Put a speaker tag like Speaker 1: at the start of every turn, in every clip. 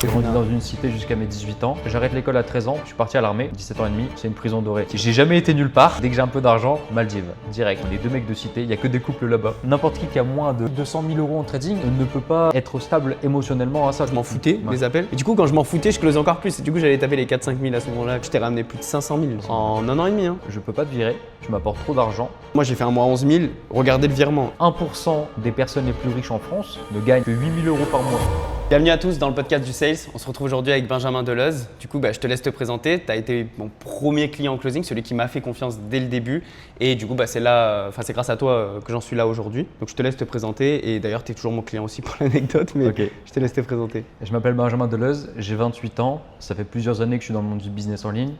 Speaker 1: J'ai grandi dans une cité jusqu'à mes 18 ans. J'arrête l'école à 13 ans, je suis parti à l'armée, 17 ans et demi, c'est une prison dorée. J'ai jamais été nulle part. Dès que j'ai un peu d'argent, Maldives, direct. On est deux mecs de cité, il n'y a que des couples là-bas. N'importe qui a moins de 200 000 euros en trading ne peut pas être stable émotionnellement à ça.
Speaker 2: Je m'en foutais des appels. Et du coup, quand je m'en foutais, je close encore plus. Et du coup, j'allais taper les 4-5 000 à ce moment-là. Je t'ai ramené plus de 500 000 en un an et demi. Hein.
Speaker 1: Je peux pas te virer, tu m'apportes trop d'argent.
Speaker 2: Moi, j'ai fait un mois 11 000. Regardez le virement.
Speaker 1: 1% des personnes les plus riches en France ne gagnent que 8 000 euros par mois.
Speaker 2: Bienvenue à tous dans le podcast du Sales. On se retrouve aujourd'hui avec Benjamin Deleuze. Du coup, je te laisse te présenter. Tu as été mon premier client en closing, celui qui m'a fait confiance dès le début. Et du coup, c'est grâce à toi que j'en suis là aujourd'hui. Donc, je te laisse te présenter. Et d'ailleurs, tu es toujours mon client aussi pour l'anecdote, mais
Speaker 1: Ok.
Speaker 2: je te laisse te présenter.
Speaker 1: Je m'appelle Benjamin Deleuze, j'ai 28 ans. Ça fait plusieurs années que je suis dans le monde du business en ligne.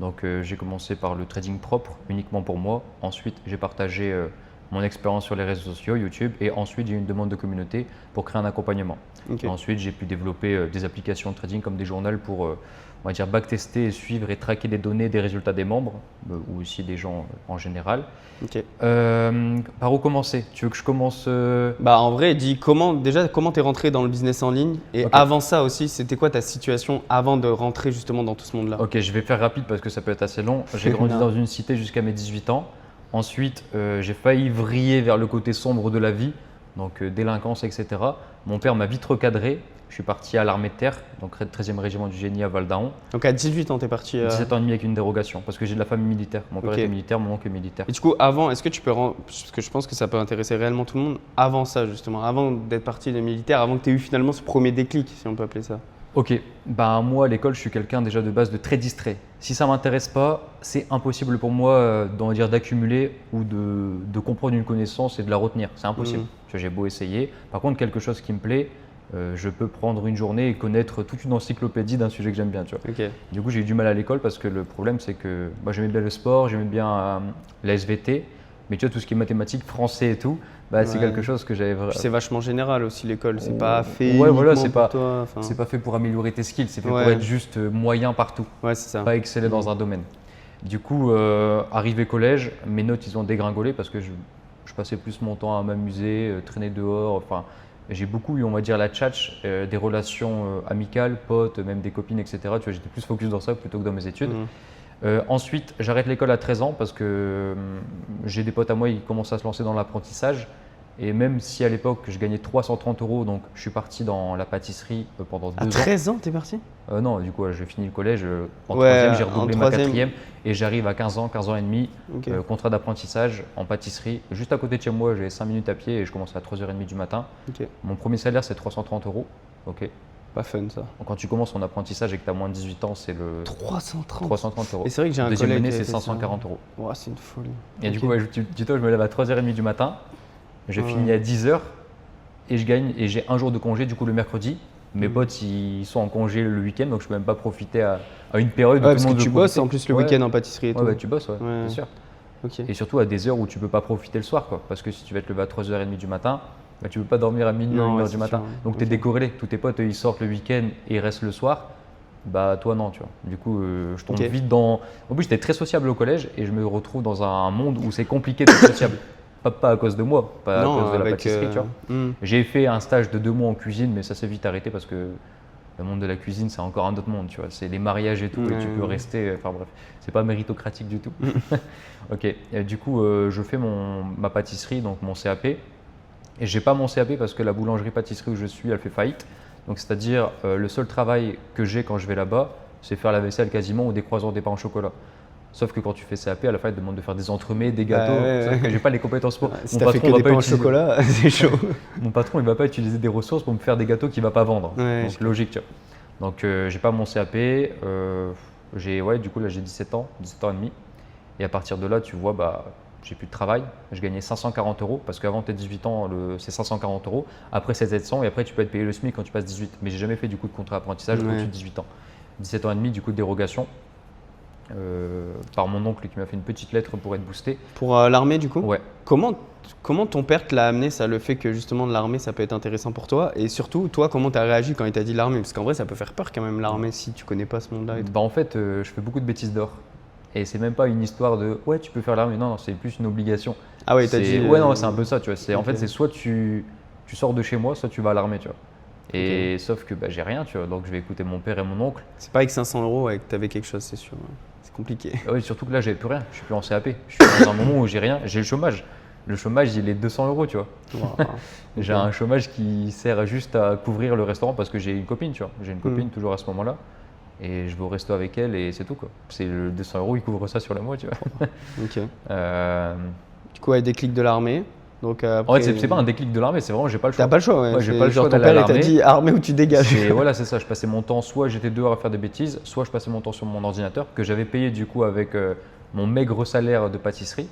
Speaker 1: Donc, j'ai commencé par le trading propre, uniquement pour moi. Ensuite, j'ai partagé mon expérience sur les réseaux sociaux, YouTube. Et ensuite, j'ai eu une demande de communauté pour créer un accompagnement.
Speaker 2: Okay.
Speaker 1: Ensuite, j'ai pu développer des applications de trading comme des journaux pour on va dire backtester, suivre et traquer les données des résultats des membres ou aussi des gens en général.
Speaker 2: Okay.
Speaker 1: Par où commencer? Tu veux que je commence
Speaker 2: En vrai, dis comment t'es rentré dans le business en ligne et
Speaker 1: Okay.
Speaker 2: avant ça aussi, c'était quoi ta situation avant de rentrer justement dans tout ce monde-là?
Speaker 1: Ok, je vais faire rapide parce que ça peut être assez long. J'ai grandi dans une cité jusqu'à mes 18 ans. Ensuite, j'ai failli vriller vers le côté sombre de la vie, donc délinquance, etc. Mon père m'a vite recadré. Je suis parti à l'armée de terre, donc 13e régiment du génie à Val d'Aon.
Speaker 2: Donc à 18 ans, t'es parti
Speaker 1: 17 ans et demi avec une dérogation parce que j'ai de la famille militaire. Mon père
Speaker 2: Ok.
Speaker 1: était militaire, mon oncle est militaire.
Speaker 2: Et du coup, avant, est-ce que tu peux parce que je pense que ça peut intéresser réellement tout le monde, avant ça justement, avant d'être parti des militaires, avant que tu aies eu finalement ce premier déclic, si on peut appeler ça.
Speaker 1: Ok, moi à l'école je suis quelqu'un déjà de base de très distrait. Si ça m'intéresse pas, c'est impossible pour moi d'accumuler ou de comprendre une connaissance et de la retenir. C'est impossible. Tu vois, j'ai beau essayer. Par contre, quelque chose qui me plaît, je peux prendre une journée et connaître toute une encyclopédie d'un sujet que j'aime bien. Tu vois.
Speaker 2: Ok.
Speaker 1: Du coup, j'ai eu du mal à l'école parce que le problème c'est que moi j'aimais bien le sport, j'aimais bien la SVT, mais tu vois tout ce qui est mathématiques, français et tout, c'est quelque chose que j'avais vraiment.
Speaker 2: C'est vachement général aussi l'école, c'est pas fait
Speaker 1: c'est
Speaker 2: pour
Speaker 1: pas,
Speaker 2: toi.
Speaker 1: c'est pas fait pour améliorer tes skills, c'est fait pour être juste moyen partout,
Speaker 2: Ouais, c'est ça.
Speaker 1: pas exceller dans un domaine. Du coup, arrivé collège, mes notes ils ont dégringolé parce que je passais plus mon temps à m'amuser, traîner dehors. Enfin, j'ai beaucoup eu, on va dire, la tchatch, des relations amicales, potes, même des copines, etc. Tu vois, j'étais plus focus dans ça plutôt que dans mes études. Ensuite, j'arrête l'école à 13 ans parce que j'ai des potes à moi qui commencent à se lancer dans l'apprentissage. Et même si à l'époque je gagnais 330 euros, donc je suis parti dans la pâtisserie pendant 2 ans.
Speaker 2: À 13 ans, t'es parti?
Speaker 1: Non, du coup, j'ai fini le collège en
Speaker 2: Ouais,
Speaker 1: troisième, j'ai
Speaker 2: en
Speaker 1: redoublé ma
Speaker 2: troisième.
Speaker 1: quatrième et j'arrive à 15 ans et demi,
Speaker 2: Ok.
Speaker 1: contrat d'apprentissage en pâtisserie. Juste à côté de chez moi, j'ai 5 minutes à pied et je commence à 3h30 du matin.
Speaker 2: Ok.
Speaker 1: Mon premier salaire, c'est 330 euros. Ok.
Speaker 2: Pas fun ça.
Speaker 1: Donc, quand tu commences en apprentissage et que tu as moins de 18 ans, c'est le
Speaker 2: 330.
Speaker 1: 330 euros.
Speaker 2: Et c'est vrai que j'ai un
Speaker 1: Deuxième
Speaker 2: collègue
Speaker 1: année,
Speaker 2: qui a
Speaker 1: c'est
Speaker 2: fait ça.
Speaker 1: 540 euros.
Speaker 2: Ouais, c'est une folie.
Speaker 1: Et du
Speaker 2: Ok.
Speaker 1: coup, dis-toi, je me lève à 3h30 du matin, je finis à 10h et je gagne et j'ai un jour de congé, du coup le mercredi. Mes potes ils sont en congé le week-end, donc je peux même pas profiter à une période où
Speaker 2: Ouais,
Speaker 1: tout
Speaker 2: parce
Speaker 1: le monde
Speaker 2: que tu
Speaker 1: veut
Speaker 2: bosses
Speaker 1: profiter.
Speaker 2: en plus le
Speaker 1: Ouais.
Speaker 2: week-end en pâtisserie et tout.
Speaker 1: Ouais, tu bosses,
Speaker 2: Ouais.
Speaker 1: bien sûr.
Speaker 2: Ok.
Speaker 1: Et surtout à des heures où tu peux pas profiter le soir, quoi. Parce que si tu vas te lever à 3h30 du matin, tu peux pas dormir à minuit ou
Speaker 2: Non,
Speaker 1: 1h
Speaker 2: ouais,
Speaker 1: du
Speaker 2: c'est
Speaker 1: matin.
Speaker 2: sûr.
Speaker 1: Donc tu es
Speaker 2: Ok.
Speaker 1: décorrélé. Tous tes potes, ils sortent le week-end et ils restent le soir. Toi non, tu vois. Du coup, je tombe
Speaker 2: Ok.
Speaker 1: vite dans. En plus, j'étais très sociable au collège et je me retrouve dans un monde où c'est compliqué d'être sociable. Pas à cause de moi, pas
Speaker 2: Non,
Speaker 1: à cause de la
Speaker 2: avec,
Speaker 1: pâtisserie, tu vois. J'ai fait un stage de 2 mois en cuisine, mais ça s'est vite arrêté parce que le monde de la cuisine, c'est encore un autre monde, tu vois. C'est les mariages et tout, et tu peux rester. Enfin bref, c'est pas méritocratique du tout. Ok. Et du coup, je fais ma pâtisserie, donc mon CAP. Et j'ai pas mon CAP parce que la boulangerie-pâtisserie où je suis, elle fait faillite. Donc c'est-à-dire, le seul travail que j'ai quand je vais là-bas, c'est faire la vaisselle quasiment ou des croissants, des pains au chocolat. Sauf que quand tu fais CAP, à la fin, ils te demandent de faire des entremets, des gâteaux. Sauf que j'ai pas les compétences pour.
Speaker 2: Si
Speaker 1: Mon
Speaker 2: t'as fait
Speaker 1: patron
Speaker 2: que des
Speaker 1: va pas
Speaker 2: pains au
Speaker 1: utiliser-
Speaker 2: chocolat, c'est chaud.
Speaker 1: Mon patron, il va pas utiliser des ressources pour me faire des gâteaux qu'il va pas vendre.
Speaker 2: Ouais,
Speaker 1: Donc logique, tu vois. Donc j'ai pas mon CAP. Du coup là j'ai 17 ans et demi. Et à partir de là, tu vois, j'ai plus de travail. Je gagnais 540 euros parce qu'avant tes 18 ans, c'est 540 euros. Après c'est 700 et après tu peux être payé le SMIC quand tu passes 18. Mais j'ai jamais fait du coup de contrat d'apprentissage au-dessus de 18 ans. 17 ans et demi, du coup de dérogation. Par mon oncle qui m'a fait une petite lettre pour être boosté.
Speaker 2: Pour l'armée du coup?
Speaker 1: Ouais.
Speaker 2: Comment ton père te l'a amené ça, le fait que justement de l'armée ça peut être intéressant pour toi? Et surtout, toi, comment tu as réagi quand il t'a dit l'armée? Parce qu'en vrai, ça peut faire peur quand même l'armée si tu connais pas ce monde-là. Et tout.
Speaker 1: En fait, je fais beaucoup de bêtises d'or. Et c'est même pas une histoire de ouais, tu peux faire l'armée. Non, c'est plus une obligation.
Speaker 2: Ah ouais, t'as dit.
Speaker 1: Ouais, non, c'est un peu ça, tu vois. En
Speaker 2: Ok.
Speaker 1: fait, c'est soit tu sors de chez moi, soit tu vas à l'armée, tu vois. Et sauf que j'ai rien, tu vois. Donc je vais écouter mon père et mon oncle.
Speaker 2: C'est pas avec 500 € que tu avais quelque chose, c'est sûr. C'est compliqué.
Speaker 1: Ah oui, surtout que là, j'avais plus rien. Je suis plus en CAP. Je suis dans un moment où j'ai rien. J'ai le chômage. Le chômage, il est 200 €, tu vois.
Speaker 2: Wow.
Speaker 1: J'ai un chômage qui sert juste à couvrir le restaurant parce que j'ai une copine, tu vois. J'ai une copine toujours à ce moment-là. Et je vais au resto avec elle et c'est tout, quoi. C'est le 200 €, il couvre ça sur le mois, tu vois.
Speaker 2: Ok. Du coup, avec des clics de l'armée. Donc, après,
Speaker 1: en fait, c'est pas un déclic de l'armée, c'est vraiment, j'ai pas le choix.
Speaker 2: T'as pas le choix, ouais.
Speaker 1: J'ai pas le choix
Speaker 2: ton
Speaker 1: d'aller à
Speaker 2: père, il t'a
Speaker 1: l'armée.
Speaker 2: dit armée ou tu dégages.
Speaker 1: Voilà, c'est ça. Je passais mon temps, soit j'étais dehors à faire des bêtises, soit je passais mon temps sur mon ordinateur que j'avais payé du coup avec mon maigre salaire de pâtisserie.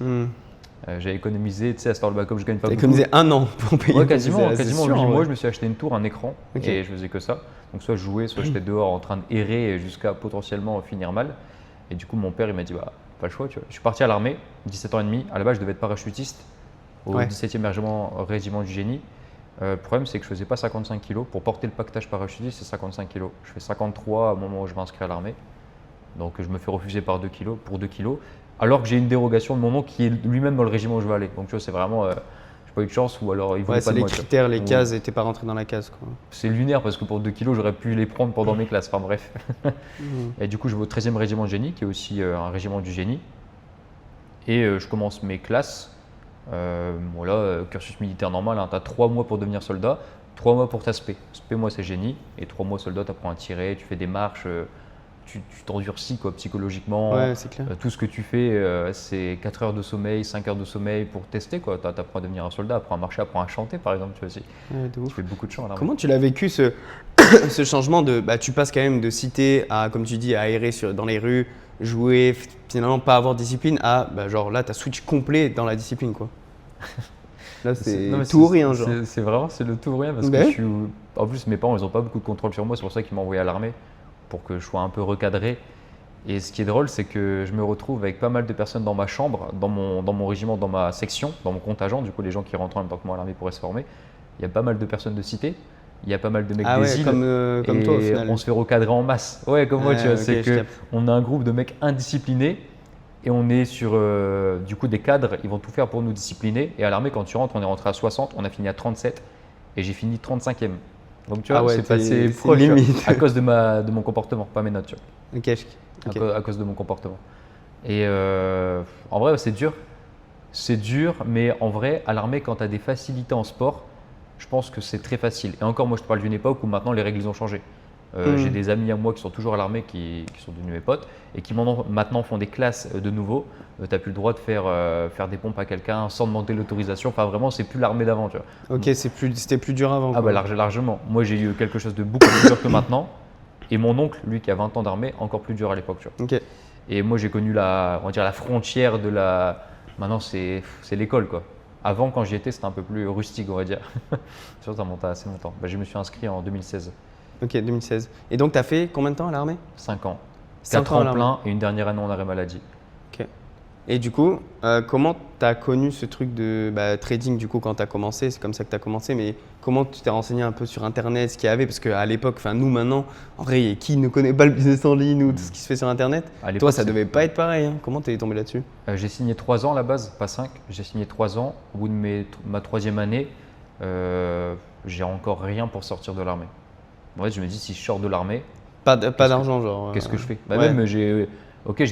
Speaker 1: J'avais économisé, tu sais, à ce temps-là, comme je gagne pas
Speaker 2: T'as
Speaker 1: beaucoup.
Speaker 2: économisé 1 an pour payer.
Speaker 1: Ouais, quasiment
Speaker 2: sûr,
Speaker 1: 8
Speaker 2: ouais.
Speaker 1: mois, je me suis acheté une tour, un écran,
Speaker 2: Ok.
Speaker 1: et je faisais que ça. Donc soit je jouais, soit j'étais dehors en train de errer jusqu'à potentiellement finir mal. Et du coup, mon père, il m'a dit, pas le choix, tu vois. Je suis parti à l'armée, 17 ans et demi. À la base, je devais être parachutiste au 17e régiment du génie. Le problème, c'est que je faisais pas 55 kg. Pour porter le paquetage parachutiste, c'est 55 kg. Je fais 53 au moment où je m'inscris à l'armée. Donc je me fais refuser pour 2 kg. Alors que j'ai une dérogation de mon oncle qui est lui-même dans le régiment où je vais aller. Donc tu vois, c'est vraiment, j'ai pas eu de chance ou alors il voulait pas de
Speaker 2: les
Speaker 1: moi.
Speaker 2: critères, les cases, et t'es pas rentré dans la case, quoi.
Speaker 1: C'est lunaire parce que pour 2 kilos, j'aurais pu les prendre pendant mes classes. Enfin bref. Et du coup, je vais au 13e régiment de génie, qui est aussi un régiment du génie. Et je commence mes classes. Cursus militaire normal, hein, tu as 3 mois pour devenir soldat, 3 mois pour ta spé. Spé, moi, c'est génie. Et 3 mois soldat, tu apprends à tirer, tu fais des marches, tu t'endurcis quoi, psychologiquement.
Speaker 2: Ouais, c'est clair.
Speaker 1: Tout ce que tu fais, c'est 4 heures de sommeil, 5 heures de sommeil pour tester. Tu apprends à devenir un soldat, apprends à marcher, apprends à chanter, par exemple. Tu vois, aussi.
Speaker 2: Ouais, de ouf.
Speaker 1: Tu fais beaucoup de chant à l'armée.
Speaker 2: Comment tu l'as vécu ce changement de. Tu passes quand même de cité à, comme tu dis, à errer dans les rues, jouer, finalement pas avoir de discipline, à genre là, tu as switch complet dans la discipline, quoi. Là, c'est tout ou rien, genre.
Speaker 1: C'est vraiment le tout ou rien parce que je suis. En plus, mes parents, ils n'ont pas beaucoup de contrôle sur moi, c'est pour ça qu'ils m'ont envoyé à l'armée pour que je sois un peu recadré. Et ce qui est drôle, c'est que je me retrouve avec pas mal de personnes dans ma chambre, dans mon régiment, dans ma section, dans mon contingent. Du coup, les gens qui rentrent en même temps que moi à l'armée pourraient se former. Il y a pas mal de personnes de cité. Il y a pas mal de mecs des îles.
Speaker 2: Comme toi, au final.
Speaker 1: On se fait recadrer en masse. Ouais, comme moi, tu vois. C'est qu'on a un groupe de mecs indisciplinés et on est sur du coup des cadres. Ils vont tout faire pour nous discipliner. Et à l'armée, quand tu rentres, on est rentré à 60, on a fini à 37 et j'ai fini 35e. Donc tu vois, c'est passé proche
Speaker 2: limite.
Speaker 1: à cause de mon comportement, pas mes notes. Tu vois.
Speaker 2: Ok.
Speaker 1: À cause de mon comportement. Et en vrai, c'est dur. C'est dur, mais en vrai, à l'armée, quand tu as des facilités en sport, je pense que c'est très facile. Et encore, moi, je te parle d'une époque où maintenant les règles ont changé. J'ai des amis à moi qui sont toujours à l'armée, qui sont devenus mes potes et qui maintenant font des classes de nouveau. Tu n'as plus le droit de faire des pompes à quelqu'un sans demander l'autorisation. Enfin, vraiment, c'est plus l'armée d'avant. Tu vois.
Speaker 2: Ok, c'était plus dur avant.
Speaker 1: Ah, largement. Moi, j'ai eu quelque chose de beaucoup plus dur que maintenant. Et mon oncle, lui, qui a 20 ans d'armée, encore plus dur à l'époque. Tu vois.
Speaker 2: Ok.
Speaker 1: Et moi, j'ai connu la frontière de la. Maintenant, c'est l'école, quoi. Avant, quand j'y étais, c'était un peu plus rustique, on va dire. Ça remonte à assez longtemps. Je me suis inscrit en 2016.
Speaker 2: Ok, 2016. Et donc, tu as fait combien de temps à l'armée?
Speaker 1: 5 ans.
Speaker 2: 5
Speaker 1: 4 ans plein et une dernière année en arrêt maladie.
Speaker 2: Ok. Et du coup, comment tu as connu ce truc de trading du coup quand tu as commencé? C'est comme ça que tu as commencé, mais comment tu t'es renseigné un peu sur Internet, ce qu'il y avait? Parce qu'à l'époque, nous maintenant, en vrai, qui ne connaît pas le business en ligne ou tout ce qui se fait sur Internet? Toi, ça devait pas être pareil. Hein. Comment tu es tombé là-dessus?
Speaker 1: J'ai signé 3 ans à la base, pas 5. J'ai signé 3 ans. Au bout de ma 3e année, j'ai encore rien pour sortir de l'armée. En fait, je me dis, si je sors de l'armée,
Speaker 2: pas d'argent, genre.
Speaker 1: Qu'est-ce que je fais?
Speaker 2: Ouais.
Speaker 1: Même, j'ai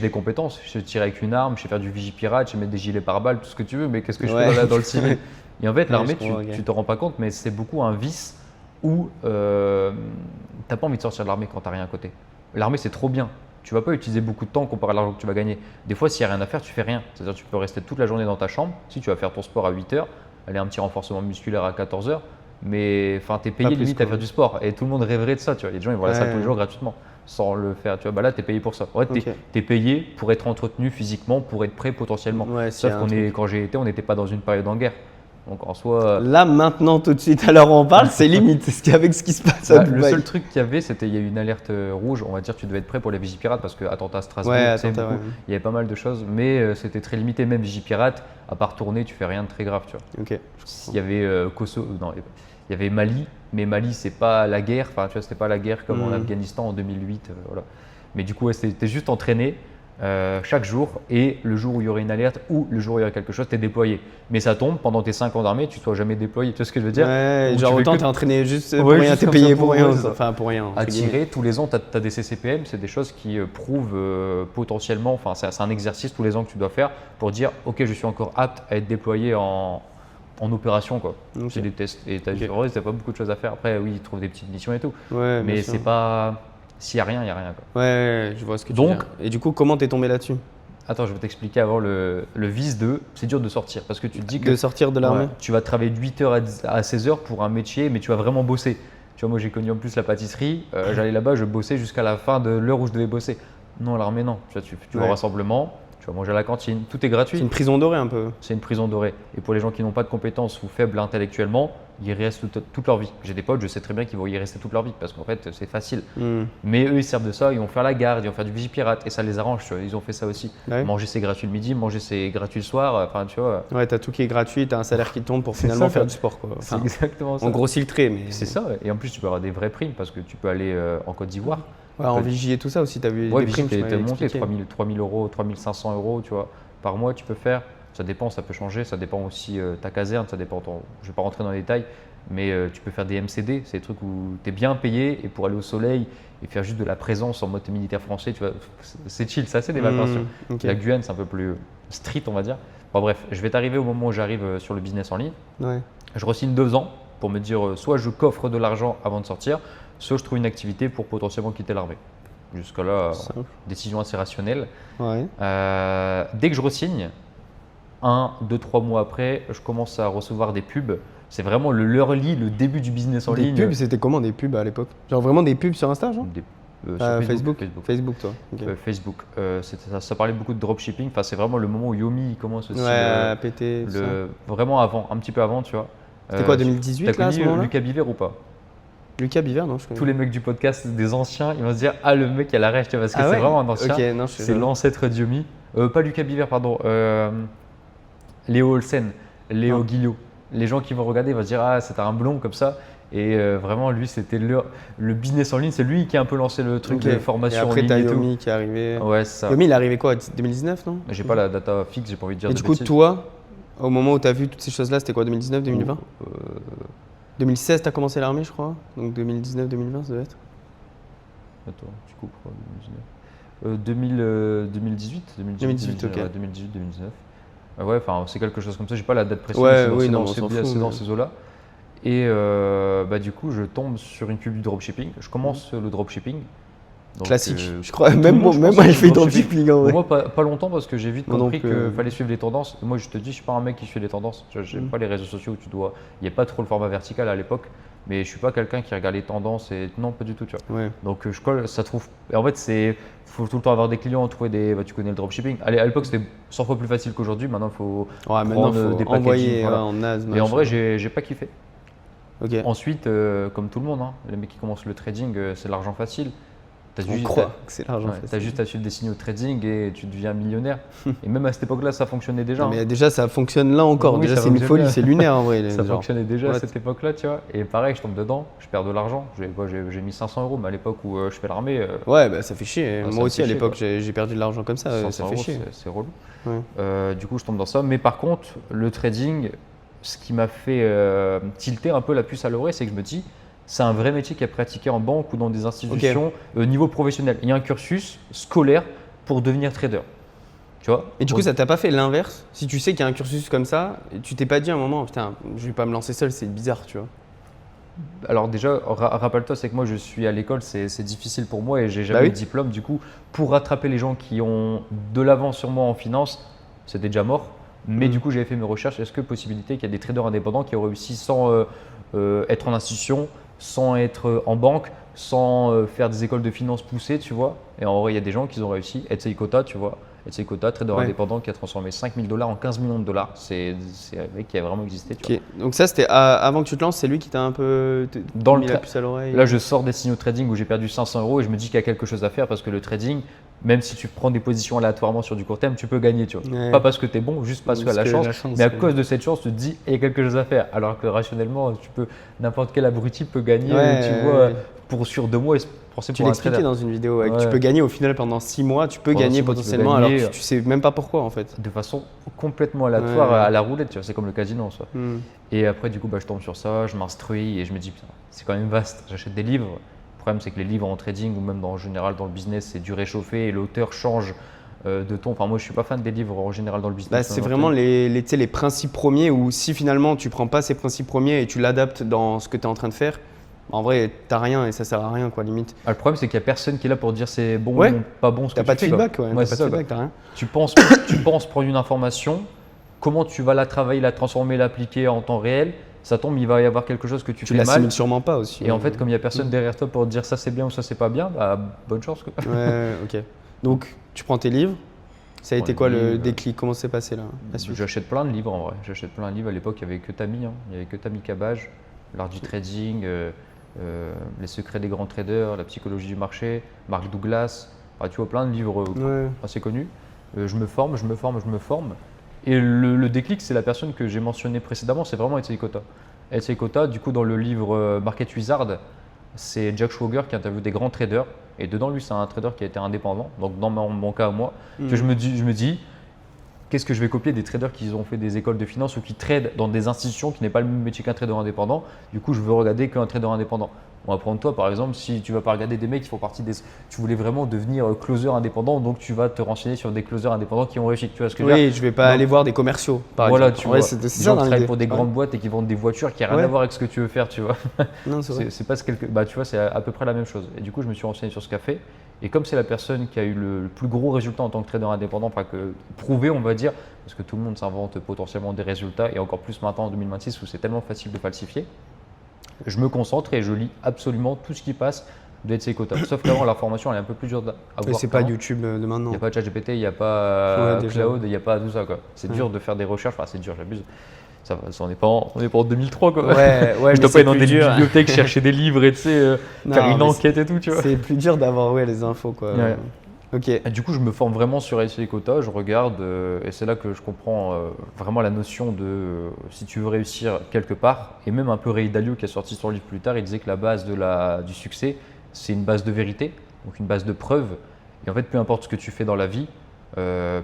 Speaker 1: des compétences. Je sais tirer avec une arme, je sais faire du vigipirate, je sais mettre des gilets pare-balles, tout ce que tu veux, mais qu'est-ce que je fais dans le civil? Et en fait, l'armée, tu te rends pas compte, mais c'est beaucoup un vice où t'as pas envie de sortir de l'armée quand t'as rien à côté. L'armée, c'est trop bien. Tu vas pas utiliser beaucoup de temps comparé à l'argent que tu vas gagner. Des fois, s'il n'y a rien à faire, tu fais rien. C'est-à-dire tu peux rester toute la journée dans ta chambre. Si tu vas faire ton sport à 8 heures, aller un petit renforcement musculaire à 14 heures, mais tu es payé limite à faire du sport. Et tout le monde rêverait de ça. Tu vois. Il y a des gens, ils vont à la salle tous les jours gratuitement sans le faire. Tu vois, là, tu es payé pour ça. En fait, tu es payé pour être entretenu physiquement, pour être prêt potentiellement. Sauf quand j'ai été, on n'était pas dans une période en guerre. Donc en soi.
Speaker 2: Là, maintenant, tout de suite, à l'heure où on parle, c'est limite avec ce qui se passe à Dubaï.
Speaker 1: Le seul truc qu'il y avait, c'était il y a eu une alerte rouge. On va dire tu devais être prêt pour les Vigipirates parce que attentat à Strasbourg, il y avait pas mal de choses, mais c'était très limité. Même Vigipirate, à part tourner, tu fais rien de très grave. Tu vois. Il y avait il y avait Mali, mais Mali, c'est pas la guerre. Enfin, tu vois, c'était pas la guerre comme en Afghanistan en 2008. Voilà. Mais du coup, c'était juste entraîné. chaque jour, et le jour où il y aurait une alerte ou le jour où il y aurait quelque chose, tu es déployé. Mais ça tombe pendant tes 5 ans d'armée, tu ne sois jamais déployé. Tu vois ce que je veux dire?
Speaker 2: Ouais,
Speaker 1: Donc,
Speaker 2: genre
Speaker 1: tu fais
Speaker 2: autant
Speaker 1: que-
Speaker 2: t'es entraîné juste pour
Speaker 1: Ouais,
Speaker 2: rien,
Speaker 1: juste
Speaker 2: t'es
Speaker 1: comme
Speaker 2: payé
Speaker 1: ça
Speaker 2: pour
Speaker 1: pour-
Speaker 2: rien.
Speaker 1: ouais, c'est ça.
Speaker 2: Enfin, pour rien.
Speaker 1: À
Speaker 2: entre guillemets.
Speaker 1: tirer, tous les ans, tu as des CCPM, c'est des choses qui prouvent potentiellement, enfin c'est un exercice tous les ans que tu dois faire pour dire ok, je suis encore apte à être déployé en opération, quoi.
Speaker 2: Ok.
Speaker 1: C'est des tests et tu
Speaker 2: Ok.
Speaker 1: n'as pas beaucoup de choses à faire. Après oui, ils trouvent des petites missions et tout,
Speaker 2: Ouais,
Speaker 1: mais
Speaker 2: bien sûr.
Speaker 1: c'est pas, s'il y a rien, il y a rien, quoi.
Speaker 2: Ouais, je vois ce que tu
Speaker 1: Donc-
Speaker 2: veux dire. Et du coup, comment t'es tombé là-dessus?
Speaker 1: Attends, je vais t'expliquer avant le vice de, c'est dur de sortir parce que tu te dis que
Speaker 2: De sortir de l'armée?
Speaker 1: ouais, tu vas travailler de 8h à 16h pour un métier, mais tu vas vraiment bosser. Tu vois, moi j'ai connu en plus la pâtisserie, j'allais là-bas, je bossais jusqu'à la fin de l'heure où je devais bosser. Non, à l'armée, non. Tu vois, tu vas au
Speaker 2: Ouais.
Speaker 1: rassemblement, tu vas manger à la cantine, tout est
Speaker 2: C'est
Speaker 1: gratuit.
Speaker 2: une prison dorée un peu.
Speaker 1: C'est une prison dorée. Et pour les gens qui n'ont pas de compétences ou faibles intellectuellement, ils y restent toute leur vie. J'ai des potes, je sais très bien qu'ils vont y rester toute leur vie parce qu'en fait, c'est facile.
Speaker 2: Hmm.
Speaker 1: Mais eux, ils servent de ça, ils vont faire la garde, ils vont faire du vigipirate et ça les arrange. Tu vois. Ils ont fait ça aussi.
Speaker 2: Ouais.
Speaker 1: Manger, c'est gratuit le midi, manger, c'est gratuit le soir. Enfin, tu vois,
Speaker 2: Ouais, t'as tout qui est gratuit, t'as un salaire qui tombe pour
Speaker 1: C'est
Speaker 2: finalement
Speaker 1: ça,
Speaker 2: faire
Speaker 1: quoi.
Speaker 2: du sport, quoi.
Speaker 1: c'est
Speaker 2: Enfin,
Speaker 1: exactement ça.
Speaker 2: on grossit le trait, mais.
Speaker 1: C'est ça. Et en plus, tu peux avoir des vraies primes parce que tu peux aller en Côte d'Ivoire.
Speaker 2: Ouais, en vigie et tout ça aussi, t'as vu
Speaker 1: Ouais,
Speaker 2: des primes, tu
Speaker 1: t'es
Speaker 2: m'avais
Speaker 1: monté
Speaker 2: expliqué.
Speaker 1: 3000 euros, 3500 euros, tu vois, par mois, tu peux faire. Ça dépend, ça peut changer, ça dépend aussi ta caserne, ça dépend. Je vais pas rentrer dans les détails, mais tu peux faire des MCD, c'est des trucs où tu es bien payé et pour aller au soleil et faire juste de la présence en mode militaire français, tu vois, c'est chill, c'est assez des vacances. tu vois.
Speaker 2: Ok.
Speaker 1: La Guyane, c'est un peu plus street, on va dire. Bon, bref, je vais t'arriver au moment où j'arrive sur le business en ligne.
Speaker 2: Ouais.
Speaker 1: Je re-signe 2 ans pour me dire soit je coffre de l'argent avant de sortir, soit je trouve une activité pour potentiellement quitter l'armée. Jusque-là,
Speaker 2: Simple.
Speaker 1: décision assez rationnelle.
Speaker 2: Ouais.
Speaker 1: Dès que je re-signe, 1, 2, 3 mois après, je commence à recevoir des pubs. C'est vraiment le early, le début du business en
Speaker 2: Des
Speaker 1: ligne.
Speaker 2: pubs, c'était comment des pubs à l'époque? Genre vraiment des pubs sur Insta, genre?
Speaker 1: Des- sur
Speaker 2: Facebook.
Speaker 1: Facebook.
Speaker 2: Facebook, toi. Ok.
Speaker 1: Facebook. Ça parlait beaucoup de dropshipping. Enfin, c'est vraiment le moment où Yomi il commence aussi.
Speaker 2: Ouais, à péter. tout ça.
Speaker 1: Vraiment avant, un petit peu avant, tu vois.
Speaker 2: C'était quoi, 2018
Speaker 1: T'as
Speaker 2: là à ce
Speaker 1: connu
Speaker 2: moment-là?
Speaker 1: Lucas Biver ou pas?
Speaker 2: Lucas Biver, non, je connais.
Speaker 1: Tous les mecs du podcast, des anciens, ils vont se dire ah le mec il a la rêve, tu vois, parce que
Speaker 2: Ah
Speaker 1: c'est
Speaker 2: ouais
Speaker 1: vraiment un ancien.
Speaker 2: Ok, non, je sais
Speaker 1: C'est
Speaker 2: pas.
Speaker 1: l'ancêtre d'Yomi. Pas Lucas Biver, pardon. Léo Olsen, Léo
Speaker 2: Ah.
Speaker 1: Guillot. Les gens qui vont regarder vont se dire ah c'est un blond comme ça. Et vraiment lui c'était le business en ligne, c'est lui qui a un peu lancé le truc
Speaker 2: Ok.
Speaker 1: de formation
Speaker 2: Et après,
Speaker 1: en ligne
Speaker 2: t'as
Speaker 1: et tout.
Speaker 2: Yomi qui est arrivé.
Speaker 1: Ouais c'est ça.
Speaker 2: Yomi, il est arrivé quoi, 2019, non?
Speaker 1: J'ai pas la data fixe, j'ai pas envie de dire
Speaker 2: Et
Speaker 1: de
Speaker 2: du coup,
Speaker 1: bêtises.
Speaker 2: toi, au moment où tu as vu toutes ces choses-là, c'était quoi, 2019, 2020? 2016, tu as commencé l'armée, je crois. Donc 2019, 2020, ça doit être.
Speaker 1: Attends, tu coupes 2018,
Speaker 2: 2018, ok.
Speaker 1: ouais, 2018, 2019. Ouais, enfin c'est quelque chose comme ça. J'ai pas la date précise.
Speaker 2: Ouais,
Speaker 1: mais c'est dans-
Speaker 2: oui,
Speaker 1: c'est
Speaker 2: non,
Speaker 1: dans
Speaker 2: mais on
Speaker 1: ces-
Speaker 2: s'en fout,
Speaker 1: c'est dans
Speaker 2: mais-
Speaker 1: ces eaux-là. Et bah, du coup, je tombe sur une pub du dropshipping. Je commence le dropshipping. Donc,
Speaker 2: Classique. Je crois,
Speaker 1: tout le
Speaker 2: même
Speaker 1: monde,
Speaker 2: moi,
Speaker 1: je
Speaker 2: même
Speaker 1: pense,
Speaker 2: moi,
Speaker 1: fait
Speaker 2: je fais
Speaker 1: du
Speaker 2: du
Speaker 1: dropshipping.
Speaker 2: dropshipping en vrai.
Speaker 1: Moi, pas longtemps parce que j'ai vite
Speaker 2: Moi non
Speaker 1: compris
Speaker 2: plus.
Speaker 1: qu'il fallait suivre les tendances. Moi, je te dis, je suis pas un mec qui suit les tendances. Tu vois, j'aime
Speaker 2: Mm.
Speaker 1: pas les réseaux sociaux où tu dois. Il n'y a pas trop le format vertical à l'époque, mais je suis pas quelqu'un qui regarde les tendances et non, pas du tout. Tu vois.
Speaker 2: Ouais.
Speaker 1: Donc je colle, ça trouve. Et en fait, faut tout le temps avoir des clients, trouver des. Bah, tu connais le dropshipping. Allez, à l'époque, c'était 100 fois plus facile qu'aujourd'hui. Maintenant, il faut.
Speaker 2: Ouais, maintenant,
Speaker 1: prendre
Speaker 2: faut
Speaker 1: des packaging,
Speaker 2: envoyer
Speaker 1: voilà.
Speaker 2: ouais, en naze.
Speaker 1: Mais en vrai, j'ai pas kiffé.
Speaker 2: Ok.
Speaker 1: Ensuite, comme tout le monde, hein, les mecs qui commencent le trading, c'est l'argent facile. T'as
Speaker 2: On
Speaker 1: juste,
Speaker 2: croit que c'est l'argent
Speaker 1: ouais,
Speaker 2: facile.
Speaker 1: t'as juste à suivre des signaux de trading et tu deviens millionnaire. Et même à cette époque-là, ça fonctionnait déjà.
Speaker 2: Non, mais
Speaker 1: hein.
Speaker 2: déjà, ça fonctionne là encore.
Speaker 1: Oui,
Speaker 2: déjà,
Speaker 1: ça
Speaker 2: c'est une
Speaker 1: fonctionne
Speaker 2: folie,
Speaker 1: bien.
Speaker 2: c'est lunaire en vrai.
Speaker 1: Ça
Speaker 2: genre.
Speaker 1: fonctionnait déjà à
Speaker 2: what?
Speaker 1: cette époque-là, tu vois. Et pareil, je tombe dedans, je perds de l'argent. J'ai mis 500 euros, mais à l'époque où je fais l'armée,
Speaker 2: Ouais, bah ça fait chier.
Speaker 1: Ah, ça
Speaker 2: Moi
Speaker 1: me
Speaker 2: aussi,
Speaker 1: fait
Speaker 2: à
Speaker 1: chier,
Speaker 2: l'époque,
Speaker 1: quoi.
Speaker 2: j'ai perdu de l'argent comme ça.
Speaker 1: 500
Speaker 2: Ça fait
Speaker 1: euros,
Speaker 2: chier.
Speaker 1: c'est relou.
Speaker 2: Ouais.
Speaker 1: Du coup, je tombe dans ça. Mais par contre, le trading, ce qui m'a fait tilter un peu la puce à l'oreille, c'est que je me dis, c'est un vrai métier qui est pratiqué en banque ou dans des institutions niveau professionnel. Il y a un cursus scolaire pour devenir trader. Tu vois.
Speaker 2: Et du coup, ça t'a pas fait l'inverse? Si tu sais qu'il y a un cursus comme ça, et tu t'es pas dit à un moment, putain, je vais pas me lancer seul, c'est bizarre, tu vois.
Speaker 1: Alors déjà, rappelle-toi, c'est que moi je suis à l'école, c'est difficile pour moi et j'ai jamais
Speaker 2: Bah oui.
Speaker 1: eu de diplôme. Du coup, pour rattraper les gens qui ont de l'avance sur moi en finance, c'était déjà mort. Mais du coup, j'avais fait mes recherches. Est-ce que possibilité qu'il y a des traders indépendants qui ont réussi sans être en institution, sans être en banque, sans faire des écoles de finance poussées, tu vois. Et en vrai, il y a des gens qui ont réussi. Etsy Kota, tu vois. Etsy Kota, trader
Speaker 2: Ouais.
Speaker 1: indépendant qui a transformé 5 000 $ en 15 millions de dollars. C'est un mec qui a vraiment existé, tu vois.
Speaker 2: Ok. Donc ça, c'était avant que tu te lances, c'est lui qui t'a un peu
Speaker 1: Dans le
Speaker 2: mis la
Speaker 1: tra-
Speaker 2: puce à l'oreille.
Speaker 1: Là, je sors des signaux de trading où j'ai perdu 500 euros et je me dis qu'il y a quelque chose à faire parce que le trading, même si tu prends des positions aléatoirement sur du court terme, tu peux gagner, tu vois.
Speaker 2: Ouais.
Speaker 1: Pas parce que tu es bon, juste parce que la chance. Mais à
Speaker 2: ouais.
Speaker 1: cause de cette chance, tu te dis, il y a quelque chose à faire. Alors que rationnellement, n'importe quel abruti peut gagner,
Speaker 2: Ouais,
Speaker 1: tu
Speaker 2: ouais,
Speaker 1: vois,
Speaker 2: ouais.
Speaker 1: sur 2 mois et se penser
Speaker 2: Tu
Speaker 1: pour un
Speaker 2: l'expliquais
Speaker 1: trader.
Speaker 2: dans une vidéo, que
Speaker 1: Ouais.
Speaker 2: tu peux gagner au final pendant 6 mois, tu peux
Speaker 1: Pendant
Speaker 2: gagner
Speaker 1: 6 mois, tu peux
Speaker 2: potentiellement
Speaker 1: gagner,
Speaker 2: alors que tu sais même pas pourquoi en fait.
Speaker 1: De façon complètement aléatoire
Speaker 2: Ouais.
Speaker 1: à la roulette, tu vois, c'est comme le casino en soi.
Speaker 2: Hmm.
Speaker 1: Et après, du coup, je tombe sur ça, je m'instruis et je me dis, putain, c'est quand même vaste. J'achète des livres. Le problème, c'est que les livres en trading ou même en général dans le business, c'est du réchauffé et l'auteur change de ton. Enfin, moi, je suis pas fan des livres en général dans le business.
Speaker 2: Bah, c'est vraiment tu sais, les principes premiers où si finalement tu prends pas ces principes premiers et tu l'adaptes dans ce que tu es en train de faire, en vrai, t'as rien et ça sert à rien quoi, limite.
Speaker 1: Ah, le problème, c'est qu'il y a personne qui est là pour dire c'est bon
Speaker 2: Ouais.
Speaker 1: ou pas bon ce que
Speaker 2: T'as pas de
Speaker 1: tu fais, quoi.
Speaker 2: feedback, ouais,
Speaker 1: Ouais,
Speaker 2: t'as
Speaker 1: c'est
Speaker 2: pas de
Speaker 1: ça,
Speaker 2: feedback, t'as rien.
Speaker 1: tu penses prendre une information, comment tu vas la travailler, la transformer, l'appliquer en temps réel. Ça tombe, il va y avoir quelque chose que tu
Speaker 2: Tu
Speaker 1: fais mal.
Speaker 2: l'assimiles sûrement pas aussi.
Speaker 1: Et en fait, comme il n'y a personne derrière toi pour te dire ça c'est bien ou ça c'est pas bien, bah, bonne chance, quoi.
Speaker 2: Ouais, ok. Donc, tu prends tes livres. Ça a
Speaker 1: Je
Speaker 2: été
Speaker 1: prends
Speaker 2: quoi
Speaker 1: les
Speaker 2: le
Speaker 1: livres.
Speaker 2: déclic? Comment c'est passé là, la suite?
Speaker 1: J'achète plein de livres en vrai. J'achète plein de livres. À l'époque, il n'y avait que Tami. Il n'y avait que Tami Cabage, l'art du trading, les secrets des grands traders, la psychologie du marché, Mark Douglas. Enfin, tu vois, plein de livres
Speaker 2: Ouais.
Speaker 1: assez connus. Je me forme. Et le déclic, c'est la personne que j'ai mentionnée précédemment, c'est vraiment Etsy Kota. Etsy Kota, du coup, dans le livre Market Wizard, c'est Jack Schwager qui interviewe des grands traders. Et dedans, lui, c'est un trader qui a été indépendant. Donc, dans mon cas à moi, que je me dis, qu'est-ce que je vais copier des traders qui ont fait des écoles de finance ou qui tradent dans des institutions qui n'est pas le même métier qu'un trader indépendant. Du coup, je veux regarder qu'un trader indépendant. On va prendre toi, par exemple, si tu vas pas regarder des mecs qui font partie des… Tu voulais vraiment devenir closer indépendant, donc tu vas te renseigner sur des closers indépendants qui ont réussi. Tu vois ce que je veux dire?
Speaker 2: Oui, je vais pas
Speaker 1: Donc,
Speaker 2: aller voir des commerciaux, par
Speaker 1: voilà,
Speaker 2: exemple.
Speaker 1: tu
Speaker 2: Ouais,
Speaker 1: vois,
Speaker 2: c'est
Speaker 1: des
Speaker 2: ça
Speaker 1: gens
Speaker 2: dans
Speaker 1: qui travaillent
Speaker 2: l'idée.
Speaker 1: pour des
Speaker 2: Ouais.
Speaker 1: grandes boîtes et qui vendent des voitures qui n'ont rien
Speaker 2: Ouais.
Speaker 1: à voir avec ce que tu veux faire, tu vois.
Speaker 2: Non, c'est vrai.
Speaker 1: C'est pas bah, tu vois, c'est à peu près la même chose. Et du coup, je me suis renseigné sur ce qu'a fait. Et comme c'est la personne qui a eu le plus gros résultat en tant que trader indépendant, enfin que prouvé, on va dire, parce que tout le monde s'invente potentiellement des résultats, et encore plus maintenant en 2026 où c'est tellement facile de falsifier, je me concentre et je lis absolument tout ce qui passe de Etsy Kota. Sauf qu'avant, l'information elle est un peu plus dure à
Speaker 2: Et
Speaker 1: voir.
Speaker 2: c'est pas
Speaker 1: qu'avant.
Speaker 2: YouTube de
Speaker 1: Il
Speaker 2: maintenant.
Speaker 1: n'y a pas ChatGPT, il n'y a pas
Speaker 2: Ouais, déjà.
Speaker 1: Cloud, il n'y a pas tout ça, quoi. C'est
Speaker 2: Ouais.
Speaker 1: dur de faire des recherches, enfin c'est dur, j'abuse. Ça va, on n'est pas en 2003, quoi.
Speaker 2: Ouais, ouais,
Speaker 1: Je
Speaker 2: mais
Speaker 1: dois pas
Speaker 2: c'est
Speaker 1: être dans
Speaker 2: plus
Speaker 1: des
Speaker 2: dur.
Speaker 1: bibliothèques chercher des livres et tu sais,
Speaker 2: Non,
Speaker 1: faire une
Speaker 2: mais
Speaker 1: enquête et tout, tu vois.
Speaker 2: C'est plus dur d'avoir les infos quoi.
Speaker 1: Ouais.
Speaker 2: Ok.
Speaker 1: Et du coup, je me forme vraiment sur Etsy Kota, je regarde, et c'est là que je comprends vraiment la notion de si tu veux réussir quelque part, et même un peu Ray Dalio qui a sorti son livre plus tard, il disait que la base du succès, c'est une base de vérité, donc une base de preuves. Et en fait, peu importe ce que tu fais dans la vie,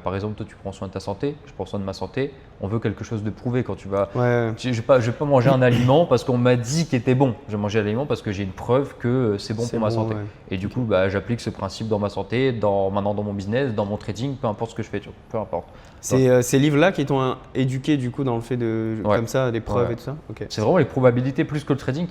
Speaker 1: par exemple, toi tu prends soin de ta santé, je prends soin de ma santé, on veut quelque chose de prouvé quand tu vas…
Speaker 2: Ouais.
Speaker 1: Je vais pas manger un aliment parce qu'on m'a dit qu'il était bon. Je vais manger l'aliment parce que j'ai une preuve que c'est bon
Speaker 2: C'est
Speaker 1: pour ma
Speaker 2: bon,
Speaker 1: santé.
Speaker 2: ouais.
Speaker 1: Et du coup, j'applique ce principe dans ma santé, maintenant dans mon business, dans mon trading, peu importe ce que je fais, tu vois, peu importe.
Speaker 2: C'est ces livres-là qui t'ont éduqué du coup dans le fait de
Speaker 1: Ouais.
Speaker 2: comme ça des preuves
Speaker 1: Ouais.
Speaker 2: et tout ça. Ok.
Speaker 1: C'est vraiment les probabilités plus que le trading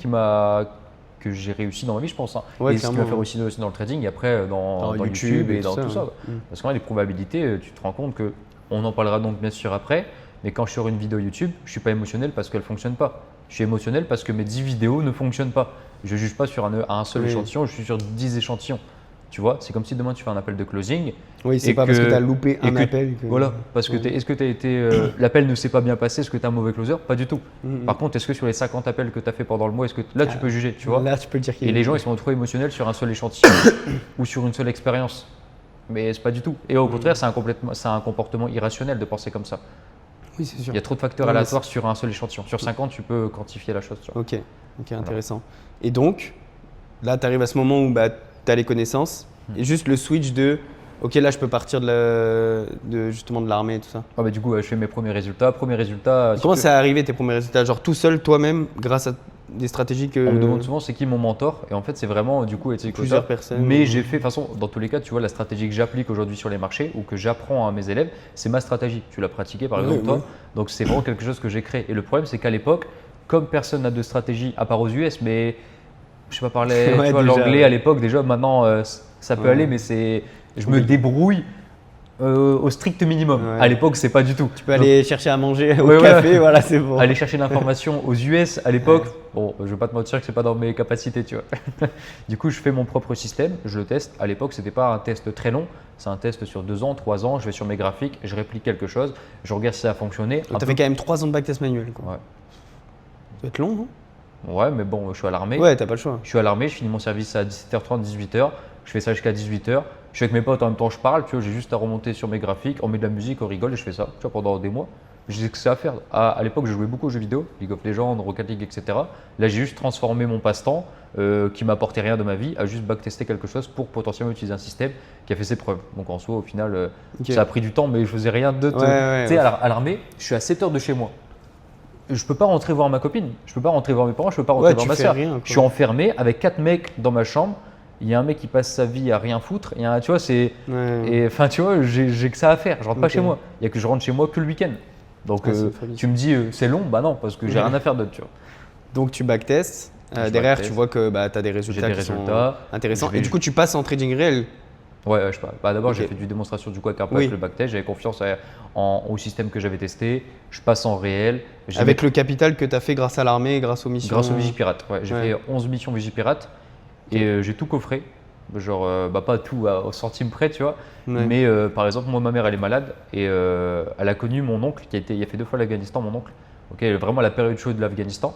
Speaker 1: que j'ai réussi dans ma vie, je pense. Hein.
Speaker 2: Ouais,
Speaker 1: et ce qui va
Speaker 2: clairement,
Speaker 1: faire
Speaker 2: ouais.
Speaker 1: aussi dans le trading et après dans YouTube et dans tout ça.
Speaker 2: ouais.
Speaker 1: Parce qu'en fait, les probabilités, tu te rends compte que, on en parlera donc bien sûr après, mais quand je sors une vidéo YouTube, je ne suis pas émotionnel parce qu'elle ne fonctionne pas. Je suis émotionnel parce que mes 10 vidéos ne fonctionnent pas. Je ne juge pas sur un seul
Speaker 2: Oui.
Speaker 1: échantillon, je suis sur 10 échantillons. Tu vois, c'est comme si demain tu fais un appel de closing.
Speaker 2: Oui, c'est
Speaker 1: Et
Speaker 2: pas parce
Speaker 1: que-
Speaker 2: que tu as loupé
Speaker 1: et
Speaker 2: un
Speaker 1: que-
Speaker 2: appel.
Speaker 1: Voilà, parce que
Speaker 2: Ouais.
Speaker 1: est-ce que tu as été. L'appel ne s'est pas bien passé, est-ce que tu es un mauvais closer? Pas du tout.
Speaker 2: Mhm.
Speaker 1: Par contre, est-ce que sur les 50 appels que tu as fait pendant le mois, est-ce que là tu peux juger, tu vois?
Speaker 2: Là, tu peux le dire qu'il
Speaker 1: Et
Speaker 2: est-
Speaker 1: les gens, ils sont trop émotionnels sur un seul échantillon ou sur une seule expérience. Mais c'est pas du tout. Et au contraire, c'est un comportement irrationnel de penser comme ça.
Speaker 2: Oui, c'est sûr.
Speaker 1: Il y a trop de facteurs
Speaker 2: Ouais, mais
Speaker 1: aléatoires sur un seul échantillon. Sur 50, tu peux quantifier la chose. Tu vois.
Speaker 2: Ok, intéressant. Et donc, là, tu arrives à ce moment où tu as les connaissances et juste le switch de ok, là, je peux partir justement de l'armée et tout ça.
Speaker 1: Ah bah, du coup, je fais mes premiers résultats.
Speaker 2: Comment c'est arrivé tes premiers résultats? Genre tout seul, toi-même, grâce à des stratégies que.
Speaker 1: On me demande souvent c'est qui mon mentor et en fait c'est vraiment du coup Etsy Kota.
Speaker 2: Plusieurs personnes.
Speaker 1: Mais j'ai fait, de toute façon dans tous les cas tu vois la stratégie que j'applique aujourd'hui sur les marchés ou que j'apprends à mes élèves, c'est ma stratégie. Tu l'as pratiquée par
Speaker 2: Ouais,
Speaker 1: exemple toi,
Speaker 2: ouais.
Speaker 1: donc c'est vraiment quelque chose que j'ai créé. Et le problème c'est qu'à l'époque, comme personne n'a de stratégie à part aux US, mais je sais pas parler,
Speaker 2: Ouais,
Speaker 1: tu vois
Speaker 2: déjà,
Speaker 1: l'anglais
Speaker 2: ouais.
Speaker 1: à l'époque déjà maintenant ça peut
Speaker 2: Ouais.
Speaker 1: aller mais je me débrouille au strict minimum.
Speaker 2: Ouais.
Speaker 1: À l'époque c'est pas du tout.
Speaker 2: Tu peux aller chercher à manger au
Speaker 1: Ouais, ouais.
Speaker 2: café, voilà, c'est bon.
Speaker 1: Aller chercher l'information aux US à l'époque, bon, je vais pas te mentir que c'est pas dans mes capacités, tu vois. Du coup, je fais mon propre système, je le teste. À l'époque, c'était pas un test très long, c'est un test sur 2 ans, 3 ans. Je vais sur mes graphiques, je réplique quelque chose, je regarde si ça a fonctionné.
Speaker 2: Tu as fait quand même 3 ans de backtest manuel. Quoi.
Speaker 1: Ouais.
Speaker 2: Ça doit être long, non?
Speaker 1: Ouais, mais bon, je suis à l'armée.
Speaker 2: Ouais, t'as pas le choix.
Speaker 1: Je suis à l'armée, je finis mon service à 17h30, 18h. Je fais ça jusqu'à 18h. Je suis avec mes potes en même temps, je parle, tu vois, j'ai juste à remonter sur mes graphiques, on met de la musique, on rigole et je fais ça, tu vois, pendant des mois. j'ai que ça à faire. À l'époque, je jouais beaucoup aux jeux vidéo, League of Legends, Rocket League, etc. Là, j'ai juste transformé mon passe-temps qui m'apportait rien de ma vie à juste backtester quelque chose pour potentiellement utiliser un système qui a fait ses preuves. Donc en soi, au final, ça a pris du temps, mais je faisais rien d'autre. Tu sais, à l'armée, je suis à 7 heures de chez moi. Je peux pas rentrer voir ma copine, je peux pas rentrer voir mes parents, je peux pas rentrer voir ma soeur. Je suis enfermé avec 4 mecs dans ma chambre. Il y a un mec qui passe sa vie à rien foutre. Tu vois, et enfin, tu vois, j'ai que ça à faire. Je rentre pas chez moi. Il y a que je rentre chez moi que le week-end. Donc, tu me dis c'est long, bah non, parce que j'ai rien à faire d'autre, tu vois.
Speaker 2: Donc tu backtestes. Derrière, tu vois que tu as des résultats qui sont intéressants. Et du coup, tu passes en trading réel.
Speaker 1: Ouais, je sais pas. D'abord, j'ai fait du démonstration du coup avec un peu avec le backtest. J'avais confiance au système que j'avais testé. Je passe en réel.
Speaker 2: Avec le capital que tu as fait grâce à l'armée, grâce aux missions.
Speaker 1: Grâce aux Vigipirates. Ouais, j'ai fait 11 missions Vigipirates et j'ai tout coffré. Genre, pas tout au centime près, tu vois. Mais par exemple, moi, ma mère, elle est malade et elle a connu mon oncle il a fait 2 fois l'Afghanistan, mon oncle. Vraiment la période chaude de l'Afghanistan.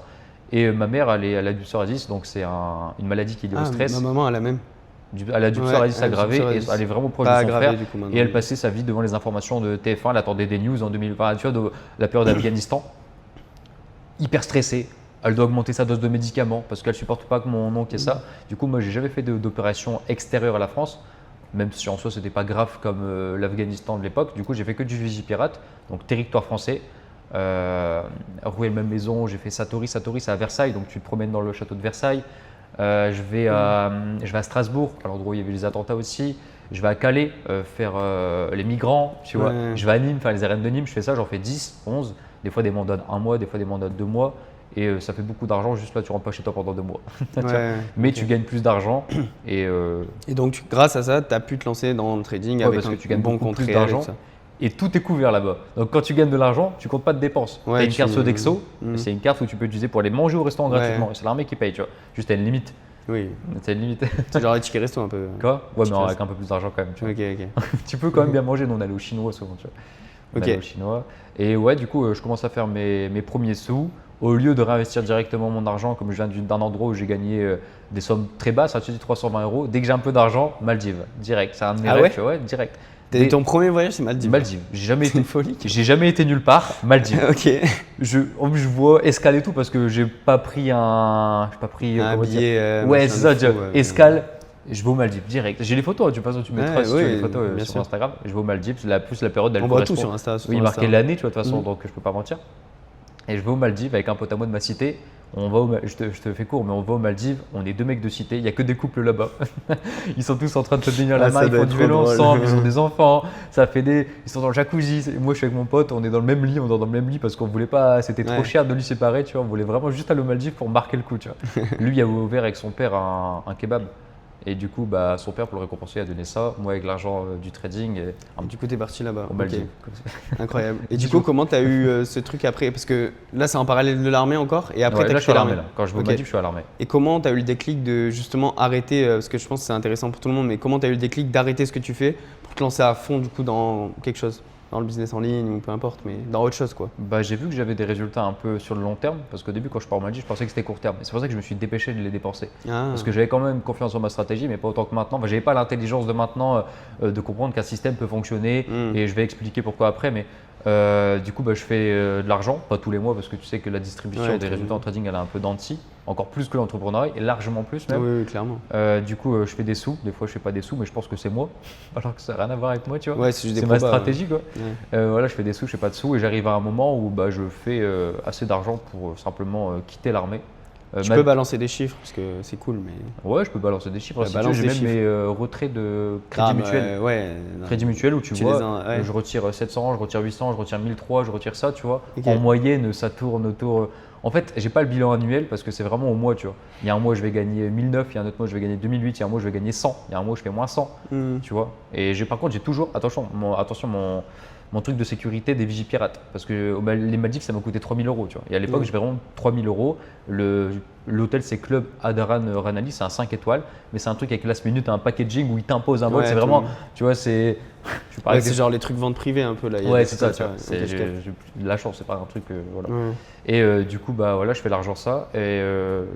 Speaker 1: Et ma mère, elle a du psoriasis, donc c'est une maladie qui est liée au stress.
Speaker 2: Ma maman, elle a même.
Speaker 1: Elle a du psoriasis aggravé et elle est vraiment proche de son frère. Et elle passait sa vie devant les informations de TF1, elle attendait des news en 2020, tu vois, de la période d'Afghanistan. Hyper stressée. Elle doit augmenter sa dose de médicaments parce qu'elle ne supporte pas que mon oncle ait ça. Du coup, moi, j'ai jamais fait d'opération extérieure à la France, même si en soi, c'était pas grave comme l'Afghanistan de l'époque. Du coup, j'ai fait que du Vigipirate, donc territoire français. Rouer même maison, j'ai fait Satori. Satori, c'est à Versailles, donc tu te promènes dans le château de Versailles. Je vais à Strasbourg, à l'endroit où il y avait les attentats aussi. Je vais à Calais faire les migrants, tu vois. Je vais à Nîmes, faire les arènes de Nîmes. Je fais ça, j'en fais 10, 11. Des fois, des mandats d'1 mois, des fois, des mandats de 2 mois. Et ça fait beaucoup d'argent, juste là, tu rentres pas chez toi pendant 2 mois. Mais tu gagnes plus d'argent. Et
Speaker 2: donc, grâce à ça, tu as pu te lancer dans le trading avec un bon compte réel
Speaker 1: d'argent. Et tout est couvert là-bas. Donc quand tu gagnes de l'argent, tu comptes pas de dépenses. Tu as une carte Sodexo, c'est une carte où tu peux utiliser pour aller manger au restaurant gratuitement. C'est l'armée qui paye, tu vois. Juste, tu as une limite.
Speaker 2: Oui.
Speaker 1: Tu as une limite.
Speaker 2: C'est genre les tickets resto un peu.
Speaker 1: Quoi? Ouais, mais avec un peu plus d'argent quand même. Tu vois. Tu peux quand même bien manger. Nous, on allait au chinois souvent, tu vois. On allait au chinois. Et ouais, du coup, je commence à faire mes premiers sous. Au lieu de réinvestir directement mon argent, comme je viens d'un endroit où j'ai gagné des sommes très basses, tu dis 320 €, dès que j'ai un peu d'argent, Maldives, direct. C'est un de mes rêves, tu vois, direct.
Speaker 2: Ton premier voyage, c'est Maldives.
Speaker 1: Maldives. J'ai jamais été nulle part. Maldives. En plus, je vois escale et tout parce que j'ai pas pris un
Speaker 2: billet.
Speaker 1: Ouais, c'est ça. Escale. Je vais aux Maldives direct. J'ai les photos. Tu passes, tu mettras si tu veux les photos sur Instagram. Je vais aux Maldives. Plus la période.
Speaker 2: On voit tout sur Insta.
Speaker 1: Oui, il marquait l'année, tu vois, de toute façon, donc je peux pas mentir. Et je vais aux Maldives avec un pote à moi de ma cité. Je te fais court, mais on va aux Maldives. On est 2 mecs de cité. Il n'y a que des couples là-bas. Ils sont tous en train de se tenir la main. Ils font du vélo ensemble. Ils ont des enfants. Ils sont dans le jacuzzi. Moi, je suis avec mon pote. On est dans le même lit. On dort dans le même lit parce qu'on voulait pas. C'était trop cher de lui séparer. Tu vois. On voulait vraiment juste aller aux Maldives pour marquer le coup. Tu vois. Lui, il a ouvert avec son père un kebab. Et du coup, son père, pour le récompenser, a donné ça. Moi, avec l'argent du trading.
Speaker 2: Du coup, tu es parti là-bas.
Speaker 1: Au Maldives.
Speaker 2: Incroyable. Et du coup, comment tu as eu ce truc après? Parce que là, c'est en parallèle de l'armée encore. Et après, tu as
Speaker 1: quitté l'armée. Quand je vais au Maldives, je suis à l'armée.
Speaker 2: Et comment tu as eu le déclic de justement arrêter, parce que je pense que c'est intéressant pour tout le monde, mais comment tu as eu le déclic d'arrêter ce que tu fais pour te lancer à fond du coup dans quelque chose? Dans le business en ligne ou peu importe, mais dans autre chose quoi.
Speaker 1: J'ai vu que j'avais des résultats un peu sur le long terme parce qu'au début quand je pars au Maldives, je pensais que c'était court terme. Et c'est pour ça que je me suis dépêché de les dépenser. Parce que j'avais quand même confiance en ma stratégie, mais pas autant que maintenant. J'avais pas l'intelligence de maintenant de comprendre qu'un système peut fonctionner et je vais expliquer pourquoi après. Mais du coup, je fais de l'argent, pas tous les mois parce que tu sais que la distribution des résultats en trading elle est un peu dents de scie, encore plus que l'entrepreneuriat et largement plus même.
Speaker 2: Oui, clairement.
Speaker 1: Du coup, je fais des sous. Des fois, je fais pas des sous, mais je pense que c'est moi, alors que ça n'a rien à voir avec moi, tu vois.
Speaker 2: Ouais,
Speaker 1: c'est ma stratégie quoi. Voilà, je fais des sous, je fais pas de sous et j'arrive à un moment où je fais assez d'argent pour simplement quitter l'armée.
Speaker 2: Tu peux balancer des chiffres parce que c'est cool, mais.
Speaker 1: Ouais, je peux balancer des chiffres. Si j'ai même mes retraits de crédit mutuel. Crédit mutuel où tu vois, je retire 700, je retire 800, je retire 1003, je retire ça, tu vois. En moyenne, ça tourne autour. En fait, j'ai pas le bilan annuel parce que c'est vraiment au mois, tu vois. Il y a un mois, je vais gagner 1009, il y a un autre mois, je vais gagner 2008, il y a un mois, je vais gagner 100, il y a un mois, je fais moins 100, tu vois. Et par contre, j'ai toujours, attention, mon truc de sécurité des Vigipirates. Parce que les Maldives, ça m'a coûté 3000 €, tu vois. Et à l'époque, je vais vraiment 3000 €. L'hôtel, c'est Club Adaran Ranali, c'est un 5 étoiles, mais c'est un truc avec last minute, un packaging où ils t'imposent un vol. C'est vraiment, tu vois, c'est.
Speaker 2: C'est genre les trucs vente privée un peu là.
Speaker 1: Ouais, c'est ça, tu vois. J'ai de la chance, c'est pas un truc. Voilà. Et du coup, voilà, je fais l'argent ça. Et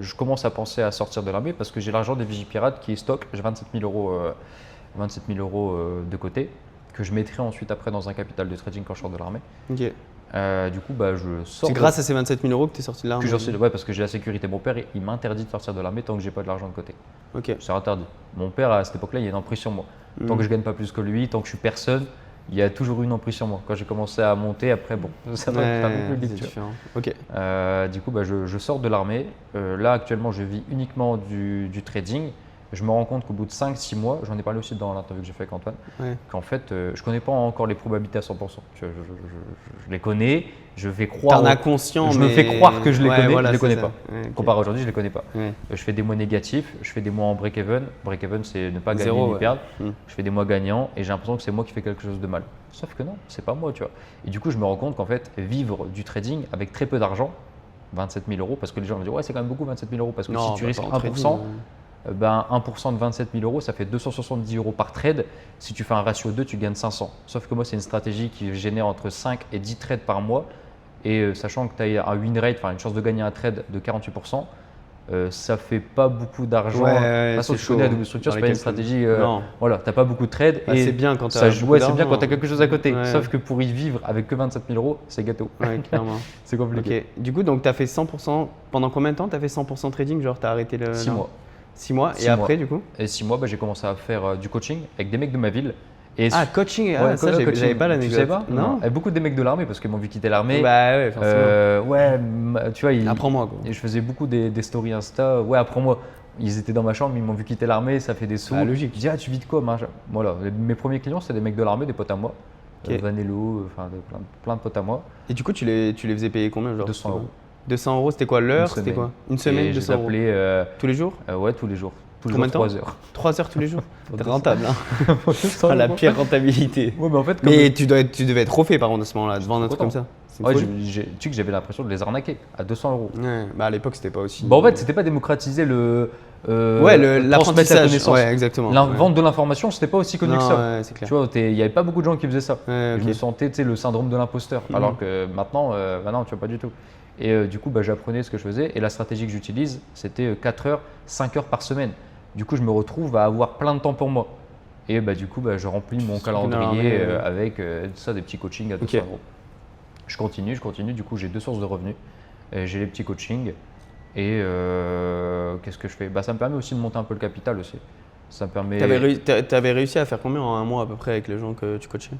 Speaker 1: je commence à penser à sortir de l'armée parce que j'ai l'argent des Vigipirates qui est stock. J'ai 27 000 € de côté, que je mettrai ensuite après dans un capital de trading quand je sors de l'armée. Du coup, bah, je sors.
Speaker 2: C'est grâce à ces 27 000 € que tu es sorti de l'armée.
Speaker 1: Ouais, parce que j'ai la sécurité. Mon père, il m'interdit de sortir de l'armée tant que j'ai pas de l'argent de côté.
Speaker 2: Ok.
Speaker 1: C'est interdit. Mon père, à cette époque-là, il y a une emprise sur moi. Tant que je gagne pas plus que lui, tant que je suis personne, il y a toujours eu une emprise sur moi. Quand j'ai commencé à monter, après, bon, ça va être un peu plus vite.
Speaker 2: C'est différent. Ok.
Speaker 1: Du coup, bah, je sors de l'armée. Là, actuellement, je vis uniquement du trading. Je me rends compte qu'au bout de 5-6 mois, j'en ai parlé aussi dans l'interview que j'ai fait avec Antoine, qu'en fait, je ne connais pas encore les probabilités à 100%. Je les connais, je fais croire.
Speaker 2: T'en as conscient,
Speaker 1: je
Speaker 2: mais…
Speaker 1: me fais croire que je les connais,
Speaker 2: voilà,
Speaker 1: je ne les connais
Speaker 2: ça.
Speaker 1: pas.
Speaker 2: Ouais, okay.
Speaker 1: Comparé à aujourd'hui, je ne les connais pas.
Speaker 2: Ouais.
Speaker 1: Je fais des mois négatifs, je fais des mois en break-even. Break-even, c'est ne pas gagner
Speaker 2: Zéro,
Speaker 1: ni perdre.
Speaker 2: Mm.
Speaker 1: Je fais des mois gagnants et j'ai l'impression que c'est moi qui fais quelque chose de mal. Sauf que non, c'est pas moi, tu vois. Et du coup, je me rends compte qu'en fait, vivre du trading avec très peu d'argent, 27 000 €, parce que les gens me disent ouais, c'est quand même beaucoup 27 000 €, parce que si tu risques 1%, ben 1% de 27 000 €, ça fait 270 € par trade. Si tu fais un ratio 2, tu gagnes 500. Sauf que moi, c'est une stratégie qui génère entre 5 et 10 trades par mois. Et sachant que tu as un win rate, enfin une chance de gagner un trade de 48%, ça fait pas beaucoup d'argent. De toute façon, tu connais la double structure, c'est pas une stratégie. Voilà, tu n'as pas beaucoup de trades.
Speaker 2: Bah, c'est bien quand tu as
Speaker 1: c'est bien quand tu as quelque chose à côté.
Speaker 2: Ouais.
Speaker 1: Sauf que pour y vivre avec que 27 000 €, c'est gâteau.
Speaker 2: Ouais, clairement.
Speaker 1: C'est compliqué.
Speaker 2: Okay. Du coup, tu as fait 100%. Pendant combien de temps tu as fait 100% trading? Genre, tu as arrêté le.
Speaker 1: 6 mois.
Speaker 2: 6 mois.
Speaker 1: 6
Speaker 2: et
Speaker 1: mois.
Speaker 2: Après, du coup
Speaker 1: Et 6 mois, bah, j'ai commencé à faire du coaching avec des mecs de ma ville. Et
Speaker 2: coaching,
Speaker 1: ouais,
Speaker 2: ça j'avais pas l'anecdote.
Speaker 1: Tu sais pas?
Speaker 2: Non.
Speaker 1: Et beaucoup des mecs de l'armée parce qu'ils m'ont vu quitter l'armée.
Speaker 2: Bah ouais, forcément.
Speaker 1: Tu vois,
Speaker 2: Apprends-moi quoi.
Speaker 1: Et je faisais beaucoup des stories Insta. Ouais, apprends-moi. Ils étaient dans ma chambre, ils m'ont vu quitter l'armée, ça fait des sous.
Speaker 2: Logique.
Speaker 1: Je dis tu vis de quoi? Voilà, mes premiers clients c'était des mecs de l'armée, des potes à moi.
Speaker 2: Okay.
Speaker 1: Vanello, enfin plein de potes à moi.
Speaker 2: Et du coup, tu les faisais payer combien genre
Speaker 1: 200 €.
Speaker 2: 200 €, c'était quoi l'heure? C'était quoi? Une semaine,
Speaker 1: et
Speaker 2: 200
Speaker 1: €.
Speaker 2: Tous les jours?
Speaker 1: Ouais, tous les jours.
Speaker 2: Combien de temps?
Speaker 1: 3 heures.
Speaker 2: 3 heures tous les jours? T'es rentable, hein. La
Speaker 1: La
Speaker 2: pire rentabilité.
Speaker 1: Ouais, mais en fait,
Speaker 2: tu devais être refait par contre à ce moment-là, de vendre un truc comme ça.
Speaker 1: Ouais, tu sais que j'avais l'impression de les arnaquer à 200 €.
Speaker 2: Ouais, bah à l'époque, c'était pas aussi.
Speaker 1: Bon, en fait, c'était pas démocratiser
Speaker 2: l'apprentissage. Ouais, exactement.
Speaker 1: La vente de l'information, c'était pas aussi connu que ça.
Speaker 2: Ouais, c'est clair.
Speaker 1: Tu vois, il y avait pas beaucoup de gens qui faisaient ça.
Speaker 2: Ouais, okay.
Speaker 1: Je me sentais, tu sais, le syndrome de l'imposteur. Alors que maintenant, non, tu vois pas du tout. Et du coup, bah, j'apprenais ce que je faisais. Et la stratégie que j'utilise, c'était 4 heures, 5 heures par semaine. Du coup, je me retrouve à avoir plein de temps pour moi. Et bah, du coup, bah, je remplis mon calendrier avec ça, des petits coachings à 200 €. Je continue. Du coup, j'ai 2 sources de revenus. J'ai les petits coachings. Et qu'est-ce que je fais? Bah, ça me permet aussi de monter un peu le capital aussi. Ça me permet…
Speaker 2: T'avais réussi à faire combien en un mois à peu près avec les gens que tu coachais?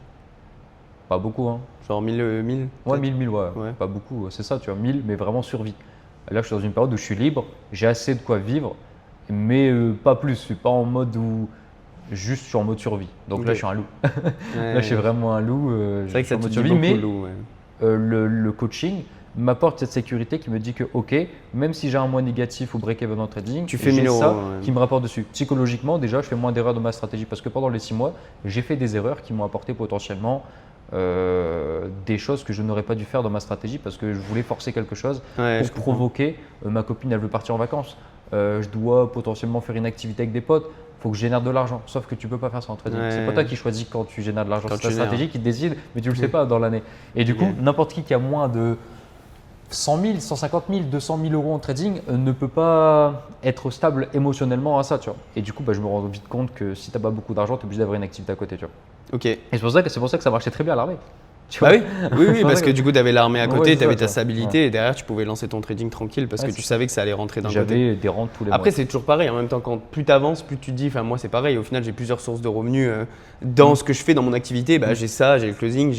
Speaker 1: Pas beaucoup, hein.
Speaker 2: Genre 1000
Speaker 1: Ouais, 1000, ouais. Pas beaucoup, c'est ça, tu vois, 1000, mais vraiment survie. Là, je suis dans une période où je suis libre, j'ai assez de quoi vivre, mais pas plus. Je suis pas en mode où… Juste, je suis en mode survie. Donc là, je suis un loup. Là, je suis vraiment un loup.
Speaker 2: C'est vrai que ça te dit beaucoup,
Speaker 1: mais
Speaker 2: loup,
Speaker 1: le coaching m'apporte cette sécurité qui me dit que, ok, même si j'ai un mois négatif ou break-even en trading,
Speaker 2: tu fais 1000 €
Speaker 1: ça qui me rapporte dessus. Psychologiquement, déjà, je fais moins d'erreurs dans ma stratégie parce que pendant les 6 mois, j'ai fait des erreurs qui m'ont apporté potentiellement des choses que je n'aurais pas dû faire dans ma stratégie parce que je voulais forcer quelque chose pour provoquer. Ma copine, elle veut partir en vacances. Je dois potentiellement faire une activité avec des potes. Il faut que je génère de l'argent. Sauf que tu peux pas faire ça en trading. C'est pas toi qui choisis quand tu génères de l'argent. C'est ta stratégie qui décide, mais tu le sais pas dans l'année. Et du coup, n'importe qui a moins de 100 000, 150 000, 200 000 € en trading ne peut pas être stable émotionnellement à ça, tu vois. Et du coup, bah, je me rends vite compte que si tu n'as pas beaucoup d'argent, tu es obligé d'avoir une activité à côté, tu vois.
Speaker 2: Ok.
Speaker 1: Et c'est pour ça que ça marchait très bien à l'armée.
Speaker 2: Bah oui, parce que du coup, tu avais l'armée à côté, tu avais ta stabilité
Speaker 1: ouais.
Speaker 2: Et derrière, tu pouvais lancer ton trading tranquille parce que tu savais que ça allait rentrer d'un côté.
Speaker 1: J'avais des rentes tous les mois.
Speaker 2: Après, c'est toujours pareil. En même temps, quand plus tu avances, plus tu te dis, enfin, moi, c'est pareil. Au final, j'ai plusieurs sources de revenus dans ce que je fais dans mon activité. Bah, j'ai ça, j'ai le closing,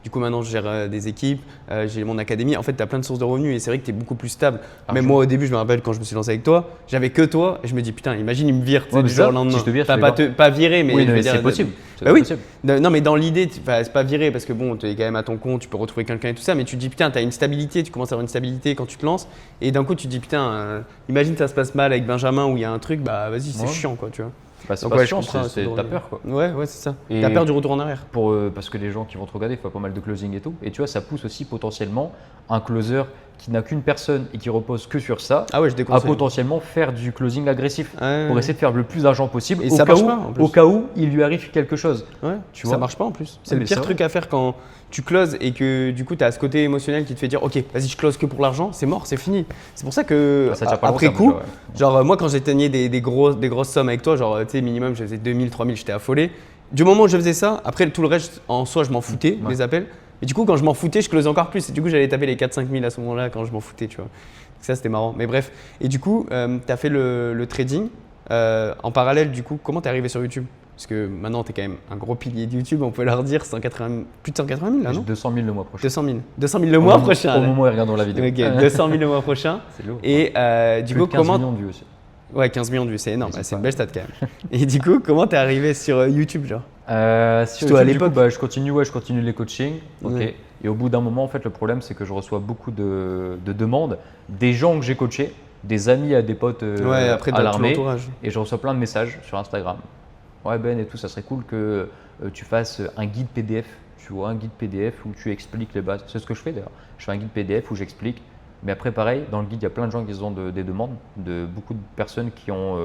Speaker 2: du coup, maintenant, je gère des équipes, j'ai mon académie. En fait, tu as plein de sources de revenus et c'est vrai que tu es beaucoup plus stable. Même moi, au début, je me rappelle quand je me suis lancé avec toi, j'avais que toi et je me dis, putain, imagine, il me vire du jour au lendemain.
Speaker 1: Si je te vire,
Speaker 2: pas virer, mais,
Speaker 1: oui, c'est possible.
Speaker 2: Bah oui. Non, mais dans l'idée, c'est pas viré parce que bon, tu es quand même à ton compte, tu peux retrouver quelqu'un et tout ça, mais tu te dis putain, tu as une stabilité, tu commences à avoir une stabilité quand tu te lances et d'un coup tu te dis putain, imagine ça se passe mal avec Benjamin où il y a un truc, bah vas-y, c'est chiant quoi, tu vois.
Speaker 1: Bah, c'est pas chiant, t'as peur quoi.
Speaker 2: Ouais, c'est ça. T'as peur du retour en arrière.
Speaker 1: Parce que les gens qui vont te regarder, il faut pas mal de closing et tout. Et tu vois, ça pousse aussi potentiellement un closer qui n'a qu'une personne et qui repose que sur ça, à potentiellement faire du closing agressif pour essayer de faire le plus d'argent possible
Speaker 2: et au
Speaker 1: cas où il lui arrive quelque chose.
Speaker 2: Ouais, ça marche pas en plus. C'est le pire truc à faire quand tu closes et que du coup tu as ce côté émotionnel qui te fait dire ok, vas-y, je close que pour l'argent, c'est mort, c'est fini. C'est pour ça que après coup, genre moi quand j'éteignais des grosses sommes avec toi, genre tu sais minimum je faisais 2000, 3000, j'étais affolé. Du moment où je faisais ça, après tout le reste en soi je m'en foutais, les appels. Et du coup, quand je m'en foutais, je closais encore plus. Et du coup, j'allais taper les 4-5 000 à ce moment-là quand je m'en foutais, tu vois. Donc ça, c'était marrant. Mais bref. Et du coup, tu as fait le trading. En parallèle, du coup, comment t'es arrivé sur YouTube? Parce que maintenant, tu es quand même un gros pilier de YouTube, on peut leur dire plus de 180 000 là, non?
Speaker 1: 200 000 le mois prochain.
Speaker 2: 200 000. 200 000 le mois prochain.
Speaker 1: Au moment où ils regardent la vidéo.
Speaker 2: Ok, 200 000 le mois prochain.
Speaker 1: C'est lourd.
Speaker 2: Et du
Speaker 1: Plus
Speaker 2: coup,
Speaker 1: de 15
Speaker 2: comment.
Speaker 1: millions de vues aussi.
Speaker 2: Ouais, 15 millions de vues, c'est énorme.
Speaker 1: Mais
Speaker 2: C'est une belle stat quand même. Et du coup, comment t'es arrivé sur YouTube, genre?
Speaker 1: Sur
Speaker 2: Toi, à
Speaker 1: YouTube, du coup,
Speaker 2: l'époque.
Speaker 1: je continue les coachings. Ok.
Speaker 2: Ouais.
Speaker 1: Et au bout d'un moment, en fait, le problème, c'est que je reçois beaucoup de demandes, des gens que j'ai coachés, des amis à des potes
Speaker 2: Ouais, après,
Speaker 1: à
Speaker 2: t'as tout
Speaker 1: l'armée,
Speaker 2: l'entourage.
Speaker 1: et je reçois plein de messages sur Instagram. Ouais Ben et tout, ça serait cool que tu fasses un guide PDF, tu vois, un guide PDF où tu expliques les bases. C'est ce que je fais d'ailleurs. Je fais un guide PDF où j'explique. Mais après, pareil, dans le guide, il y a plein de gens qui ont des demandes, de beaucoup de personnes qui ont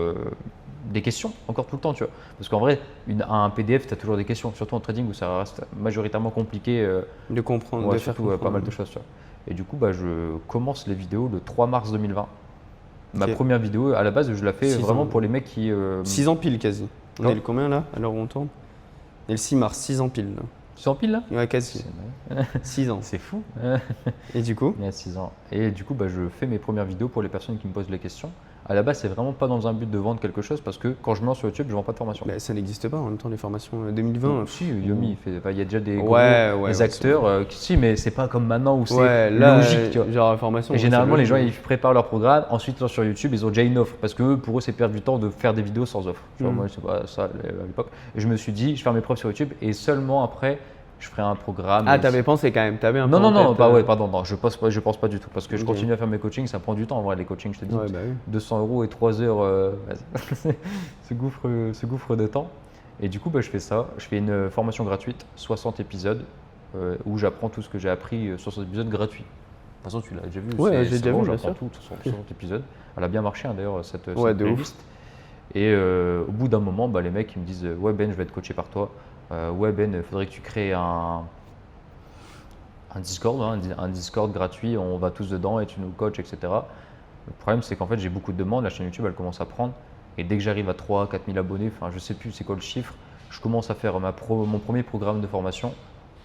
Speaker 1: des questions, encore tout le temps, tu vois. Parce qu'en vrai, un PDF, tu as toujours des questions, surtout en trading où ça reste majoritairement compliqué.
Speaker 2: De comprendre,
Speaker 1: Ouais,
Speaker 2: de faire
Speaker 1: surtout
Speaker 2: comprendre.
Speaker 1: pas mal de choses, tu vois. Et du coup, je commence les vidéos le 3 mars 2020. Ma
Speaker 2: Ok.
Speaker 1: première vidéo, à la base, je la fais
Speaker 2: 6
Speaker 1: vraiment
Speaker 2: ans.
Speaker 1: pour les mecs qui.
Speaker 2: 6 ans pile quasi. On
Speaker 1: Ouais.
Speaker 2: est le combien là, à l'heure où on tourne? On est le 6 mars, 6 ans pile là.
Speaker 1: Tu es en pile là?
Speaker 2: Ouais, quasi. 6 ans.
Speaker 1: C'est fou.
Speaker 2: Et du coup?
Speaker 1: Il y a 6 ans. Et du coup, je fais mes premières vidéos pour les personnes qui me posent les questions. À la base, c'est vraiment pas dans un but de vendre quelque chose parce que quand je me lance sur YouTube, je vends pas de formation.
Speaker 2: Bah, ça n'existe pas en même temps, les formations 2020.
Speaker 1: Si, Yomi, il y a déjà des,
Speaker 2: Ouais,
Speaker 1: acteurs si, mais c'est pas comme maintenant où c'est
Speaker 2: Ouais, là,
Speaker 1: logique. Tu vois.
Speaker 2: genre la formation.
Speaker 1: Et
Speaker 2: ouais,
Speaker 1: généralement,
Speaker 2: c'est
Speaker 1: les gens
Speaker 2: logique.
Speaker 1: ils préparent leur programme, ensuite ils sont sur YouTube, ils ont déjà une offre parce que pour eux, c'est perdre du temps de faire des vidéos sans offre. Tu vois, moi, c'est pas ça à l'époque. Et je me suis dit, je vais faire mes preuves sur YouTube et seulement après, je ferai un programme.
Speaker 2: Ah, t'avais pensé quand même, t'avais un peu
Speaker 1: Non,
Speaker 2: en tête,
Speaker 1: ouais, pardon, non, je pense pas du tout parce que je
Speaker 2: Ok.
Speaker 1: continue à faire mes coachings, ça prend du temps en vrai, les coachings, je te dis.
Speaker 2: Ouais, bah oui.
Speaker 1: 200 € et 3 heures, vas-y. ce gouffre de temps. Et du coup, je fais ça. Je fais une formation gratuite, 60 épisodes, où j'apprends tout ce que j'ai appris, 60 épisodes gratuits. De toute façon, tu l'as déjà vu.
Speaker 2: Ouais,
Speaker 1: c'est
Speaker 2: j'ai déjà
Speaker 1: bon,
Speaker 2: vu, bien
Speaker 1: j'apprends
Speaker 2: sûr.
Speaker 1: tout, 60 épisodes. Elle a bien marché d'ailleurs, cette
Speaker 2: Ouais, de ouf.
Speaker 1: playlist. Et au bout d'un moment, les mecs ils me disent ouais Ben, je vais être coaché par toi. Ouais Ben, il faudrait que tu crées un Discord, un Discord gratuit, on va tous dedans et tu nous coaches, etc. Le problème, c'est qu'en fait, j'ai beaucoup de demandes, la chaîne YouTube, elle commence à prendre. Et dès que j'arrive à 3 4 000 abonnés, enfin, je sais plus c'est quoi le chiffre, je commence à faire mon premier programme de formation.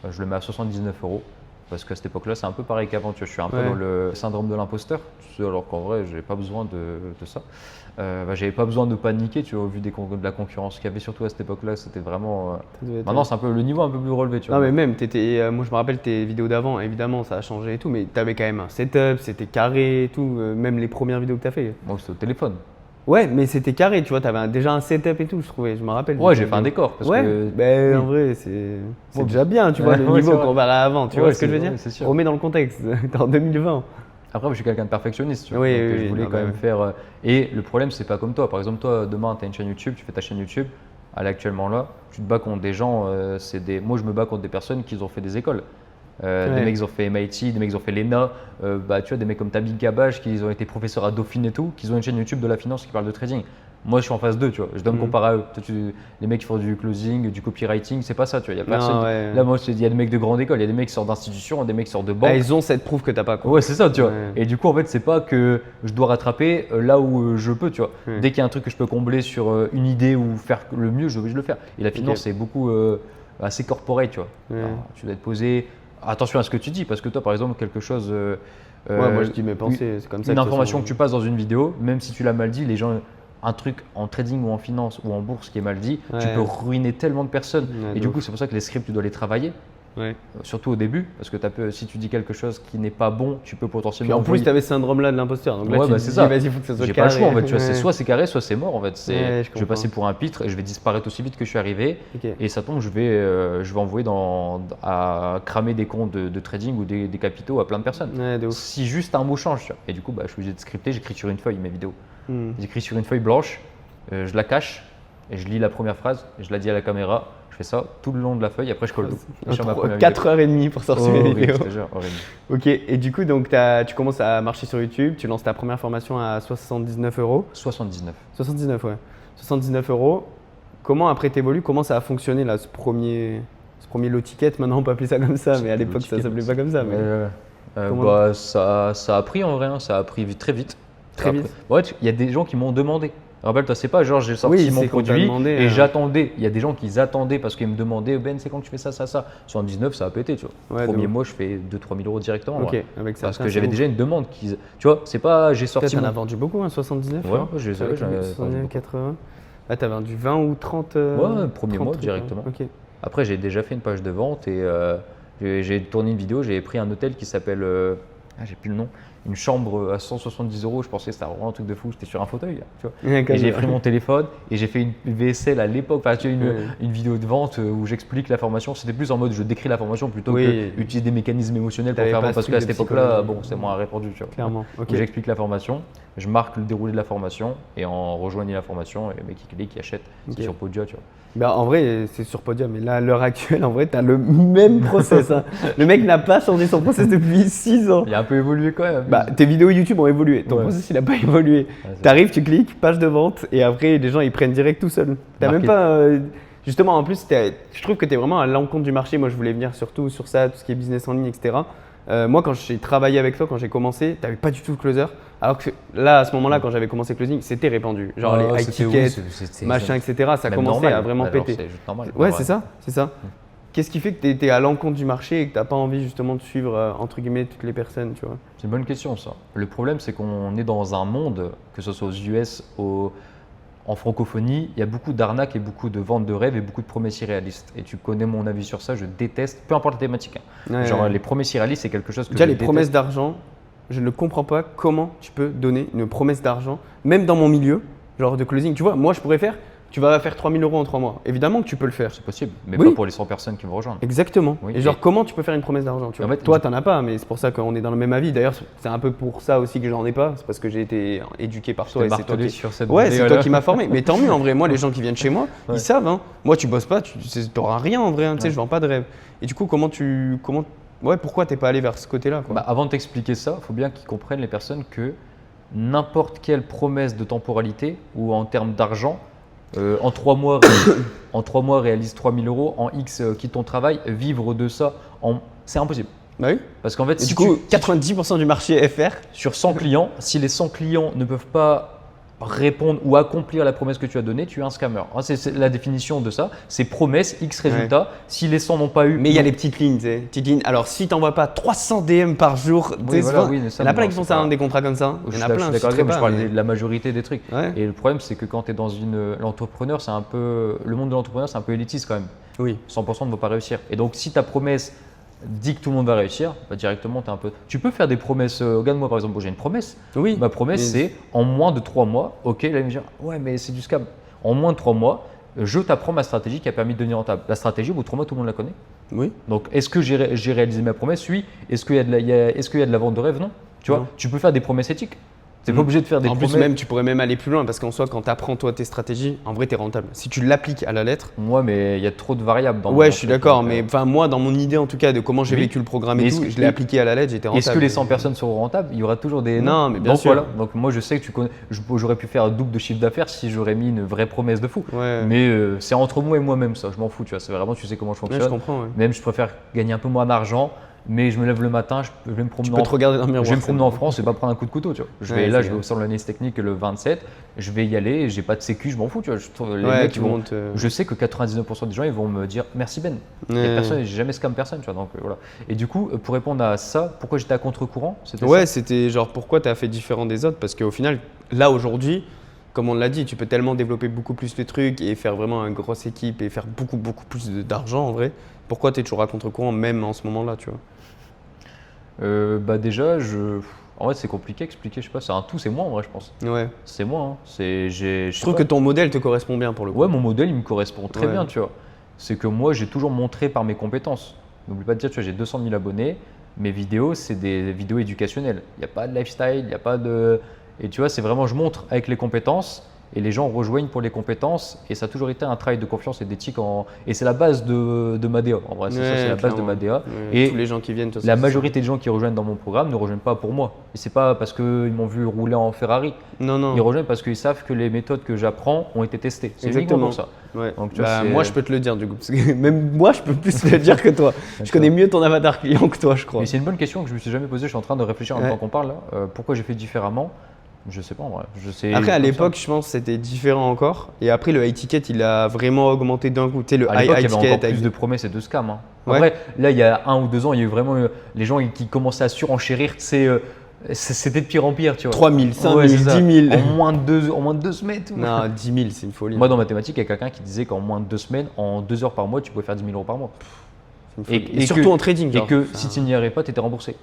Speaker 1: Je le mets à 79 €. Parce qu'à cette époque-là, c'est un peu pareil qu'avant. Je suis un peu
Speaker 2: Ouais.
Speaker 1: dans le syndrome de l'imposteur, tu sais, alors qu'en vrai, j'ai pas besoin de ça. J'avais pas besoin de paniquer, tu vois, au vu de la concurrence qu'il y avait, surtout à cette époque-là. C'était vraiment.
Speaker 2: Ça devait être-
Speaker 1: Maintenant, c'est un peu le niveau un peu plus relevé, tu
Speaker 2: Non,
Speaker 1: vois.
Speaker 2: mais même, moi je me rappelle tes vidéos d'avant, évidemment, ça a changé et tout, mais t'avais quand même un setup, c'était carré et tout, même les premières vidéos que t'as fait.
Speaker 1: Moi, c'était au téléphone.
Speaker 2: Ouais, mais c'était carré, tu vois, t'avais déjà un setup et tout, je trouvais, je me rappelle.
Speaker 1: Ouais, j'ai fait un décor. Parce
Speaker 2: Ouais,
Speaker 1: que,
Speaker 2: ben,
Speaker 1: oui.
Speaker 2: en vrai, c'est
Speaker 1: Ouais,
Speaker 2: déjà bien, tu vois, le
Speaker 1: ouais,
Speaker 2: niveau
Speaker 1: c'est vrai.
Speaker 2: comparé à avant, tu
Speaker 1: Ouais,
Speaker 2: vois ce que
Speaker 1: c'est
Speaker 2: je veux
Speaker 1: vrai,
Speaker 2: dire?
Speaker 1: c'est sûr.
Speaker 2: Remets dans le contexte, t'es en 2020.
Speaker 1: Après, je suis quelqu'un de perfectionniste, tu vois.
Speaker 2: Oui,
Speaker 1: donc,
Speaker 2: oui,
Speaker 1: je
Speaker 2: oui,
Speaker 1: voulais
Speaker 2: non,
Speaker 1: quand
Speaker 2: bah
Speaker 1: même
Speaker 2: oui.
Speaker 1: faire. Et le problème, c'est pas comme toi. Par exemple, toi, demain, tu as une chaîne YouTube, tu fais ta chaîne YouTube. Actuellement là, tu te bats contre des gens. Moi, je me bats contre des personnes qui ont fait des écoles.
Speaker 2: Ouais.
Speaker 1: Des mecs qui ont fait MIT, des mecs qui ont fait l'ENA. Tu vois, des mecs comme Tabitha Gabbage qui ont été professeurs à Dauphine et tout, qui ont une chaîne YouTube de la finance qui parle de trading. Moi, je suis en phase 2, tu vois. Je dois me comparer à eux. Toi, les mecs qui font du closing, du copywriting, c'est pas ça, tu vois. Il y a personne.
Speaker 2: Non, ouais.
Speaker 1: Là, moi, il y a des mecs de grande école, il y a des mecs qui sortent d'institutions, des mecs qui sortent de banques.
Speaker 2: Ah, ils ont cette preuve que t'as pas, quoi.
Speaker 1: Ouais, c'est ça, tu vois.
Speaker 2: Ouais.
Speaker 1: Et du coup, en fait, c'est pas que je dois rattraper là où je peux, tu vois.
Speaker 2: Ouais.
Speaker 1: Dès qu'il y a un truc que je peux combler sur une idée ou faire le mieux, je vais le faire. Et la finance,
Speaker 2: Ok.
Speaker 1: c'est beaucoup assez corporate, tu vois.
Speaker 2: Ouais.
Speaker 1: Alors, tu dois te poser. Attention à ce que tu dis, parce que toi, par exemple, quelque chose.
Speaker 2: Ouais, moi je dis mes pensées, c'est comme ça.
Speaker 1: Une
Speaker 2: de toute
Speaker 1: information
Speaker 2: façon.
Speaker 1: que tu passes dans une vidéo, même si tu l'as mal dit, les gens. Un truc en trading ou en finance ou en bourse qui est mal dit, tu
Speaker 2: Ouais.
Speaker 1: peux ruiner tellement de personnes.
Speaker 2: Ouais,
Speaker 1: Et
Speaker 2: de
Speaker 1: du
Speaker 2: ouf.
Speaker 1: coup, c'est pour ça que les scripts, tu dois les travailler.
Speaker 2: Ouais.
Speaker 1: Surtout au début, parce que si tu dis quelque chose qui n'est pas bon, tu peux potentiellement.
Speaker 2: Puis en plus, t'avais ce syndrome-là de l'imposteur. Donc là,
Speaker 1: Ouais,
Speaker 2: tu te
Speaker 1: c'est
Speaker 2: dis,
Speaker 1: ça.
Speaker 2: vas-y, il faut que ça soit
Speaker 1: J'ai
Speaker 2: carré.
Speaker 1: pas le choix en fait, tu vois,
Speaker 2: Ouais.
Speaker 1: soit c'est carré, soit c'est mort en fait.
Speaker 2: Ouais, je
Speaker 1: Je vais passer
Speaker 2: comprends.
Speaker 1: pour un pitre et je vais disparaître aussi vite que je suis arrivé.
Speaker 2: Ok.
Speaker 1: Et ça tombe, je vais envoyer à cramer des comptes de trading ou des capitaux à plein de personnes.
Speaker 2: Ouais, de ouf.
Speaker 1: Si juste un mot change, tu vois. Et du coup, je suis obligé de scripter, j'écris sur une feuille mes vidéos.
Speaker 2: Hmm.
Speaker 1: J'écris sur une feuille blanche, je la cache et je lis la première phrase, et je la dis à la caméra. Je fais ça tout le long de la feuille, après je colle tout. Et je fais ma première
Speaker 2: 4h30 pour sortir
Speaker 1: vidéo.
Speaker 2: une
Speaker 1: Horrible,
Speaker 2: vidéo.
Speaker 1: je te jure, horrible.
Speaker 2: Ok, et du coup, donc, tu commences à marcher sur YouTube, tu lances ta première formation à 79 €.
Speaker 1: 79.
Speaker 2: 79, ouais. 79 €. Comment après t'évolues, comment ça a fonctionné là, ce premier low ticket? Maintenant, on peut appeler ça comme ça, mais à l'époque, ça s'appelait pas comme ça. Mais...
Speaker 1: Comment ça a pris en vrai, ça a pris très vite.
Speaker 2: Très vite.
Speaker 1: Ouais, il y a des gens qui m'ont demandé. Rappelle-toi, c'est pas genre j'ai sorti
Speaker 2: Oui,
Speaker 1: mon
Speaker 2: c'est qu'on t'a
Speaker 1: produit
Speaker 2: demandé,
Speaker 1: et j'attendais. Il y a des gens qui attendaient parce qu'ils me demandaient Ben, c'est quand tu fais ça, ça, ça. 79, ça a pété, tu vois.
Speaker 2: Ouais,
Speaker 1: Premier
Speaker 2: donc.
Speaker 1: mois, je fais 2-3 000 euros directement.
Speaker 2: Ok,
Speaker 1: Ouais.
Speaker 2: avec ça.
Speaker 1: Parce que j'avais déjà une demande. Tu vois, c'est pas j'ai sorti.
Speaker 2: T'en as vendu beaucoup, hein, 79.
Speaker 1: Ouais,
Speaker 2: hein.
Speaker 1: j'ai
Speaker 2: Avec
Speaker 1: j'en ai vendu
Speaker 2: 79,
Speaker 1: beaucoup.
Speaker 2: 80. Là, t'as vendu 20 ou 30.
Speaker 1: Ouais, premier
Speaker 2: 30
Speaker 1: mois
Speaker 2: trucs,
Speaker 1: directement.
Speaker 2: Ok.
Speaker 1: Après, j'ai déjà fait une page de vente et j'ai tourné une vidéo. J'ai pris un hôtel qui s'appelle, j'ai plus le nom, une chambre à 170 euros. Je pensais que c'était vraiment un truc de fou. J'étais sur un fauteuil, là, tu vois.
Speaker 2: Ouais,
Speaker 1: Et j'ai pris mon téléphone et j'ai fait une VSL à l'époque, enfin, tu vois,
Speaker 2: Ouais.
Speaker 1: une vidéo de vente où j'explique la formation. C'était plus en mode je décris la formation plutôt
Speaker 2: Oui.
Speaker 1: que utiliser des mécanismes émotionnels pour
Speaker 2: T'avais
Speaker 1: faire
Speaker 2: pas
Speaker 1: vendre.
Speaker 2: ce
Speaker 1: Parce
Speaker 2: truc
Speaker 1: qu'à
Speaker 2: de
Speaker 1: cette époque-là,
Speaker 2: psychologie.
Speaker 1: bon, c'est moins répandu, tu vois.
Speaker 2: Clairement. Ok.
Speaker 1: Où j'explique la formation, je marque le déroulé de la formation et en rejoignant la formation, et le mec qui clique, qui achète,
Speaker 2: Ok.
Speaker 1: c'est sur Podia, tu vois.
Speaker 2: Bah, en vrai, c'est sur Podium, mais là, à l'heure actuelle, en vrai, t'as le même process. Hein. Le mec n'a pas changé son process depuis 6 ans.
Speaker 1: Il a un peu évolué quand même.
Speaker 2: Bah, tes vidéos YouTube ont évolué. Ton
Speaker 1: Ouais.
Speaker 2: process, il n'a pas évolué.
Speaker 1: Ouais, c'est
Speaker 2: T'arrives, tu cliques, page de vente, et après, les gens, ils prennent direct tout seul. T'as même
Speaker 1: Market-
Speaker 2: pas. Justement, en plus, je trouve que tu es vraiment à l'encontre du marché. Moi, je voulais venir surtout sur ça, tout ce qui est business en ligne, etc. Moi, quand j'ai travaillé avec toi, quand j'ai commencé, tu n'avais pas du tout de closer. Alors que là, à ce moment-là, quand j'avais commencé closing, c'était répandu. Genre les high
Speaker 1: c'était- oui,
Speaker 2: tickets,
Speaker 1: c'était-
Speaker 2: machin, etc. Ça
Speaker 1: même
Speaker 2: commençait
Speaker 1: normal.
Speaker 2: à vraiment
Speaker 1: Alors,
Speaker 2: péter.
Speaker 1: C'est juste normal.
Speaker 2: Ouais, c'est ça, c'est ça. Qu'est-ce qui fait que tu étais à l'encontre du marché et que tu n'as pas envie justement de suivre, entre guillemets, toutes les personnes, tu vois?
Speaker 1: C'est une bonne question, ça. Le problème, c'est qu'on est dans un monde, que ce soit aux US, en francophonie, il y a beaucoup d'arnaques et beaucoup de ventes de rêves et beaucoup de promesses irréalistes. Et tu connais mon avis sur ça, je déteste, peu importe la thématique. Hein.
Speaker 2: Ouais,
Speaker 1: Genre,
Speaker 2: ouais.
Speaker 1: les promesses irréalistes, c'est quelque chose que
Speaker 2: Déjà,
Speaker 1: je
Speaker 2: les
Speaker 1: déteste.
Speaker 2: promesses d'argent, je ne comprends pas comment tu peux donner une promesse d'argent, même dans mon milieu, genre de closing. Tu vois, moi, je pourrais faire, tu vas faire 3 000 euros en 3 mois. Évidemment que tu peux le faire.
Speaker 1: C'est possible, mais
Speaker 2: Oui.
Speaker 1: pas pour les 100 personnes qui me rejoignent.
Speaker 2: Exactement.
Speaker 1: Oui,
Speaker 2: Et genre,
Speaker 1: et-
Speaker 2: comment tu peux faire une promesse d'argent, tu vois?
Speaker 1: En fait,
Speaker 2: Toi, tu n'en as pas, mais c'est pour ça qu'on est dans le même avis. D'ailleurs, c'est un peu pour ça aussi que j'en ai pas. C'est parce que j'ai été éduqué par toi
Speaker 1: Je
Speaker 2: et
Speaker 1: t'ai
Speaker 2: c'est toi
Speaker 1: martelé
Speaker 2: qui…
Speaker 1: sur cette
Speaker 2: Ouais, c'est toi
Speaker 1: vidéo-là.
Speaker 2: qui m'as formé. Mais tant mieux en vrai. Moi, les gens qui viennent chez moi,
Speaker 1: Ouais.
Speaker 2: ils savent. Hein. Moi, tu bosses pas, tu n'auras rien en vrai. Hein. Tu sais,
Speaker 1: Ouais.
Speaker 2: je vends pas de rêve. Et du coup, ouais, pourquoi t'es pas allé vers ce côté-là, quoi?
Speaker 1: Bah, avant de t'expliquer ça, il faut bien qu'ils comprennent les personnes que n'importe quelle promesse de temporalité ou en termes d'argent, en 3 mois, en 3 mois réalise 3 000 euros, en X quitte ton travail, vivre de ça, c'est impossible.
Speaker 2: Bah oui.
Speaker 1: Parce qu'en fait,
Speaker 2: Et
Speaker 1: si
Speaker 2: du coup,
Speaker 1: tu-
Speaker 2: 90% du marché FR.
Speaker 1: sur 100 clients, si les 100 clients ne peuvent pas répondre ou accomplir la promesse que tu as donnée, tu es un scammer. Hein, c'est la définition de ça. C'est promesse, X résultat. Si les 100 n'ont pas eu.
Speaker 2: Mais il y a les petites lignes, tu sais. Petites lignes. Alors, si t'envoies pas 300 DM par jour, tu sais,
Speaker 1: voilà,
Speaker 2: souvent,
Speaker 1: oui, mais ça,
Speaker 2: il y en a plein
Speaker 1: non,
Speaker 2: qui font
Speaker 1: c'est
Speaker 2: ça,
Speaker 1: pas-
Speaker 2: hein, des contrats comme ça. Il y en a plein.
Speaker 1: Je suis
Speaker 2: je
Speaker 1: d'accord avec
Speaker 2: sais
Speaker 1: toi, mais je
Speaker 2: pas,
Speaker 1: parle
Speaker 2: mais-
Speaker 1: de la majorité des trucs.
Speaker 2: Ouais.
Speaker 1: Et le problème, c'est que quand tu es dans l'entrepreneur, c'est un peu. Le monde de l'entrepreneur, c'est un peu élitiste quand même.
Speaker 2: Oui.
Speaker 1: 100% ne va pas réussir. Et donc, si ta promesse dit que tout le monde va réussir, bah, directement, tu es un peu. Tu peux faire des promesses. Regarde-moi, par exemple, j'ai une promesse.
Speaker 2: Oui.
Speaker 1: Ma promesse,
Speaker 2: Mais-
Speaker 1: c'est en moins de 3 mois, ok, là, il va me dire, ouais, mais c'est du scam. En moins de 3 mois, je t'apprends ma stratégie qui a permis de devenir rentable. La stratégie, au bout de 3 mois, tout le monde la connaît.
Speaker 2: Oui.
Speaker 1: Donc, est-ce que j'ai réalisé ma promesse? Oui. Est-ce qu'il y a de la vente de rêve? Non. Tu vois,
Speaker 2: Non.
Speaker 1: tu peux faire des promesses éthiques. Tu n'es pas
Speaker 2: Mhm.
Speaker 1: obligé de faire des
Speaker 2: En
Speaker 1: promesses.
Speaker 2: plus, même, tu pourrais même aller plus loin parce qu'en soi, quand tu apprends toi tes stratégies, en vrai, tu es rentable. Si tu l'appliques à la lettre.
Speaker 1: Moi, mais il y a trop de variables dans
Speaker 2: Ouais,
Speaker 1: mon
Speaker 2: je suis
Speaker 1: truc,
Speaker 2: d'accord,
Speaker 1: donc,
Speaker 2: mais enfin, moi, dans mon idée en tout cas de comment j'ai
Speaker 1: Oui.
Speaker 2: vécu le programme et
Speaker 1: Mais
Speaker 2: tout,
Speaker 1: est-ce que-
Speaker 2: je l'ai appliqué à la lettre, j'étais rentable.
Speaker 1: Est-ce que les 100 personnes seront rentables? Il y aura toujours des
Speaker 2: Non, mais bien
Speaker 1: donc,
Speaker 2: sûr.
Speaker 1: Voilà. Donc moi, je sais que j'aurais pu faire un double de chiffre d'affaires si j'aurais mis une vraie promesse de fou.
Speaker 2: Ouais.
Speaker 1: Mais c'est entre moi et moi-même ça. Je m'en fous, tu vois. C'est vraiment, tu sais comment je
Speaker 2: Ouais,
Speaker 1: fonctionne.
Speaker 2: je comprends. Ouais.
Speaker 1: Même je préfère gagner un peu moins d'argent, mais je me lève le matin, je vais me
Speaker 2: Tu
Speaker 1: promener
Speaker 2: peux te regarder dans le miroir.
Speaker 1: Je vais me
Speaker 2: c'est
Speaker 1: promener en
Speaker 2: bon.
Speaker 1: France et pas prendre un coup de couteau, tu vois. Je
Speaker 2: Ouais,
Speaker 1: vais là,
Speaker 2: c'est
Speaker 1: je vais au salon de l'analyse technique le 27, je vais y aller, j'ai pas de sécu, je m'en fous, tu vois. Je trouve les
Speaker 2: Ouais,
Speaker 1: mecs,
Speaker 2: tout
Speaker 1: ils
Speaker 2: le
Speaker 1: vont-
Speaker 2: monde te-
Speaker 1: je sais que 99% des gens, ils vont me dire merci Ben. Il y a
Speaker 2: Ouais.
Speaker 1: personne, j'ai jamais scam personne, tu vois. Donc voilà. Et du coup, pour répondre à ça, pourquoi j'étais à contre-courant, c'était
Speaker 2: Ouais,
Speaker 1: ça
Speaker 2: c'était genre pourquoi tu as fait différent des autres? Parce qu'au final, là aujourd'hui, comme on l'a dit, tu peux tellement développer beaucoup plus les trucs et faire vraiment une grosse équipe et faire beaucoup plus d'argent en vrai. Pourquoi tu es toujours à contre-courant même en ce moment-là, tu vois?
Speaker 1: Bah déjà, en vrai, c'est compliqué à expliquer, je sais pas, c'est un tout, c'est moi en vrai, je pense.
Speaker 2: Ouais.
Speaker 1: C'est moi, hein.
Speaker 2: Je trouve que ton modèle te correspond bien pour le coup.
Speaker 1: Ouais, mon modèle, il me correspond très
Speaker 2: Ouais.
Speaker 1: bien, tu vois. C'est que moi, j'ai toujours montré par mes compétences. N'oublie pas de dire, tu vois, j'ai 200 000 abonnés. Mes vidéos, c'est des vidéos éducationnelles. Il n'y a pas de lifestyle, il n'y a pas de… Et tu vois, c'est vraiment, je montre avec les compétences et les gens rejoignent pour les compétences. Et ça a toujours été un travail de confiance et d'éthique. Et c'est la base de ma DA. En vrai, c'est ça, c'est la base de ma DA.
Speaker 2: Et
Speaker 1: Et
Speaker 2: tous les gens qui viennent, de toute
Speaker 1: la
Speaker 2: façon,
Speaker 1: majorité des gens qui rejoignent dans mon programme ne rejoignent pas pour moi. Et c'est pas parce qu'ils m'ont vu rouler en Ferrari.
Speaker 2: Non, non.
Speaker 1: Ils rejoignent parce qu'ils savent que les méthodes que j'apprends ont été testées. C'est uniquement
Speaker 2: Exactement.
Speaker 1: pour ça.
Speaker 2: Ouais.
Speaker 1: Donc, tu vois,
Speaker 2: Bah,
Speaker 1: c'est-
Speaker 2: moi, je peux te le dire du coup. Parce que même moi, je peux plus le dire que toi. Je connais mieux ton avatar client que toi, je crois.
Speaker 1: Mais c'est une bonne question que je me suis jamais posée. Je suis en train de réfléchir en même
Speaker 2: Ouais.
Speaker 1: temps qu'on parle. Là. Pourquoi j'ai fait différemment? Je sais pas en vrai. Je sais
Speaker 2: Après, à
Speaker 1: comme ça.
Speaker 2: l'époque, je pense que c'était différent encore. Et après, le high ticket, il a vraiment augmenté d'un coup. Tu sais, le
Speaker 1: À l'époque, il y
Speaker 2: high
Speaker 1: avait
Speaker 2: ticket.
Speaker 1: encore plus de promesses et de scams. Hein.
Speaker 2: Ouais.
Speaker 1: Après, là, il y a 1 ou 2 ans, il y a eu vraiment les gens qui commençaient à surenchérir. C'était de pire en pire, tu vois.
Speaker 2: 3 000, 5
Speaker 1: Ouais,
Speaker 2: 000,
Speaker 1: c'est ça.
Speaker 2: 10 000.
Speaker 1: En moins de 2 semaines. Tout.
Speaker 2: Non, 10 000, c'est une folie.
Speaker 1: Moi, dans mathématiques, il y a quelqu'un qui disait qu'en moins de 2 semaines, en 2 heures par mois, tu pouvais faire 10 000 euros par mois.
Speaker 2: C'est une folie. Et surtout en trading.
Speaker 1: Et
Speaker 2: genre.
Speaker 1: que si tu n'y arrives pas, tu étais remboursé.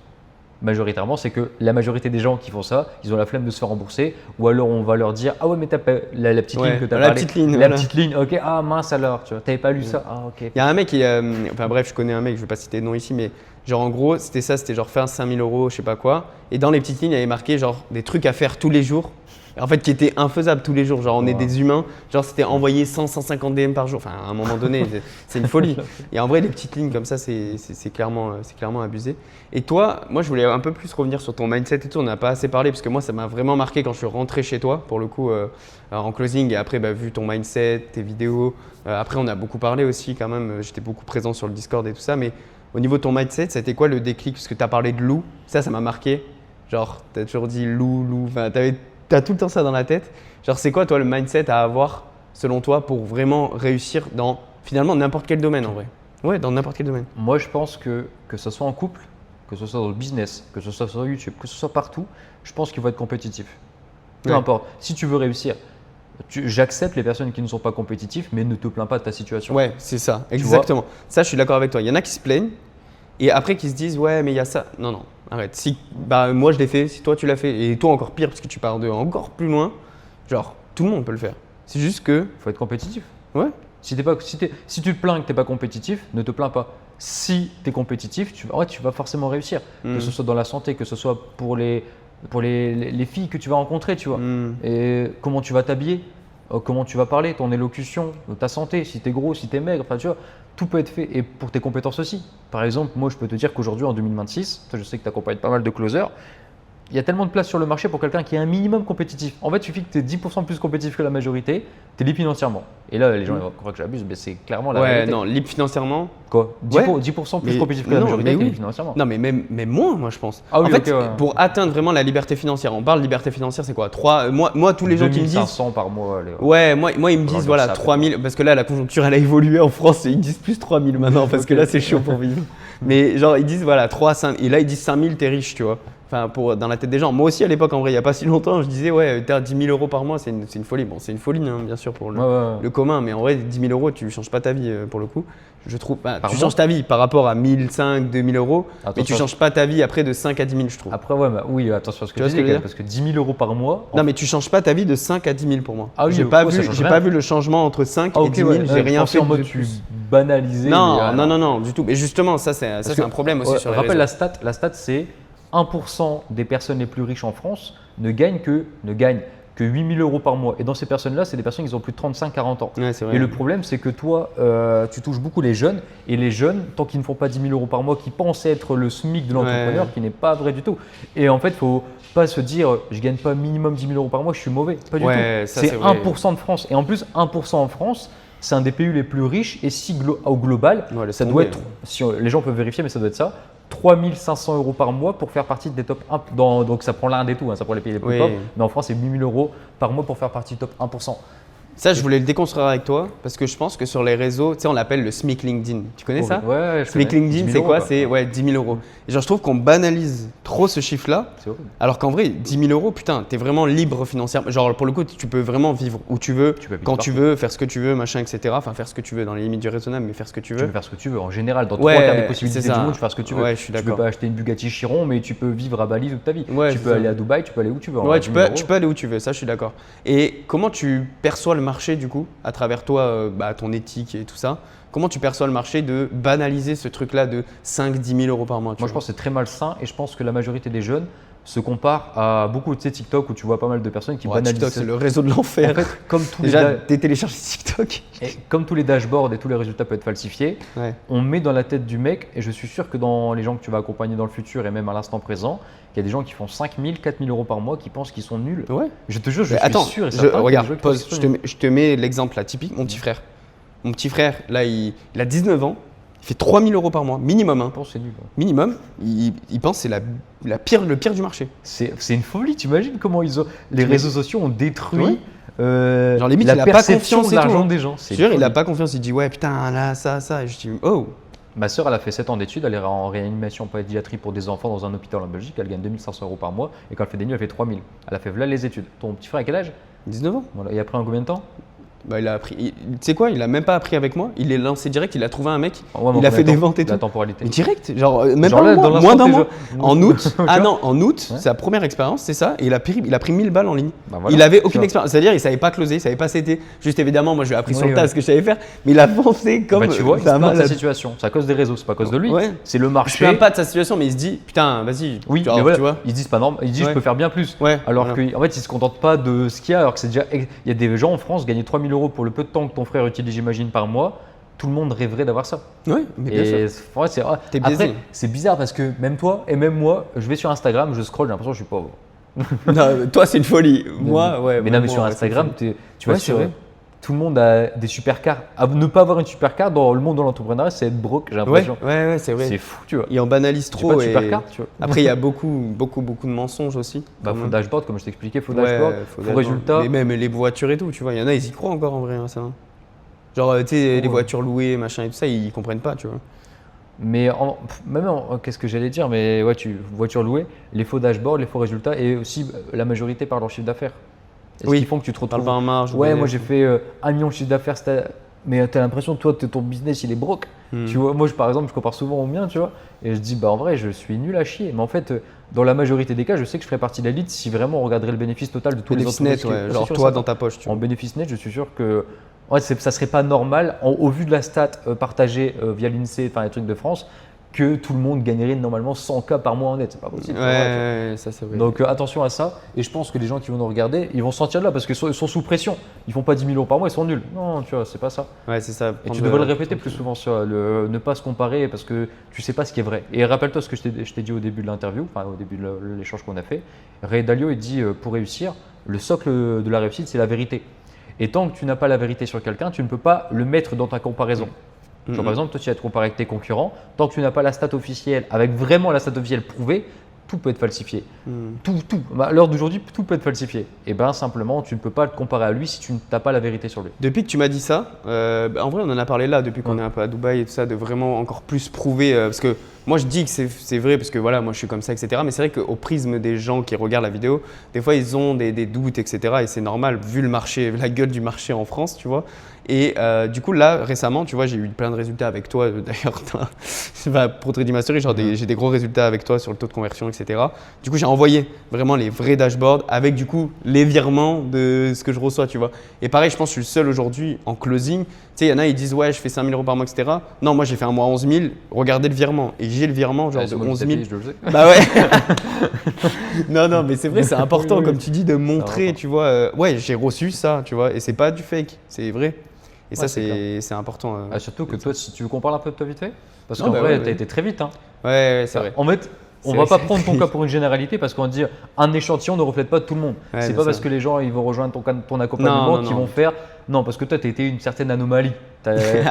Speaker 1: Majoritairement, c'est que la majorité des gens qui font ça, ils ont la flemme de se faire rembourser, ou alors on va leur dire ah ouais mais t'as pas la petite ligne que t'as
Speaker 2: la
Speaker 1: parlé,
Speaker 2: petite ligne,
Speaker 1: la
Speaker 2: voilà.
Speaker 1: petite ligne, ok, ah mince alors, tu vois, t'avais pas lu ça, ah ok.
Speaker 2: Il y a un mec, enfin bref, je connais un mec, je vais pas citer de nom ici, mais genre en gros, c'était genre faire 5 000 euros, je sais pas quoi. Et dans les petites lignes, il y avait marqué genre des trucs à faire tous les jours. En fait, qui étaient infaisables tous les jours. Genre, on est des humains. Genre, c'était envoyer 100, 150 DM par jour. Enfin, à un moment donné, c'est une folie. Et en vrai, les petites lignes comme ça, c'est clairement abusé. Et toi, moi, je voulais un peu plus revenir sur ton mindset et tout. On n'a pas assez parlé parce que moi, ça m'a vraiment marqué quand je suis rentré chez toi, pour le coup, en closing. Et après, vu ton mindset, tes vidéos. Après, on a beaucoup parlé aussi quand même. J'étais beaucoup présent sur le Discord et tout ça. Mais au niveau de ton mindset, c'était quoi le déclic? Parce que tu as parlé de loup. Ça m'a marqué. Genre, tu as toujours dit loup. Enfin, t'as tout le temps ça dans la tête. Genre, c'est quoi, toi, le mindset à avoir, selon toi, pour vraiment réussir dans, finalement, n'importe quel domaine, en vrai? Ouais, dans n'importe quel domaine.
Speaker 1: Moi, je pense que ce soit en couple, que ce soit dans le business, que ce soit sur YouTube, que ce soit partout, je pense qu'il faut être compétitif. Peu importe. Si tu veux réussir, j'accepte les personnes qui ne sont pas compétitifs, mais ne te plains pas de ta situation.
Speaker 2: Ouais, c'est ça, exactement. Ça, je suis d'accord avec toi. Il y en a qui se plaignent et après qui se disent, ouais, mais il y a ça. Non, non, arrête. Si, moi, je l'ai fait, si toi, tu l'as fait, et toi, encore pire, parce que tu pars de encore plus loin, genre, tout le monde peut le faire. C'est juste que.
Speaker 1: Il faut être compétitif.
Speaker 2: Ouais.
Speaker 1: Si tu te plains que tu n'es pas compétitif, ne te plains pas. Si tu es compétitif, tu vas forcément réussir. Que ce soit dans la santé, que ce soit pour les filles que tu vas rencontrer, tu vois. Et comment tu vas t'habiller, comment tu vas parler, ton élocution, ta santé, si tu es gros, si tu es maigre, enfin, tu vois, tout peut être fait. Et pour tes compétences aussi. Par exemple, moi, je peux te dire qu'aujourd'hui, en 2026, toi, je sais que tu accompagnes pas mal de closers, il y a tellement de place sur le marché pour quelqu'un qui est un minimum compétitif. En fait, il suffit que tu es 10% plus compétitif que la majorité, tu es libre financièrement. Et là, les gens vont croire que j'abuse, mais c'est clairement la réalité.
Speaker 2: Ouais, non, libre financièrement.
Speaker 1: Quoi 10% plus compétitif que la majorité, tu es libre financièrement.
Speaker 2: Non, mais même moins, moi, je pense.
Speaker 1: Ah oui,
Speaker 2: en fait,
Speaker 1: okay, ouais.
Speaker 2: pour atteindre vraiment la liberté financière, on parle de liberté financière, c'est quoi moi, tous les gens qui me disent.
Speaker 1: 2500 par mois. Allez,
Speaker 2: ouais, moi, ils me disent, voilà, 3000, parce que là, la conjoncture, elle a évolué en France, et ils disent plus 3000 maintenant, parce que là, c'est chaud pour vivre. Mais genre, ils disent, voilà, 3, 5, et là, ils disent 5000, t'es riche, tu vois. Enfin, dans la tête des gens. Moi aussi, à l'époque, en vrai, il n'y a pas si longtemps, je disais, ouais, t'as 10 000 euros par mois, c'est une folie. Bon, c'est une folie, hein, bien sûr, pour le commun, mais en vrai, 10 000 euros, tu ne changes pas ta vie pour le coup. Je trouve. Tu changes ta vie par rapport à 1 500, 2 000 euros, mais tu ne changes pas ta vie après de 5 à 10 000, je trouve.
Speaker 1: Après, ouais, oui, attention à ce que tu dis, parce que 10 000 euros par mois.
Speaker 2: Non, mais tu ne changes pas ta vie de 5 à 10 000 pour moi.
Speaker 1: Ah oui,
Speaker 2: j'ai pas vu le changement entre 5 et 10 000, j'ai rien fait.
Speaker 1: En mode, tu banalisais.
Speaker 2: Non, du tout. Mais justement, ça, c'est un problème aussi sur les réseaux.
Speaker 1: Rappelle la stat, c'est 1% des personnes les plus riches en France ne gagnent que 8 000 euros par mois. Et dans ces personnes-là, c'est des personnes qui ont plus de 35-40 ans.
Speaker 2: Ouais, c'est vrai.
Speaker 1: Et le problème, c'est que toi, tu touches beaucoup les jeunes. Et les jeunes, tant qu'ils ne font pas 10 000 euros par mois, qui pensent être le SMIC de l'entrepreneur, qui n'est pas vrai du tout. Et en fait, il ne faut pas se dire, je ne gagne pas minimum 10 000 euros par mois, je suis mauvais. Pas du tout. C'est 1% de France. Et en plus, 1% en France, c'est un des pays les plus riches. Et si au global, ça doit être, si les gens peuvent vérifier, mais ça doit être ça, 3 500 euros par mois pour faire partie des top 1. Donc ça prend l'Inde et tout, ça prend les pays les plus pauvres. Mais en France, c'est 8 000 euros par mois pour faire partie du top 1%.
Speaker 2: Ça, je voulais le déconstruire avec toi parce que je pense que sur les réseaux, tu sais, on l'appelle le SMIC LinkedIn. Tu connais ça?
Speaker 1: Ouais, je
Speaker 2: SMIC LinkedIn, c'est quoi? C'est 10 000 euros. Et genre, je trouve qu'on banalise trop ce chiffre-là. Alors qu'en vrai, 10 000 euros, putain, t'es vraiment libre financièrement. Genre, pour le coup, tu peux vraiment vivre où tu veux, quand tu veux, faire ce que tu veux, machin, etc. Enfin, faire ce que tu veux dans les limites du raisonnable, mais faire ce que tu veux.
Speaker 1: Tu peux faire ce que tu veux. En général, dans 3 quarts des possibilités du monde, tu peux faire ce que tu veux.
Speaker 2: Ouais, je suis d'accord.
Speaker 1: Tu peux pas acheter une Bugatti Chiron, mais tu peux vivre à Bali toute ta vie.
Speaker 2: Ouais,
Speaker 1: tu peux aller à Dubaï, tu peux aller où tu veux.
Speaker 2: Ouais, tu peux aller où tu veux, ça, je suis d'accord. Et comment tu perçois le marché du coup? À travers toi, ton éthique et tout ça, comment tu perçois le marché de banaliser ce truc-là de 5-10 000 euros par mois?
Speaker 1: Moi, je pense que c'est très malsain et je pense que la majorité des jeunes se comparent à beaucoup de TikTok où tu vois pas mal de personnes qui banalisent.
Speaker 2: TikTok, c'est le réseau de l'enfer.
Speaker 1: En fait, comme tous
Speaker 2: détélécharger TikTok.
Speaker 1: Et comme tous les dashboards et tous les résultats peuvent être falsifiés, on met dans la tête du mec, et je suis sûr que dans les gens que tu vas accompagner dans le futur et même à l'instant présent, il y a des gens qui font 5 000, 4 000 euros par mois qui pensent qu'ils sont nuls.
Speaker 2: Ouais.
Speaker 1: Je te jure, je suis sûr.
Speaker 2: Regarde, pause, je te mets l'exemple là, typique. Mon petit frère, là, il a 19 ans. Il fait 3 000 € par mois, minimum. Hein.
Speaker 1: Je pense que c'est nul.
Speaker 2: Minimum. Il pense que c'est le pire du marché.
Speaker 1: C'est une folie, t'imagines comment les réseaux sociaux ont détruit
Speaker 2: Genre limite,
Speaker 1: la
Speaker 2: il a pas
Speaker 1: perception
Speaker 2: confiance
Speaker 1: de
Speaker 2: et tout,
Speaker 1: l'argent
Speaker 2: hein.
Speaker 1: des gens.
Speaker 2: Je te jure, il a pas confiance. Il dit ouais, putain, là, ça. Et je dis oh.
Speaker 1: Ma sœur, elle a fait 7 ans d'études, elle est en réanimation pédiatrie pour des enfants dans un hôpital en Belgique, elle gagne 2500 € par mois, et quand elle fait des nuits, elle fait 3000. Elle a fait voilà les études. Ton petit frère, à quel âge?
Speaker 2: 19 ans.
Speaker 1: Voilà. Et après, en combien de temps?
Speaker 2: Bah, il a appris. Tu sais quoi, il a même pas appris avec moi. Il est lancé direct. Il a trouvé un mec.
Speaker 1: Ouais, mais
Speaker 2: il a fait des
Speaker 1: temps,
Speaker 2: ventes et tout.
Speaker 1: La temporalité.
Speaker 2: Mais direct, genre même
Speaker 1: Genre
Speaker 2: pas
Speaker 1: là,
Speaker 2: un mois,
Speaker 1: dans l'instant,
Speaker 2: moins d'un
Speaker 1: t'es
Speaker 2: mois.
Speaker 1: genre-
Speaker 2: En août.
Speaker 1: Tu
Speaker 2: Ah
Speaker 1: vois
Speaker 2: non, en août,
Speaker 1: Ouais.
Speaker 2: sa première expérience, c'est ça. Et il a pris 1000 balles en ligne.
Speaker 1: Bah voilà,
Speaker 2: Il avait
Speaker 1: tu
Speaker 2: aucune
Speaker 1: vois.
Speaker 2: expérience. C'est-à-dire, il savait pas closer, il savait pas c'était. Juste évidemment, moi je lui ai appris sur
Speaker 1: Oui,
Speaker 2: le tas
Speaker 1: ouais.
Speaker 2: ce que je savais faire. Mais il a foncé comme.
Speaker 1: Bah, tu vois, il
Speaker 2: c'est
Speaker 1: se
Speaker 2: un
Speaker 1: plaint de sa
Speaker 2: malade.
Speaker 1: situation. C'est à cause des réseaux, c'est pas à cause de lui.
Speaker 2: Ouais.
Speaker 1: C'est le
Speaker 2: Je
Speaker 1: marché.
Speaker 2: ne pas de sa situation, mais il se dit putain, vas-y.
Speaker 1: Oui,
Speaker 2: genre,
Speaker 1: mais voilà,
Speaker 2: tu vois.
Speaker 1: ils se disent pas normal. Ils disent
Speaker 2: Ouais.
Speaker 1: je peux faire bien plus.
Speaker 2: Ouais,
Speaker 1: Alors
Speaker 2: voilà.
Speaker 1: qu'en fait, ils se contentent pas de ce qu'il y a. Alors que c'est déjà. Il y a des gens en France gagner 3000 € pour le peu de temps que ton frère utilise, j'imagine, par mois. Tout le monde rêverait d'avoir ça.
Speaker 2: Ouais, mais bien sûr.
Speaker 1: Et ouais,
Speaker 2: T'es
Speaker 1: après,
Speaker 2: biaisé.
Speaker 1: c'est bizarre parce que même toi et même moi, je vais sur Instagram, je scroll, j'ai l'impression que je suis pauvre.
Speaker 2: Non, toi, c'est une folie. Moi, ouais.
Speaker 1: Mais non, mais
Speaker 2: moi,
Speaker 1: sur
Speaker 2: ouais,
Speaker 1: Instagram,
Speaker 2: c'est une
Speaker 1: tu vois,
Speaker 2: Ouais, c'est vrai.
Speaker 1: tout le monde a des supercars. Ne pas avoir une supercar dans le monde de l'entrepreneuriat, c'est être broke, j'ai
Speaker 2: folie. Ouais,
Speaker 1: l'impression.
Speaker 2: ouais, c'est vrai.
Speaker 1: C'est fou, tu vois.
Speaker 2: Et on banalise
Speaker 1: J'ai
Speaker 2: trop.
Speaker 1: pas de
Speaker 2: et-
Speaker 1: supercar, tu vois.
Speaker 2: Après, il y a beaucoup de mensonges aussi.
Speaker 1: Bah,
Speaker 2: quand
Speaker 1: faux
Speaker 2: même.
Speaker 1: dashboard, comme je t'expliquais, faux
Speaker 2: Ouais,
Speaker 1: dashboard,
Speaker 2: faux
Speaker 1: faux
Speaker 2: dashboard.
Speaker 1: résultat.
Speaker 2: Mais même les voitures et tout, tu vois. Il y en a, ils y croient encore en vrai, hein, ça. Genre, tu sais, les
Speaker 1: Ouais.
Speaker 2: voitures louées, machin et tout ça, ils comprennent pas, tu vois.
Speaker 1: Mais qu'est-ce que j'allais dire? Mais ouais, voiture louée, les faux dashboards, les faux résultats et aussi la majorité par leur chiffre d'affaires. Et
Speaker 2: Oui.
Speaker 1: ce qui font que tu te
Speaker 2: Parle
Speaker 1: retrouves.
Speaker 2: pas en marge.
Speaker 1: Ouais, moi j'ai fait 1 million de chiffre d'affaires, mais tu as l'impression que toi, ton business il est broke.
Speaker 2: Hmm.
Speaker 1: Tu vois, moi par exemple, je compare souvent au mien, tu vois, et je dis, bah en vrai, je suis nul à chier. Mais en fait, dans la majorité des cas, je sais que je ferais partie de l'élite si vraiment on regarderait le bénéfice total de tous les
Speaker 2: Bénéfice
Speaker 1: entreprises.
Speaker 2: net, ouais.
Speaker 1: Je suis
Speaker 2: Genre
Speaker 1: sûr
Speaker 2: toi
Speaker 1: ça.
Speaker 2: dans ta poche, tu
Speaker 1: En
Speaker 2: vois.
Speaker 1: bénéfice net, je suis sûr que ouais, ça serait pas normal, au vu de la stat partagée via l'INSEE, enfin les trucs de France, que tout le monde gagnerait normalement 100K par mois en net. C'est pas possible.
Speaker 2: Ouais, ça c'est vrai.
Speaker 1: Donc attention à ça. Et je pense que les gens qui vont nous regarder, ils vont se sentir là parce qu'ils sont sous pression. Ils font pas 10 000 € par mois, ils sont nuls. Non, tu vois, c'est pas ça.
Speaker 2: Ouais, c'est ça.
Speaker 1: Et tu devrais le répéter plus souvent sur ne pas se comparer parce que tu sais pas ce qui est vrai. Et rappelle-toi ce que je t'ai dit au début de l'interview, enfin au début de l'échange qu'on a fait. Ray Dalio, il dit pour réussir, le socle de la réussite, c'est la vérité. Et tant que tu n'as pas la vérité sur quelqu'un, tu ne peux pas le mettre dans ta comparaison. Genre, par exemple, toi, tu vas te comparer avec tes concurrents. Tant que tu n'as pas la stat officielle, avec vraiment la stat officielle prouvée, tout peut être falsifié. Tout. Bah, à l'heure d'aujourd'hui, tout peut être falsifié. Et bien, simplement, tu ne peux pas te comparer à lui si tu n'as pas la vérité sur lui.
Speaker 2: Depuis que tu m'as dit ça, en vrai, on en a parlé là, depuis qu'on est un peu à Dubaï et tout ça, de vraiment encore plus prouver. Parce que moi, je dis que c'est vrai, parce que voilà, moi, je suis comme ça, etc. Mais c'est vrai qu'au prisme des gens qui regardent la vidéo, des fois, ils ont des doutes, etc. Et c'est normal, vu le marché, la gueule du marché en France, tu vois. Et du coup, là, récemment, tu vois, j'ai eu plein de résultats avec toi. D'ailleurs, pour Trading Mastery, j'ai des gros résultats avec toi sur le taux de conversion, etc. Du coup, j'ai envoyé vraiment les vrais dashboards avec du coup les virements de ce que je reçois, tu vois. Et pareil, je pense que je suis le seul aujourd'hui en closing. Tu sais, il y en a, ils disent ouais, je fais 5 000 € par mois, etc. Non, moi, j'ai fait un mois 11 000. Regardez le virement. Et j'ai le virement genre
Speaker 1: Ouais,
Speaker 2: de
Speaker 1: c'est moi qui
Speaker 2: 11
Speaker 1: t'ai
Speaker 2: 000.
Speaker 1: payé, je le sais.
Speaker 2: Bah ouais. Non, mais c'est vrai, c'est important,
Speaker 1: Oui.
Speaker 2: comme tu dis, de montrer,
Speaker 1: important.
Speaker 2: tu vois. Ouais, j'ai reçu ça, tu vois. Et c'est pas du fake, c'est vrai. Et ça,
Speaker 1: c'est
Speaker 2: c'est important.
Speaker 1: Ah, surtout que toi, si tu veux qu'on parle un peu de toi vite fait, parce
Speaker 2: Non,
Speaker 1: qu'en
Speaker 2: bah
Speaker 1: vrai,
Speaker 2: ouais,
Speaker 1: tu as
Speaker 2: ouais.
Speaker 1: été très vite. Hein.
Speaker 2: Ouais, c'est vrai.
Speaker 1: En fait, on
Speaker 2: C'est
Speaker 1: va
Speaker 2: vrai,
Speaker 1: pas
Speaker 2: c'est
Speaker 1: prendre ton
Speaker 2: triste.
Speaker 1: cas pour une généralité parce qu'on va dire un échantillon ne reflète pas tout le monde.
Speaker 2: Ouais,
Speaker 1: C'est
Speaker 2: bien
Speaker 1: pas parce
Speaker 2: sûr.
Speaker 1: que les gens ils vont rejoindre ton accompagnement
Speaker 2: Non,
Speaker 1: qu'ils
Speaker 2: non.
Speaker 1: vont faire. Non, parce que toi, tu été une certaine anomalie.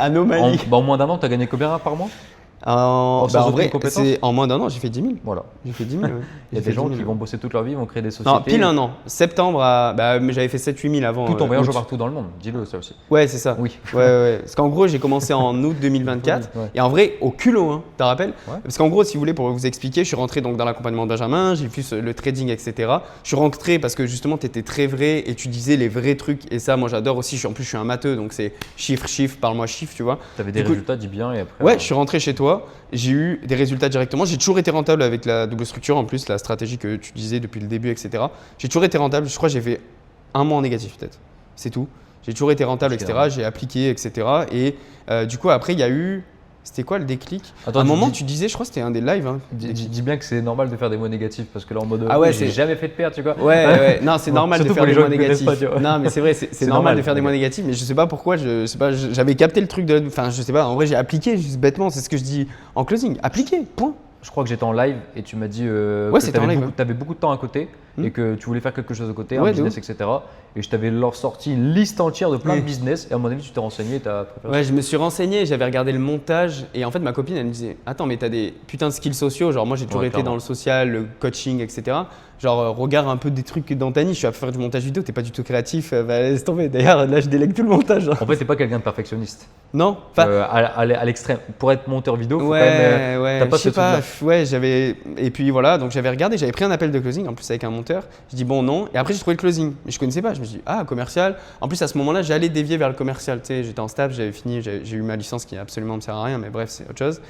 Speaker 2: Anomalie.
Speaker 1: En moins d'un an, tu as gagné combien par mois?
Speaker 2: En
Speaker 1: sans aucune
Speaker 2: vrai,
Speaker 1: compétence
Speaker 2: en moins d'un an, j'ai fait 10 000.
Speaker 1: Voilà.
Speaker 2: J'ai fait 10 000. Ouais.
Speaker 1: Il y a
Speaker 2: J'ai
Speaker 1: des
Speaker 2: fait
Speaker 1: gens
Speaker 2: 10 000,
Speaker 1: qui
Speaker 2: ouais.
Speaker 1: vont bosser toute leur vie, vont créer des sociétés.
Speaker 2: Non, pile un an. Septembre à. Bah, mais j'avais fait 7-8 000 avant.
Speaker 1: Tout en voyageant
Speaker 2: août.
Speaker 1: partout dans le monde. Dis-le ça aussi.
Speaker 2: Ouais, c'est ça.
Speaker 1: Oui.
Speaker 2: Ouais. Parce qu'en gros, j'ai commencé en août 2024.
Speaker 1: Ouais.
Speaker 2: Et en vrai, au culot, hein, tu te rappelles?
Speaker 1: Ouais.
Speaker 2: Parce qu'en gros, si vous voulez, pour vous expliquer, je suis rentré donc dans l'accompagnement de Benjamin, j'ai vu le trading, etc. Je suis rentré parce que justement, tu étais très vrai et tu disais les vrais trucs. Et ça, moi, j'adore aussi. En plus, je suis un matheux, donc c'est chiffre, parle-moi chiffre, tu vois.
Speaker 1: Tu avais des
Speaker 2: Du coup,
Speaker 1: résultats, dis bien. Et après,
Speaker 2: Ouais, je suis rentré chez toi, j'ai eu des résultats directement. J'ai toujours été rentable avec la double structure, en plus, la stratégie que tu disais depuis le début, etc. J'ai toujours été rentable. Je crois que j'ai fait un mois en négatif, peut-être. C'est tout. J'ai toujours été rentable, etc. J'ai appliqué, etc. Et du coup, après, il y a eu. C'était quoi le déclic?
Speaker 1: Attends,
Speaker 2: À un
Speaker 1: tu
Speaker 2: moment,
Speaker 1: dis-
Speaker 2: tu disais, je crois que c'était un des lives. Hein.
Speaker 1: Dis bien que c'est normal de faire des mots négatifs parce que là en mode
Speaker 2: Ah ouais,
Speaker 1: j'ai
Speaker 2: c'est-
Speaker 1: jamais fait de perte, tu vois.
Speaker 2: Ouais. Non, c'est
Speaker 1: Bon,
Speaker 2: normal de
Speaker 1: surtout
Speaker 2: faire
Speaker 1: pour les
Speaker 2: des
Speaker 1: gens
Speaker 2: mois
Speaker 1: qui connaissent
Speaker 2: négatifs.
Speaker 1: pas, tu vois.
Speaker 2: Non, mais c'est vrai, c'est
Speaker 1: C'est
Speaker 2: normal
Speaker 1: normal,
Speaker 2: de faire des
Speaker 1: ok.
Speaker 2: mois négatifs, mais je sais pas pourquoi, je sais pas, j'avais capté le truc de. Enfin, je sais pas, en vrai, j'ai appliqué juste bêtement, c'est ce que je dis en closing. Appliquer, point.
Speaker 1: Je crois que j'étais en live et tu m'as dit
Speaker 2: Ouais, c'était en live,
Speaker 1: tu avais beaucoup de temps à côté et que tu voulais faire quelque chose de côté, un
Speaker 2: Ouais, de
Speaker 1: business, etc. Et je t'avais leur sorti une liste entière de plein de business et à mon avis, tu t'es renseigné, tu as préféré
Speaker 2: Ouais, je me suis renseigné, j'avais regardé le montage et en fait ma copine elle me disait attends mais t'as des putains de skills sociaux, genre moi j'ai toujours
Speaker 1: Ouais,
Speaker 2: été
Speaker 1: clairement.
Speaker 2: dans le social, le coaching, etc. Genre regarde un peu des trucs dans ta niche, tu vas faire du montage vidéo, t'es pas du tout créatif, bah laisse tomber. D'ailleurs là je délègue tout le montage.
Speaker 1: En fait, t'es pas quelqu'un de perfectionniste.
Speaker 2: Non, enfin,
Speaker 1: À l'extrême. Pour être monteur vidéo, faut
Speaker 2: ouais,
Speaker 1: quand même.
Speaker 2: ouais,
Speaker 1: T'as pas
Speaker 2: je sais
Speaker 1: ce truc-là.
Speaker 2: pas, ouais, j'avais et puis voilà, donc j'avais regardé, j'avais pris un appel de closing en plus avec un monteur. Je dis bon non et après j'ai trouvé le closing, mais je connaissais pas. Je me suis dit ah commercial. En plus à ce moment-là j'allais dévier vers le commercial, tu sais, j'étais en stage, j'avais fini, j'ai eu ma licence qui absolument me sert à rien, mais bref c'est autre chose.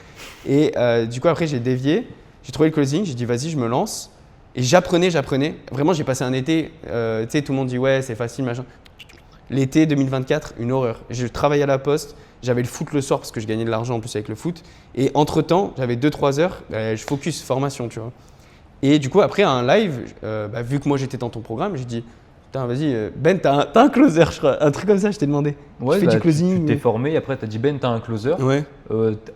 Speaker 2: Et du coup après j'ai dévié, j'ai trouvé le closing, j'ai dit vas-y je me lance et j'apprenais. Vraiment j'ai passé un été, tu sais tout le monde dit ouais c'est facile machin. L'été 2024, une horreur. Je travaillais à la poste, j'avais le foot le soir parce que je gagnais de l'argent en plus avec le foot. Et entre-temps, j'avais 2-3 heures, je focus formation, tu vois. Et du coup, après un live, vu que moi j'étais dans ton programme, j'ai dit putain, vas-y, Ben, t'as un closer, je crois. Un truc comme ça, je t'ai demandé.
Speaker 1: Ouais,
Speaker 2: je fais du closing.
Speaker 1: tu t'es formé et après, tu as dit Ben, t'as un closer.
Speaker 2: Ouais.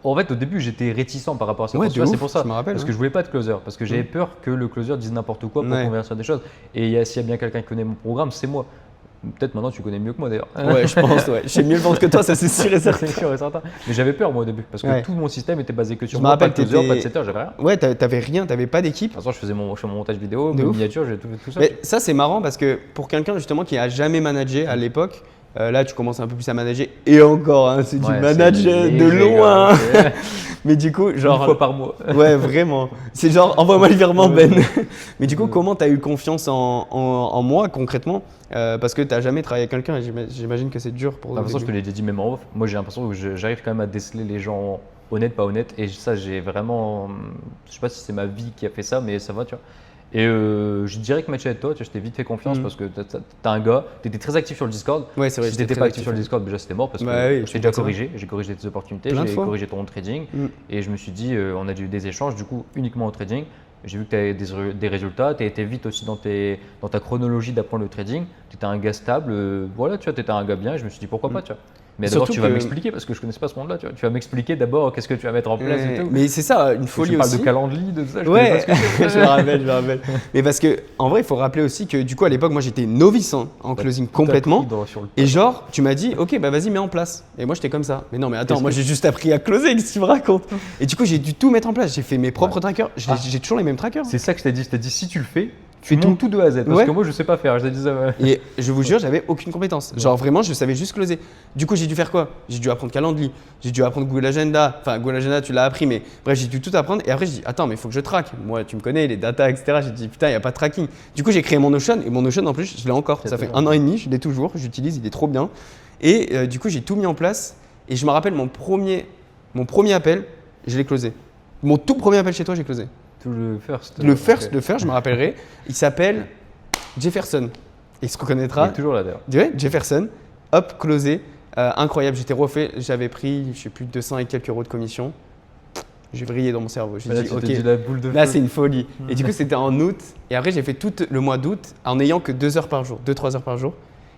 Speaker 1: En fait, au début, j'étais réticent par rapport à ça.
Speaker 2: Ouais,
Speaker 1: Tu
Speaker 2: de
Speaker 1: vois,
Speaker 2: ouf,
Speaker 1: c'est pour ça.
Speaker 2: je me rappelle,
Speaker 1: Parce
Speaker 2: ouais.
Speaker 1: que je voulais pas de closer. Parce que j'avais peur que le closer dise n'importe quoi pour
Speaker 2: Ouais.
Speaker 1: convertir des choses. Et s'il y a bien quelqu'un qui connaît mon programme, c'est moi. Peut-être maintenant, tu connais mieux que moi d'ailleurs.
Speaker 2: Ouais, je pense, ouais. Je sais mieux le vendre que toi, ça c'est sûr et certain.
Speaker 1: C'est sûr et certain. Mais j'avais peur moi au début. Parce que
Speaker 2: Ouais.
Speaker 1: tout mon système était basé que sur
Speaker 2: Je me
Speaker 1: moi. Pas de
Speaker 2: rappelle,
Speaker 1: closer, pas de
Speaker 2: t'étais-
Speaker 1: setter, j'avais rien.
Speaker 2: Ouais, t'avais rien, t'avais pas d'équipe.
Speaker 1: De toute façon, je faisais mon montage vidéo,
Speaker 2: De
Speaker 1: mes
Speaker 2: ouf.
Speaker 1: miniatures, j'ai tout ça.
Speaker 2: Mais ça, c'est marrant parce que pour quelqu'un justement qui a jamais managé à l'époque, là, tu commences un peu plus à manager. Et encore, hein, c'est du
Speaker 1: Ouais,
Speaker 2: manage
Speaker 1: c'est
Speaker 2: de
Speaker 1: léger,
Speaker 2: loin.
Speaker 1: gars. C'est
Speaker 2: Mais du coup,
Speaker 1: Une
Speaker 2: genre.
Speaker 1: fois par mois.
Speaker 2: Ouais, vraiment. C'est genre, envoie-moi le virement,
Speaker 1: Ouais.
Speaker 2: Ben. Mais du coup,
Speaker 1: Ouais.
Speaker 2: comment tu as eu confiance en moi concrètement parce que tu n'as jamais travaillé avec quelqu'un et j'imagine que c'est dur pour
Speaker 1: De toute façon, je te
Speaker 2: début.
Speaker 1: l'ai déjà dit même en off. Moi, j'ai l'impression que j'arrive quand même à déceler les gens honnêtes, pas honnêtes. Et ça, j'ai vraiment. Je sais pas si c'est ma vie qui a fait ça, mais ça va, tu vois. Et je dirais que match avec toi, tu vois, je t'ai vite fait confiance parce que t'as un gars, t'étais très actif sur le Discord.
Speaker 2: Ouais, c'est vrai.
Speaker 1: Si
Speaker 2: j'étais
Speaker 1: t'étais
Speaker 2: très
Speaker 1: pas actif sur le
Speaker 2: actif.
Speaker 1: Discord, déjà c'était mort parce que
Speaker 2: Bah oui,
Speaker 1: je
Speaker 2: je
Speaker 1: t'ai déjà
Speaker 2: comprends ça.
Speaker 1: corrigé. J'ai corrigé tes opportunités,
Speaker 2: Plein de
Speaker 1: j'ai
Speaker 2: fois.
Speaker 1: corrigé ton trading.
Speaker 2: Mm.
Speaker 1: Et je me suis dit, on a eu des échanges du coup uniquement au trading. J'ai vu que tu avais des résultats, tu as été vite aussi dans ta chronologie d'apprendre le trading. Tu étais un gars stable, voilà, tu vois, tu étais un gars bien. Et je me suis dit pourquoi pas, tu vois. Mais d'abord,
Speaker 2: Surtout
Speaker 1: tu vas
Speaker 2: que-
Speaker 1: m'expliquer parce que je connaissais pas ce monde-là, tu vois. Tu vas m'expliquer d'abord qu'est-ce que tu vas mettre en place et
Speaker 2: Ouais,
Speaker 1: tout.
Speaker 2: mais c'est ça, une
Speaker 1: Tu
Speaker 2: folie
Speaker 1: me parles
Speaker 2: aussi.
Speaker 1: de calendrier, de tout ça, je connais
Speaker 2: Ouais,
Speaker 1: pas ce que c'est.
Speaker 2: je me rappelle. Mais parce que en vrai, il faut rappeler aussi que du coup, à l'époque, moi, j'étais novice hein, en closing
Speaker 1: Tout appris
Speaker 2: complètement.
Speaker 1: sur le
Speaker 2: Et genre, tu m'as dit, ok, bah vas-y, mets en place. Et moi, j'étais comme ça. Mais non, mais attends, moi, j'ai juste appris à closer, qu'est-ce que tu me racontes? Et du coup, j'ai dû tout mettre en place. J'ai fait mes propres trackers. J'ai toujours les mêmes trackers.
Speaker 1: C'est ça que je t'ai dit. Je t'ai dit, si tu le fais,
Speaker 2: Fais
Speaker 1: tu montes tout de A à Z. Parce
Speaker 2: Ouais.
Speaker 1: que moi, je sais pas faire. Je t'ai dit ça. Ouais.
Speaker 2: Et je vous jure, j'avais aucune compétence. Genre vraiment, je savais juste closer. Du coup, j'ai dû faire quoi? J'ai dû apprendre Calendly, j'ai dû apprendre Google Agenda. Enfin, Google Agenda, tu l'as appris, mais bref, j'ai dû tout apprendre. Et après, je dis, attends, mais il faut que je traque. Moi, tu me connais, les data, etc. J'ai dit, putain, il n'y a pas de tracking. Du coup, j'ai créé mon Notion. Et mon Notion, en plus, je l'ai encore. Ça fait 1 an et demi, je l'ai toujours. J'utilise, il est trop bien. Et du coup, j'ai tout mis en place. Et je me rappelle, mon premier appel, je l'ai closé. Mon tout premier appel chez toi, j'ai closé.
Speaker 1: Tout le first.
Speaker 2: Le first,
Speaker 1: Ok.
Speaker 2: le first, je me rappellerai. Il s'appelle Jefferson. Il se
Speaker 1: Il
Speaker 2: reconnaîtra.
Speaker 1: est toujours là d'ailleurs.
Speaker 2: Ouais, Jefferson, hop, closé. Incroyable, j'étais refait, j'avais pris, je sais plus, 200 et quelques euros de commission. J'ai vrillé dans mon cerveau. J'ai
Speaker 1: Là,
Speaker 2: dit,
Speaker 1: tu
Speaker 2: ok,
Speaker 1: t'es dit la boule de
Speaker 2: là
Speaker 1: feu.
Speaker 2: c'est une folie. Et du coup, c'était en août. Et après, j'ai fait tout le mois d'août en n'ayant que 2 heures par jour, 2-3 heures par jour.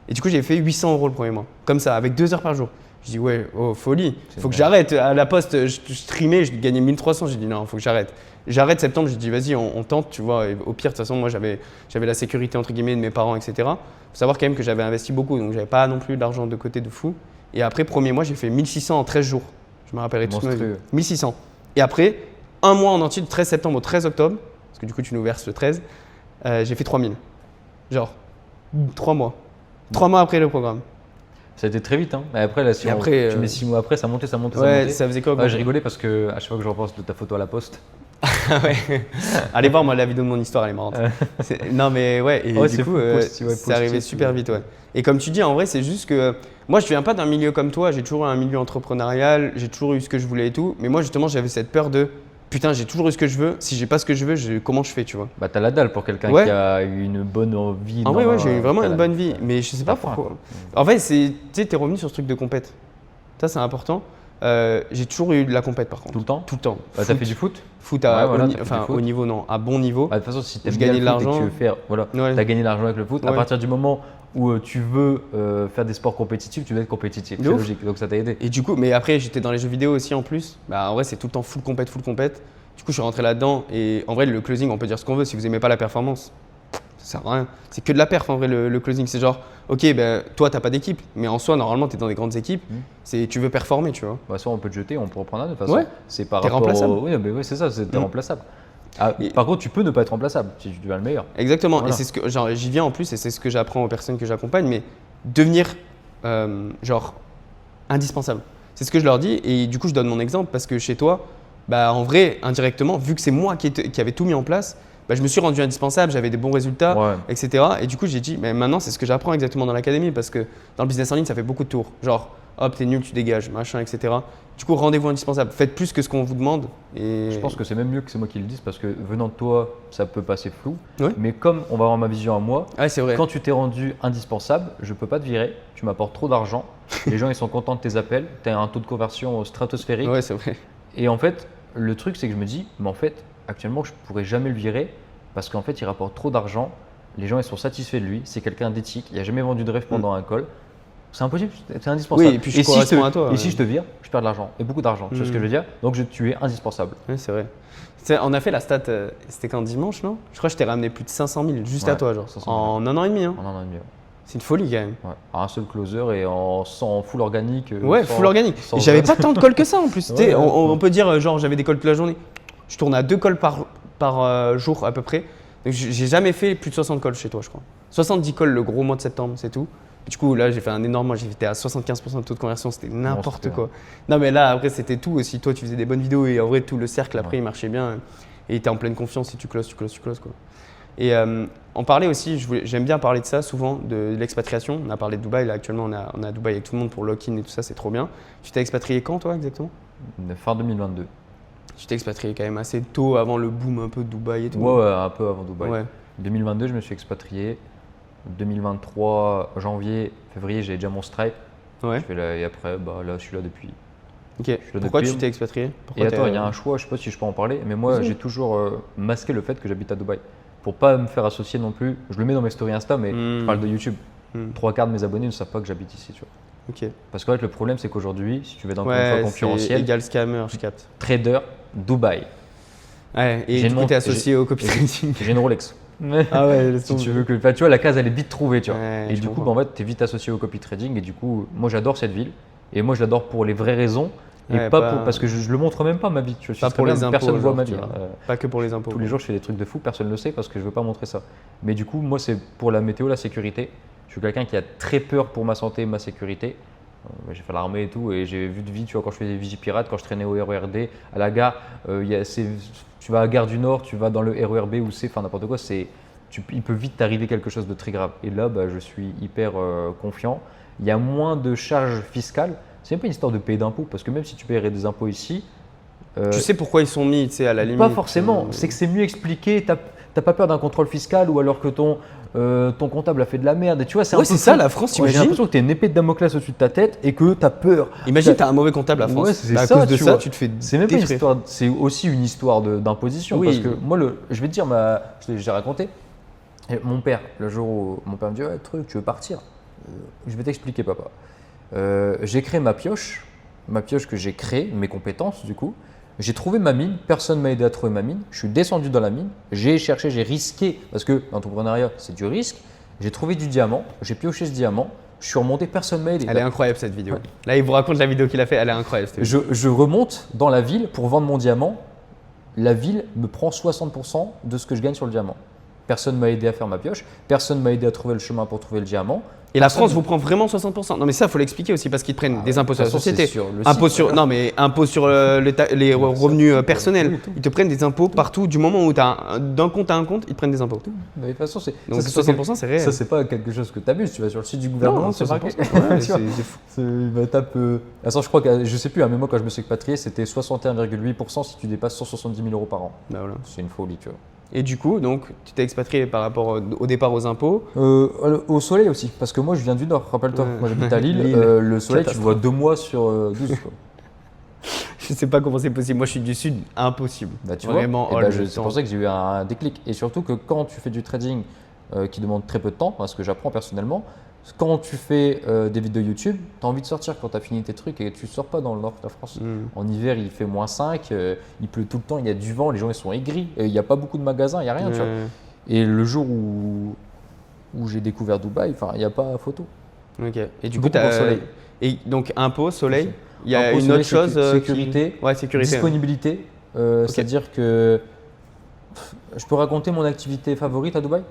Speaker 2: Et du coup, j'ai fait 800 euros le premier mois. Comme ça, avec 2 heures par jour. Je dis, ouais, oh, folie.
Speaker 1: C'est
Speaker 2: Faut que
Speaker 1: dingue.
Speaker 2: j'arrête. À la poste, je streamais, je gagnais 1300. J'ai dit, non, faut que j'arrête. J'arrête septembre, j'ai dit, vas-y, on tente, tu vois. Et au pire, de toute façon, moi, j'avais la sécurité, entre guillemets, de mes parents, etc. Faut savoir quand même que j'avais investi beaucoup, donc j'avais pas non plus d'argent de côté de fou. Et après, premier mois, j'ai fait 1600 en 13 jours. Je me rappellerai toute ma vie.
Speaker 1: Monstrueux.
Speaker 2: 1600. Et après, un mois en entier, du 13 septembre au 13 octobre, parce que du coup, tu nous verses le 13, j'ai fait 3000. Genre, 3 mois. 3 mois après le programme.
Speaker 1: Ça a été très vite. Hein. Mais après, là, si
Speaker 2: Et
Speaker 1: on-
Speaker 2: après,
Speaker 1: tu mets 6 mois après, ça montait, ça montait, ça
Speaker 2: Ouais,
Speaker 1: montait.
Speaker 2: ça faisait quoi
Speaker 1: Ouais, je rigolais parce que à chaque fois que je repense de ta photo à la poste,
Speaker 2: Ouais. Allez voir moi la vidéo de mon histoire, elle est marrante. Non mais ouais, et
Speaker 1: Ouais,
Speaker 2: du
Speaker 1: c'est
Speaker 2: coup
Speaker 1: fou, positif, ouais,
Speaker 2: c'est arrivé
Speaker 1: positif,
Speaker 2: super
Speaker 1: ouais.
Speaker 2: vite, ouais. Et comme tu dis, en vrai, c'est juste que moi je viens pas d'un milieu comme toi, j'ai toujours eu un milieu entrepreneurial, j'ai toujours eu ce que je voulais et tout, mais moi justement j'avais cette peur de putain, j'ai toujours eu ce que je veux, si j'ai pas ce que je veux, comment je fais, tu vois.
Speaker 1: bah t'as la dalle pour quelqu'un
Speaker 2: Ouais.
Speaker 1: qui a eu une bonne vie.
Speaker 2: En vrai, ouais, j'ai eu vraiment
Speaker 1: t'as
Speaker 2: une
Speaker 1: la-
Speaker 2: bonne vie, mais je sais pas
Speaker 1: T'as faim,
Speaker 2: pourquoi. En fait, tu sais, t'es revenu sur ce truc de compète. Ça, c'est important. J'ai toujours eu de la compète par contre.
Speaker 1: Tout le temps.
Speaker 2: Tout le temps.
Speaker 1: Bah, t'as fait du foot.
Speaker 2: Foot à
Speaker 1: Ouais, voilà,
Speaker 2: haut
Speaker 1: t'as fait du
Speaker 2: enfin,
Speaker 1: foot.
Speaker 2: au niveau, non, à bon niveau.
Speaker 1: Bah, de toute façon, si t'aimes
Speaker 2: Je
Speaker 1: bien
Speaker 2: gagnais
Speaker 1: le
Speaker 2: de
Speaker 1: foot et que
Speaker 2: l'argent.
Speaker 1: tu veux faire, voilà,
Speaker 2: Ouais.
Speaker 1: t'as gagné de l'argent avec le foot. À
Speaker 2: Ouais.
Speaker 1: partir du moment où tu veux faire des sports compétitifs, tu dois être compétitif.
Speaker 2: De
Speaker 1: C'est
Speaker 2: ouf.
Speaker 1: logique. Donc ça t'a aidé.
Speaker 2: Et du coup, mais après, j'étais dans les jeux vidéo aussi en plus. Bah, en vrai, c'est tout le temps full compète. Du coup, je suis rentré là-dedans. Et en vrai, le closing, on peut dire ce qu'on veut. Si vous aimez pas la performance, Ça sert à rien. C'est que de la perf en vrai le closing. C'est genre, ok, ben, toi t'as pas d'équipe, mais en soi normalement tu es dans des grandes équipes, tu veux performer, tu vois.
Speaker 1: Bah, soit on peut te jeter, on peut reprendre un autre. De toute façon,
Speaker 2: Ouais.
Speaker 1: c'est par
Speaker 2: T'es
Speaker 1: rapport
Speaker 2: remplaçable.
Speaker 1: Oui, mais ouais, c'est ça, t'es
Speaker 2: Mm.
Speaker 1: remplaçable. Ah,
Speaker 2: Et-
Speaker 1: par contre, tu peux ne pas être remplaçable si tu deviens le meilleur.
Speaker 2: Exactement.
Speaker 1: Voilà.
Speaker 2: Et c'est ce que genre, j'y viens en plus, et c'est ce que j'apprends aux personnes que j'accompagne, mais devenir genre indispensable. C'est ce que je leur dis, et du coup je donne mon exemple parce que chez toi, bah, en vrai, indirectement, vu que c'est moi qui avais tout mis en place, bah, je me suis rendu indispensable, j'avais des bons résultats,
Speaker 1: Ouais.
Speaker 2: etc. Et du coup, j'ai dit, mais maintenant, c'est ce que j'apprends exactement dans l'académie parce que dans le business en ligne, ça fait beaucoup de tours. Genre, hop, t'es nul, tu dégages, machin, etc. Du coup, rendez-vous indispensable. Faites plus que ce qu'on vous demande. Et...
Speaker 1: Je pense que c'est même mieux que c'est moi qui le dise parce que venant de toi, ça peut passer flou.
Speaker 2: Ouais.
Speaker 1: Mais comme on va avoir ma vision à moi,
Speaker 2: Ouais, c'est vrai.
Speaker 1: quand tu t'es rendu indispensable, je peux pas te virer, tu m'apportes trop d'argent, les gens ils sont contents de tes appels, tu as un taux de conversion stratosphérique.
Speaker 2: Ouais, c'est vrai.
Speaker 1: Et en fait, le truc c'est que je me dis, mais en fait, actuellement je pourrais jamais le virer parce qu'en fait il rapporte trop d'argent, les gens ils sont satisfaits de lui, c'est quelqu'un d'éthique, il a jamais vendu de rêve pendant un call. C'est impossible, c'est indispensable.
Speaker 2: Oui, et puis je corresponds à toi,
Speaker 1: Et
Speaker 2: ouais.
Speaker 1: si je te vire, je perds de l'argent, et beaucoup d'argent, tu vois ce que je veux dire. Donc tu es indispensable.
Speaker 2: Ouais, c'est vrai. On a fait la stat, c'était quand dimanche, non? Je crois que je t'ai ramené plus de 500 000 juste à
Speaker 1: Ouais,
Speaker 2: toi, genre.
Speaker 1: 500 000.
Speaker 2: En un an et demi. Hein.
Speaker 1: En un an et demi. Ouais.
Speaker 2: C'est une folie quand même.
Speaker 1: Ouais. Un seul closer et sans full organique.
Speaker 2: Ouais,
Speaker 1: sans-
Speaker 2: full organique.
Speaker 1: sans-
Speaker 2: Et j'avais pas tant de calls que ça en plus. Tu sais,
Speaker 1: Ouais, ouais,
Speaker 2: on peut dire, genre, j'avais des calls toute la journée. Je tourne à 2 calls par jour à peu près. Donc, j'ai jamais fait plus de 60 calls chez toi, je crois. 70 calls le gros mois de septembre, c'est tout. Et du coup, là, j'ai fait un énorme. J'étais à 75% de taux de conversion, c'était n'importe
Speaker 1: Monstrueux.
Speaker 2: quoi. Non, mais là, après, c'était tout aussi. Toi, tu faisais des bonnes vidéos et en vrai, tout le cercle après,
Speaker 1: Ouais.
Speaker 2: il marchait bien. Et tu es en pleine confiance si tu closes, quoi. Et on parlait aussi, j'aime bien parler de ça souvent, de l'expatriation. On a parlé de Dubaï, là actuellement on est à Dubaï avec tout le monde pour lock-in et tout ça, c'est trop bien. Tu t'es expatrié quand toi exactement?
Speaker 1: Fin 2022.
Speaker 2: Tu t'es expatrié quand même assez tôt avant le boom un peu de Dubaï et tout.
Speaker 1: Ouais, un peu avant Dubaï.
Speaker 2: Ouais.
Speaker 1: 2022, je me suis expatrié. 2023, janvier, février, j'ai déjà mon Stripe.
Speaker 2: Ouais.
Speaker 1: Et après, bah, là, je suis là depuis.
Speaker 2: Ok.
Speaker 1: là
Speaker 2: Pourquoi
Speaker 1: depuis.
Speaker 2: tu t'es expatrié? Pourquoi
Speaker 1: Et attends,
Speaker 2: t'es-
Speaker 1: il y a un choix, je sais pas si je peux en parler, mais moi,
Speaker 2: Vas-y.
Speaker 1: j'ai toujours masqué le fait que j'habite à Dubaï. Pour pas me faire associer non plus. Je le mets dans mes stories Insta, mais je parle de YouTube. 3/4 de mes abonnés ne savent pas que j'habite ici, tu vois.
Speaker 2: Ok.
Speaker 1: Parce qu'en fait, le problème, c'est qu'aujourd'hui, si tu veux être encore une
Speaker 2: Ouais,
Speaker 1: fois
Speaker 2: c'est
Speaker 1: concurrentiel,
Speaker 2: égal scammer, je capte.
Speaker 1: trader, Dubaï.
Speaker 2: Ouais, et
Speaker 1: J'ai
Speaker 2: du
Speaker 1: une
Speaker 2: coup t'es
Speaker 1: montre-
Speaker 2: associé au copy trading.
Speaker 1: J'ai une Rolex.
Speaker 2: Ah ouais, laisse
Speaker 1: Si
Speaker 2: tomber.
Speaker 1: tu veux que, enfin, tu vois, la case elle est vite trouvée, tu vois.
Speaker 2: Ouais,
Speaker 1: et
Speaker 2: je
Speaker 1: du coup,
Speaker 2: comprends.
Speaker 1: bah, en fait, tu es vite associé au copy trading. Et du coup, moi, j'adore cette ville. Et moi, je l'adore pour les vraies raisons. Et
Speaker 2: Ouais,
Speaker 1: pas parce que je le montre même pas ma vie. Tu vois, je suis
Speaker 2: Pas
Speaker 1: très
Speaker 2: pour
Speaker 1: bien,
Speaker 2: les impôts.
Speaker 1: personne ne voit
Speaker 2: genre,
Speaker 1: ma
Speaker 2: tu
Speaker 1: vie.
Speaker 2: vois.
Speaker 1: Hein.
Speaker 2: Pas que pour les impôts.
Speaker 1: Tous les jours, je fais des trucs de fou. Personne ne le sait parce que je veux pas montrer ça. Mais du coup, moi, c'est pour la météo, la sécurité. Je suis quelqu'un qui a très peur pour ma santé et ma sécurité. J'ai fait l'armée et tout, et j'ai vu de vie, tu vois, quand je faisais des vigipirates, quand je traînais au RERD, à la gare, tu vas à Gare du Nord, tu vas dans le RERB ou c'est, enfin n'importe quoi, il peut vite t'arriver quelque chose de très grave. Et là, bah, je suis hyper confiant. Il y a moins de charges fiscales. C'est même pas une histoire de payer d'impôts, parce que même si tu paierais des impôts ici,
Speaker 2: Tu sais pourquoi ils sont mis, tu sais, à la limite.
Speaker 1: pas forcément. C'est que c'est mieux expliqué. T'as pas peur d'un contrôle fiscal ou alors que ton comptable a fait de la merde. Et tu vois, c'est un
Speaker 2: Ouais,
Speaker 1: peu
Speaker 2: c'est ça
Speaker 1: fou.
Speaker 2: la France,
Speaker 1: J'ai
Speaker 2: t'imagines?
Speaker 1: l'impression que tu as une épée de Damoclès au-dessus de ta tête et que tu as peur.
Speaker 2: Imagine, t'as un mauvais comptable à France.
Speaker 1: Ouais, c'est
Speaker 2: Bah, à
Speaker 1: ça,
Speaker 2: cause de
Speaker 1: tu
Speaker 2: ça,
Speaker 1: vois.
Speaker 2: tu te fais.
Speaker 1: C'est même pas une
Speaker 2: détruire.
Speaker 1: histoire, c'est aussi une histoire d'imposition.
Speaker 2: Oui.
Speaker 1: Parce que moi, je vais te dire, j'ai raconté. Et mon père, le jour où mon père me dit, ouais, truc, tu veux partir? Je vais t'expliquer, papa. J'ai créé ma pioche que j'ai créée, mes compétences du coup. J'ai trouvé ma mine, personne m'a aidé à trouver ma mine. Je suis descendu dans la mine, j'ai cherché, j'ai risqué, parce que l'entrepreneuriat, c'est du risque. J'ai trouvé du diamant, j'ai pioché ce diamant, je suis remonté, personne m'a aidé.
Speaker 2: Elle est incroyable cette vidéo.
Speaker 1: Ouais.
Speaker 2: Là, il vous raconte la vidéo qu'il a fait, elle est incroyable. cette vidéo.
Speaker 1: Je remonte dans la ville pour vendre mon diamant. La ville me prend 60% de ce que je gagne sur le diamant. Personne m'a aidé à faire ma pioche, personne m'a aidé à trouver le chemin pour trouver le diamant.
Speaker 2: Et la
Speaker 1: Personne-
Speaker 2: France vous prend vraiment 60%. Non, mais ça, il faut l'expliquer aussi parce qu'ils te prennent des impôts sur la
Speaker 1: De toute façon,
Speaker 2: société.
Speaker 1: c'est sur le
Speaker 2: Impôts
Speaker 1: site,
Speaker 2: sur,
Speaker 1: voilà.
Speaker 2: non, mais impôts sur les revenus personnels.
Speaker 1: oui, tout.
Speaker 2: Ils te prennent des impôts partout. Du moment où tu as d'un compte à un compte, ils te prennent des impôts.
Speaker 1: Mais de toute façon,
Speaker 2: Donc
Speaker 1: ça,
Speaker 2: 60%, c'est réel.
Speaker 1: Ça, c'est pas quelque chose que tu abuses. Tu vas sur le site du gouvernement,
Speaker 2: Non,
Speaker 1: c'est
Speaker 2: 60%.
Speaker 1: marqué.
Speaker 2: Ouais,
Speaker 1: Tu vois.
Speaker 2: c'est fou.
Speaker 1: Bah, tape, attends, je crois que je sais plus, hein, mais moi quand je me suis expatrié, c'était 61,8% si tu dépasses 170 000 euros par an.
Speaker 2: Bah, voilà.
Speaker 1: C'est une folie, tu vois.
Speaker 2: Et du coup, donc, tu t'es expatrié par rapport au départ aux impôts.
Speaker 1: Au soleil aussi, parce que moi je viens du nord, rappelle-toi.
Speaker 2: Ouais.
Speaker 1: Moi j'habite à Lille.
Speaker 2: Lille.
Speaker 1: Le soleil, tu le
Speaker 2: Catastrophe.
Speaker 1: vois 2 mois sur 12. Quoi.
Speaker 2: Je sais pas comment c'est possible. Moi, je suis du sud, impossible.
Speaker 1: Bah, tu
Speaker 2: Vraiment,
Speaker 1: vois, et
Speaker 2: all
Speaker 1: bah,
Speaker 2: the
Speaker 1: c'est
Speaker 2: temps.
Speaker 1: pour ça que j'ai eu un déclic. Et surtout que quand tu fais du trading qui demande très peu de temps, parce que j'apprends personnellement, quand tu fais des vidéos YouTube, tu as envie de sortir quand tu as fini tes trucs et tu ne sors pas dans le nord de la France. En hiver, il fait -5, il pleut tout le temps, il y a du vent, les gens ils sont aigris, il n'y a pas beaucoup de magasins, il n'y a rien. Tu vois. Et le jour où j'ai découvert Dubaï, il n'y a pas photo.
Speaker 2: Ok. Et du coup,
Speaker 1: Beaucoup pour soleil.
Speaker 2: Et donc, impôt, soleil. Il y a
Speaker 1: Impôt,
Speaker 2: une
Speaker 1: soleil,
Speaker 2: autre chose.
Speaker 1: sécurité,
Speaker 2: Ouais, sécurité.
Speaker 1: disponibilité. C'est-à-dire que je peux raconter mon activité favorite à Dubaï.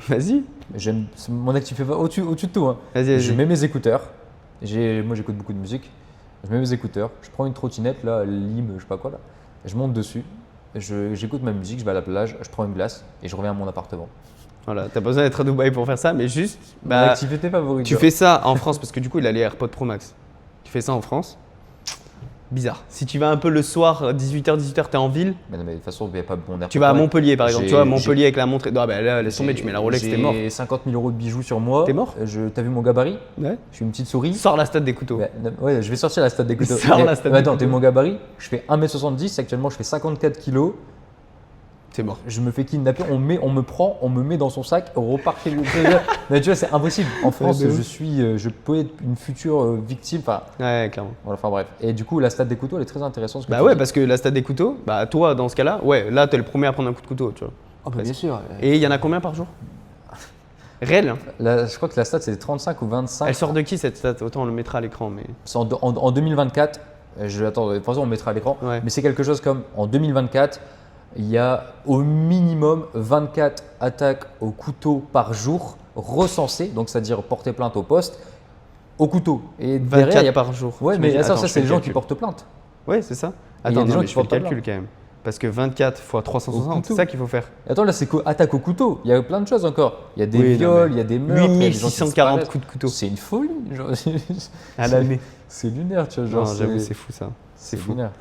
Speaker 2: Vas-y.
Speaker 1: C'est mon activité au-dessus de tout. Hein.
Speaker 2: Vas-y.
Speaker 1: Je mets mes écouteurs. Moi, j'écoute beaucoup de musique. Je mets mes écouteurs. Je prends une trottinette, là, Lime, je sais pas quoi, là. Je monte dessus. J'écoute ma musique, je vais à la plage, je prends une glace et je reviens à mon appartement.
Speaker 2: Voilà, t'as pas besoin d'être à Dubaï pour faire ça, mais juste.
Speaker 1: Mon activité favorite.
Speaker 2: Tu fais ça en France parce que du coup, il a les AirPods Pro Max. Tu fais ça en France. Bizarre. Si tu vas un peu le soir, 18h, t'es en ville.
Speaker 1: Mais non, mais de toute façon, il n'y a pas bon air.
Speaker 2: Tu vas à Montpellier par exemple. Tu vois, Montpellier avec la montre. Non, bah là, laisse tomber, tu mets la Rolex, t'es mort.
Speaker 1: J'ai 50 000 euros de bijoux sur moi.
Speaker 2: T'es mort.
Speaker 1: T'as vu mon gabarit?
Speaker 2: Ouais.
Speaker 1: Je suis une petite souris.
Speaker 2: Sors la stade des couteaux.
Speaker 1: Ouais, je vais sortir la stade des couteaux.
Speaker 2: Sors la stade des
Speaker 1: Attends,
Speaker 2: couteaux.
Speaker 1: t'as vu mon gabarit? Je fais 1m70, actuellement je fais 54 kg.
Speaker 2: C'est mort.
Speaker 1: Je me fais kidnapper, on me prend, on me met dans son sac, on repart chez lui. Mais tu vois, c'est impossible. En France, je peux être une future victime.
Speaker 2: Ouais, clairement.
Speaker 1: Voilà, enfin bref. Et du coup, la stade des couteaux, elle est très intéressante.
Speaker 2: Bah ouais, parce que la stade des couteaux, bah toi, dans ce cas-là, ouais, là, t'es le premier à prendre un coup de couteau, tu vois.
Speaker 1: Oh, bah, bien sûr.
Speaker 2: Et il y en a combien par jour? Réel, hein.
Speaker 1: Je crois que la stat c'est 35 ou 25.
Speaker 2: Elle sort de qui cette stat? Autant on le mettra à l'écran, mais.
Speaker 1: C'est en 2024. Attends, de toute façon on le mettra à l'écran.
Speaker 2: Ouais.
Speaker 1: Mais c'est quelque chose comme en 2024, il y a au minimum 24 attaques au couteau par jour recensées, donc c'est-à-dire porter plainte au poste au couteau. Et
Speaker 2: 24
Speaker 1: derrière, il y a
Speaker 2: par jour.
Speaker 1: Ouais, mais ça
Speaker 2: je fais
Speaker 1: c'est les
Speaker 2: le
Speaker 1: gens qui
Speaker 2: calcul.
Speaker 1: portent plainte.
Speaker 2: Ouais, c'est ça.
Speaker 1: il y a
Speaker 2: Attends,
Speaker 1: des gens
Speaker 2: non,
Speaker 1: qui
Speaker 2: je fais le
Speaker 1: portent pas
Speaker 2: calcul quand même. Parce que 24 x 360,
Speaker 1: couteau.
Speaker 2: c'est ça qu'il faut faire.
Speaker 1: Attends, là c'est attaque au couteau. Il y a plein de choses encore. Il y a des
Speaker 2: Oui, non,
Speaker 1: viols,
Speaker 2: mais
Speaker 1: il y a des meurtres, il y a des gens qui
Speaker 2: 8640
Speaker 1: disparaissent.
Speaker 2: coups de couteau.
Speaker 1: C'est une folie. Genre,
Speaker 2: À l'année.
Speaker 1: c'est lunaire, tu vois. Genre,
Speaker 2: Non, j'avoue, c'est fou ça.
Speaker 1: c'est
Speaker 2: fou.
Speaker 1: lunaire.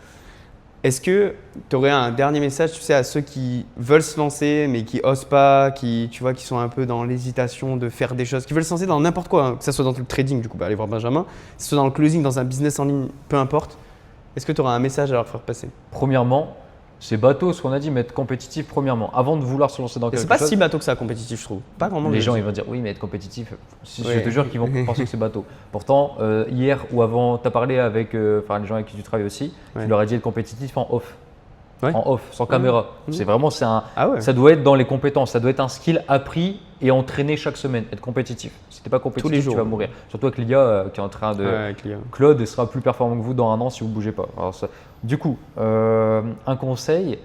Speaker 2: Est-ce que tu aurais un dernier message, tu sais, à ceux qui veulent se lancer mais qui osent pas, qui sont un peu dans l'hésitation de faire des choses, qui veulent se lancer dans n'importe quoi, hein, que ce soit dans le trading, du coup, bah, allez voir Benjamin, que ce soit dans le closing, dans un business en ligne, peu importe. Est-ce que tu auras un message à leur faire passer?
Speaker 1: Premièrement, c'est bateau ce qu'on a dit, mais être compétitif premièrement. Avant de vouloir se lancer dans quelque
Speaker 2: C'est pas
Speaker 1: chose,
Speaker 2: si bateau que ça, compétitif, je trouve. Pas vraiment.
Speaker 1: les gens ils vont dire oui, mais être compétitif, je
Speaker 2: Ouais.
Speaker 1: te jure qu'ils vont penser que c'est bateau. Pourtant, hier ou avant, tu as parlé avec les gens avec qui tu travailles aussi,
Speaker 2: Ouais.
Speaker 1: tu leur as dit être compétitif en off.
Speaker 2: Ouais.
Speaker 1: En off, sans caméra.
Speaker 2: Mhm.
Speaker 1: C'est vraiment,
Speaker 2: Ah ouais.
Speaker 1: ça doit être dans les compétences, ça doit être un skill appris et entraîné chaque semaine, être compétitif. Si t'es pas compétitif,
Speaker 2: les jours.
Speaker 1: tu vas mourir. Surtout avec l'IA qui est en train de…
Speaker 2: Ouais, client.
Speaker 1: Claude sera plus performant que vous dans un an si vous ne bougez pas. Alors du coup, un conseil,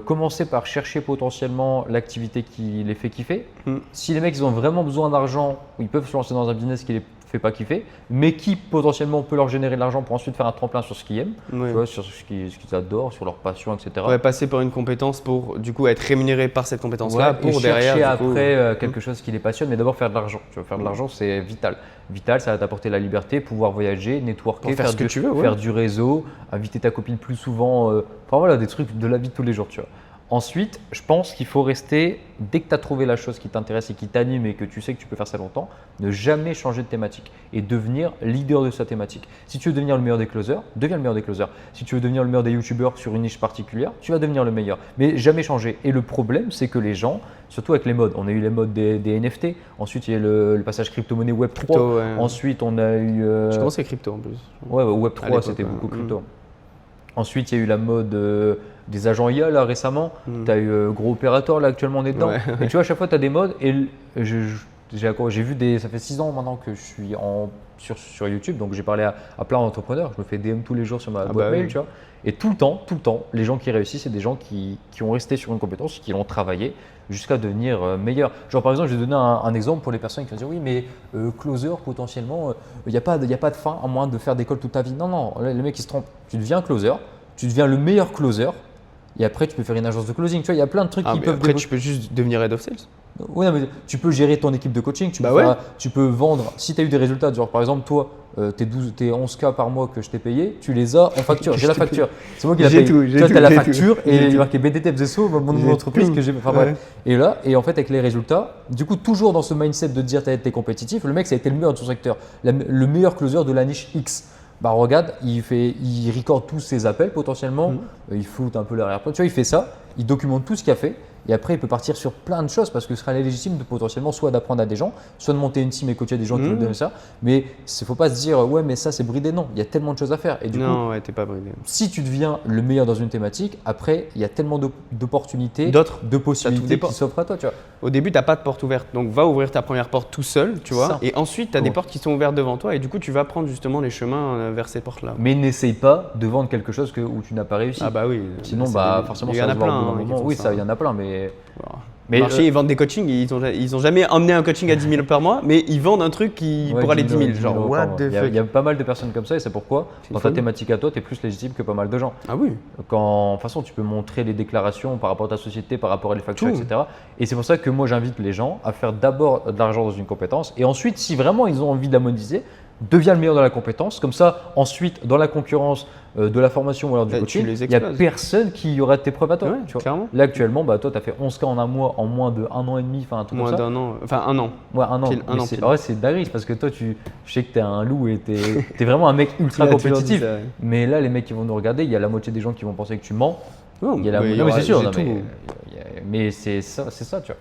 Speaker 1: commencez par chercher potentiellement l'activité qui les fait kiffer.
Speaker 2: Mm.
Speaker 1: Si les mecs ils ont vraiment besoin d'argent, ils peuvent se lancer dans un business qui les fait pas kiffer, mais qui potentiellement peut leur générer de l'argent pour ensuite faire un tremplin sur ce qu'ils aiment,
Speaker 2: Ouais.
Speaker 1: tu vois, sur ce qu'ils adorent, sur leur passion, etc.
Speaker 2: Ouais, passer par une compétence pour du coup être rémunéré par cette compétence-là
Speaker 1: Ouais,
Speaker 2: pour
Speaker 1: et
Speaker 2: derrière.
Speaker 1: chercher
Speaker 2: du coup,
Speaker 1: après quelque chose qui les passionne, mais d'abord faire de l'argent. Tu vois, faire de l'argent, c'est vital. Vital, ça va t'apporter la liberté, pouvoir voyager, networker,
Speaker 2: Pour faire ce que tu veux, ouais.
Speaker 1: faire du réseau, inviter ta copine plus souvent. Enfin voilà, des trucs de la vie de tous les jours, tu vois. Ensuite, je pense qu'il faut rester, dès que tu as trouvé la chose qui t'intéresse et qui t'anime et que tu sais que tu peux faire ça longtemps, ne jamais changer de thématique et devenir leader de sa thématique. Si tu veux devenir le meilleur des closers, deviens le meilleur des closers. Si tu veux devenir le meilleur des youtubeurs sur une niche particulière, tu vas devenir le meilleur. Mais jamais changer. Et le problème, c'est que les gens, surtout avec les modes, on a eu les modes des NFT, ensuite il y a le passage crypto-monnaie Web3,
Speaker 2: Crypto, ouais.
Speaker 1: ensuite on a eu…
Speaker 2: Je commence les crypto en plus.
Speaker 1: Ouais,
Speaker 2: À
Speaker 1: Web3,
Speaker 2: l'époque,
Speaker 1: c'était
Speaker 2: ouais.
Speaker 1: beaucoup crypto. Ensuite, il y a eu la mode des agents IA là récemment. Tu as eu Gros Opérateur là actuellement on est dedans.
Speaker 2: Ouais.
Speaker 1: Et tu vois, à chaque fois tu as des modes et j'ai vu ça fait 6 ans maintenant que je suis sur YouTube, donc j'ai parlé à plein d'entrepreneurs. Je me fais DM tous les jours sur ma boîte mail,
Speaker 2: oui.
Speaker 1: tu vois. Et tout le temps, les gens qui réussissent, c'est des gens qui ont resté sur une compétence, qui l'ont travaillé jusqu'à devenir meilleur. Genre par exemple, je vais donner un exemple pour les personnes qui vont dire oui, mais closer potentiellement, il n'y a pas de fin à moins de faire d'école toute ta vie. Non, les mecs ils se trompent. Tu deviens closer, tu deviens le meilleur closer. Et après, tu peux faire une agence de closing. Tu vois, il y a plein de trucs qui peuvent.
Speaker 2: Après, tu peux juste devenir head of sales.
Speaker 1: Oui, mais tu peux gérer ton équipe de coaching, tu peux vendre. Si tu as eu des résultats, genre par exemple, toi, tes 11K par mois que je t'ai payé, tu les as en facture. J'ai la facture. C'est moi qui l'ai payé. Tu vois, tu as la facture et il y a marqué BDT Bzesso, mon entreprise que j'ai. Enfin bref. Et là, et en fait, avec les résultats, du coup, toujours dans ce mindset de dire t'es compétitif, le mec, ça a été le meilleur de son secteur, le meilleur closer de la niche X. Bah regarde, il recorde tous ses appels potentiellement, il fout un peu l'arrière-plan. Tu vois, il fait ça, il documente tout ce qu'il a fait Et après, il peut partir sur plein de choses parce que ce sera légitime de potentiellement soit d'apprendre à des gens, soit de monter une team et coacher des gens qui veulent donner ça. Mais il ne faut pas se dire, ouais, mais ça, c'est bridé. Non, il y a tellement de choses à faire. Et du coup,
Speaker 2: Non, ouais, t'es pas bridé.
Speaker 1: si tu deviens le meilleur dans une thématique, après, il y a tellement d'opportunités,
Speaker 2: D'autres,
Speaker 1: de possibilités
Speaker 2: dépend.
Speaker 1: qui s'offrent à toi. Tu vois.
Speaker 2: Au début, tu n'as pas de porte ouverte. Donc, va ouvrir ta première porte tout seul, tu vois.
Speaker 1: Ça.
Speaker 2: Et ensuite, tu as des
Speaker 1: Cool.
Speaker 2: portes qui sont ouvertes devant toi. Et du coup, tu vas prendre justement les chemins vers ces portes-là.
Speaker 1: Mais n'essaye pas de vendre quelque chose où tu n'as pas réussi.
Speaker 2: Ah bah oui.
Speaker 1: Sinon,
Speaker 2: c'est
Speaker 1: forcément,
Speaker 2: il y
Speaker 1: ça
Speaker 2: en
Speaker 1: va
Speaker 2: a
Speaker 1: se voir
Speaker 2: plein.
Speaker 1: au bout d'un
Speaker 2: Hein, qui
Speaker 1: moment.
Speaker 2: font
Speaker 1: Oui,
Speaker 2: ça.
Speaker 1: ça, il y en a plein, mais.
Speaker 2: Voilà.
Speaker 1: Mais
Speaker 2: Le marché, ils vendent des coachings. Ils ont jamais emmené un coaching à 10 000 par mois, mais ils vendent un truc qui
Speaker 1: ouais,
Speaker 2: pour aller 10 000.
Speaker 1: 10
Speaker 2: Genre,
Speaker 1: 000
Speaker 2: what
Speaker 1: par mois.
Speaker 2: the
Speaker 1: Il
Speaker 2: fuck.
Speaker 1: y a pas mal de personnes comme ça et c'est pourquoi,
Speaker 2: C'est
Speaker 1: dans ta
Speaker 2: folie.
Speaker 1: thématique à toi, tu es plus légitime que pas mal de gens.
Speaker 2: Ah oui.
Speaker 1: De toute façon, tu peux montrer les déclarations par rapport à ta société, par rapport à les factures,
Speaker 2: Tout.
Speaker 1: etc. Et c'est pour ça que moi, j'invite les gens à faire d'abord de l'argent dans une compétence et ensuite, si vraiment ils ont envie de la monétiser, deviens le meilleur dans la compétence. Comme ça, ensuite, dans la concurrence de la formation ou alors du
Speaker 2: Bah, tu
Speaker 1: coaching,
Speaker 2: les
Speaker 1: il n'y a
Speaker 2: exploses.
Speaker 1: personne qui aura tes preuves à toi.
Speaker 2: Ouais,
Speaker 1: tu vois.
Speaker 2: clairement.
Speaker 1: Là, actuellement, toi, tu as fait 11K en un mois, en moins de 1 an et demi, enfin un truc
Speaker 2: Moins
Speaker 1: comme ça.
Speaker 2: d'un an. Enfin, un an.
Speaker 1: Ouais, un an.
Speaker 2: Pile, un
Speaker 1: Mais
Speaker 2: an
Speaker 1: c'est
Speaker 2: pile.
Speaker 1: ouais, c'est dingue parce que toi, je sais que tu es un loup et tu es vraiment un mec ultra
Speaker 2: Il a toujours dit
Speaker 1: compétitif.
Speaker 2: ça, ouais.
Speaker 1: Mais là, les mecs qui vont nous regarder, il y a la moitié des gens qui vont penser que tu mens.
Speaker 2: Non,
Speaker 1: Il y a la
Speaker 2: mais il y
Speaker 1: non, mais
Speaker 2: aura-
Speaker 1: c'est sûr,
Speaker 2: j'ai
Speaker 1: non,
Speaker 2: tout.
Speaker 1: mais c'est ça, tu vois.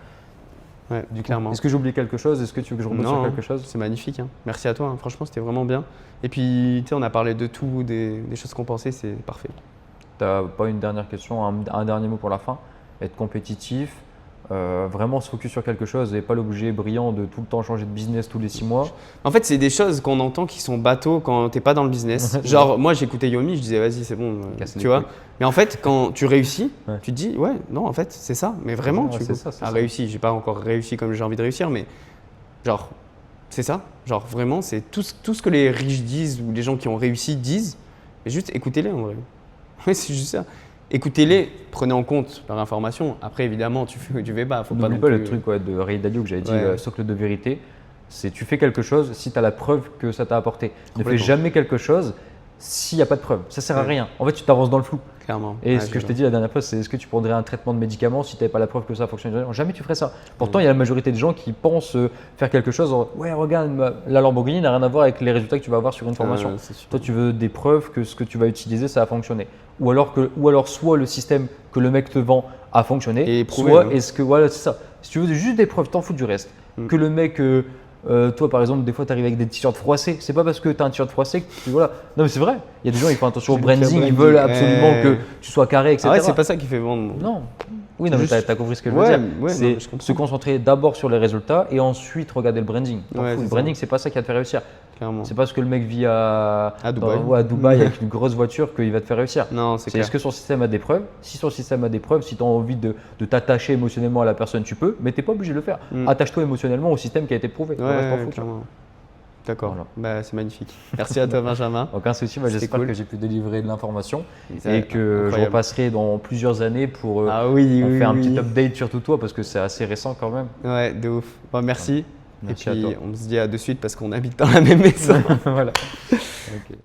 Speaker 2: Ouais,
Speaker 1: Du coup,
Speaker 2: clairement.
Speaker 1: est-ce que j'ai oublié quelque chose? Est-ce que tu veux que je rebondisse sur
Speaker 2: Non,
Speaker 1: quelque chose?
Speaker 2: c'est magnifique. Hein. Merci à toi. Hein. Franchement, c'était vraiment bien. Et puis, tu sais, on a parlé de tout, des choses qu'on pensait. C'est parfait.
Speaker 1: T'as pas une dernière question, un dernier mot pour la fin? Être compétitif, vraiment se focus sur quelque chose et pas l'objet brillant de tout le temps changer de business tous les 6 mois.
Speaker 2: En fait, c'est des choses qu'on entend qui sont bateaux quand t'es pas dans le business. Genre, moi, j'écoutais Yomi, je disais, vas-y, c'est bon,
Speaker 1: Casse les
Speaker 2: tu vois.
Speaker 1: couilles.
Speaker 2: Mais en fait, quand tu réussis,
Speaker 1: Ouais.
Speaker 2: tu te dis, ouais, non, en fait, c'est ça. Mais vraiment,
Speaker 1: Ouais,
Speaker 2: tu
Speaker 1: c'est ça, c'est ça.
Speaker 2: réussi. J'ai pas encore réussi comme j'ai envie de réussir, mais genre, c'est ça. Genre, vraiment, c'est tout ce que les riches disent ou les gens qui ont réussi disent. Mais juste écoutez-les en vrai. Ouais, c'est juste ça. Écoutez-les, prenez en compte leur information. Après, évidemment, tu fais pas. Faut pas
Speaker 1: N'oublie
Speaker 2: non
Speaker 1: pas
Speaker 2: plus...
Speaker 1: le truc de Ray Dalio que j'avais dit,
Speaker 2: Ouais.
Speaker 1: socle de vérité. C'est tu fais quelque chose si tu as la preuve que ça t'a apporté. Ne fais
Speaker 2: Complètement.
Speaker 1: jamais quelque chose s'il n'y a pas de preuve. Ça sert à
Speaker 2: Ouais.
Speaker 1: rien. En fait, tu t'avances dans le flou.
Speaker 2: Clairement.
Speaker 1: Et
Speaker 2: Ouais,
Speaker 1: ce que je t'ai dit la dernière fois, c'est est-ce que tu prendrais un traitement de médicament si tu n'avais pas la preuve que ça fonctionne? Jamais tu ferais ça. Pourtant, il y a la majorité des gens qui pensent faire quelque chose. Ouais, regarde, la Lamborghini n'a rien à voir avec les résultats que tu vas avoir sur une formation.
Speaker 2: c'est sûr.
Speaker 1: Toi, tu veux des preuves que ce que tu vas utiliser, ça a fonctionné. Ou alors soit le système que le mec te vend a fonctionné,
Speaker 2: Et prouvé,
Speaker 1: soit
Speaker 2: hein.
Speaker 1: est-ce que voilà, c'est ça. Si tu veux juste des preuves, t'en fous du reste. Que le mec, toi par exemple, des fois tu arrives avec des t-shirts froissés. C'est pas parce que tu as un t-shirt froissé que tu voilà. Non mais c'est vrai. Il y a des gens ils font attention au
Speaker 2: Je veux
Speaker 1: branding,
Speaker 2: que
Speaker 1: ils
Speaker 2: le
Speaker 1: veulent
Speaker 2: branding,
Speaker 1: absolument que tu sois carré, etc.
Speaker 2: Ah ouais, c'est pas ça qui fait vendre.
Speaker 1: Non. Oui, non, mais
Speaker 2: Juste-
Speaker 1: t'as compris ce que je veux
Speaker 2: Ouais,
Speaker 1: dire.
Speaker 2: ouais,
Speaker 1: c'est
Speaker 2: non, mais je comprends.
Speaker 1: se concentrer d'abord sur les résultats et ensuite regarder le branding. T'en
Speaker 2: Ouais,
Speaker 1: fous,
Speaker 2: c'est
Speaker 1: le
Speaker 2: ça.
Speaker 1: branding, c'est pas ça qui va te faire réussir.
Speaker 2: Clairement.
Speaker 1: C'est pas parce que le mec vit à
Speaker 2: Dubaï.
Speaker 1: à Dubaï avec une grosse voiture qu'il va te faire réussir.
Speaker 2: Non, c'est
Speaker 1: C'est
Speaker 2: clair.
Speaker 1: est-ce que son système a des preuves? Si son système a des preuves, si tu as envie de t'attacher émotionnellement à la personne, tu peux, mais tu n'es pas obligé de le faire. Attache-toi émotionnellement au système qui a été prouvé. Le reste, t'en
Speaker 2: Ouais,
Speaker 1: fous.
Speaker 2: clairement. D'accord.
Speaker 1: Voilà.
Speaker 2: Bah, c'est magnifique. Merci à toi, Benjamin.
Speaker 1: Aucun souci,
Speaker 2: C'était
Speaker 1: j'espère
Speaker 2: cool.
Speaker 1: que j'ai pu délivrer de l'information
Speaker 2: C'est
Speaker 1: et que je
Speaker 2: incroyable.
Speaker 1: repasserai dans plusieurs années pour
Speaker 2: Ah oui,
Speaker 1: on
Speaker 2: oui,
Speaker 1: fait un
Speaker 2: oui.
Speaker 1: petit update sur tout toi parce que c'est assez récent quand même.
Speaker 2: Ouais, de ouf. Bon, merci.
Speaker 1: Merci
Speaker 2: Et puis,
Speaker 1: à toi.
Speaker 2: on se dit à de suite parce qu'on habite dans la même maison.
Speaker 1: Voilà. Ok.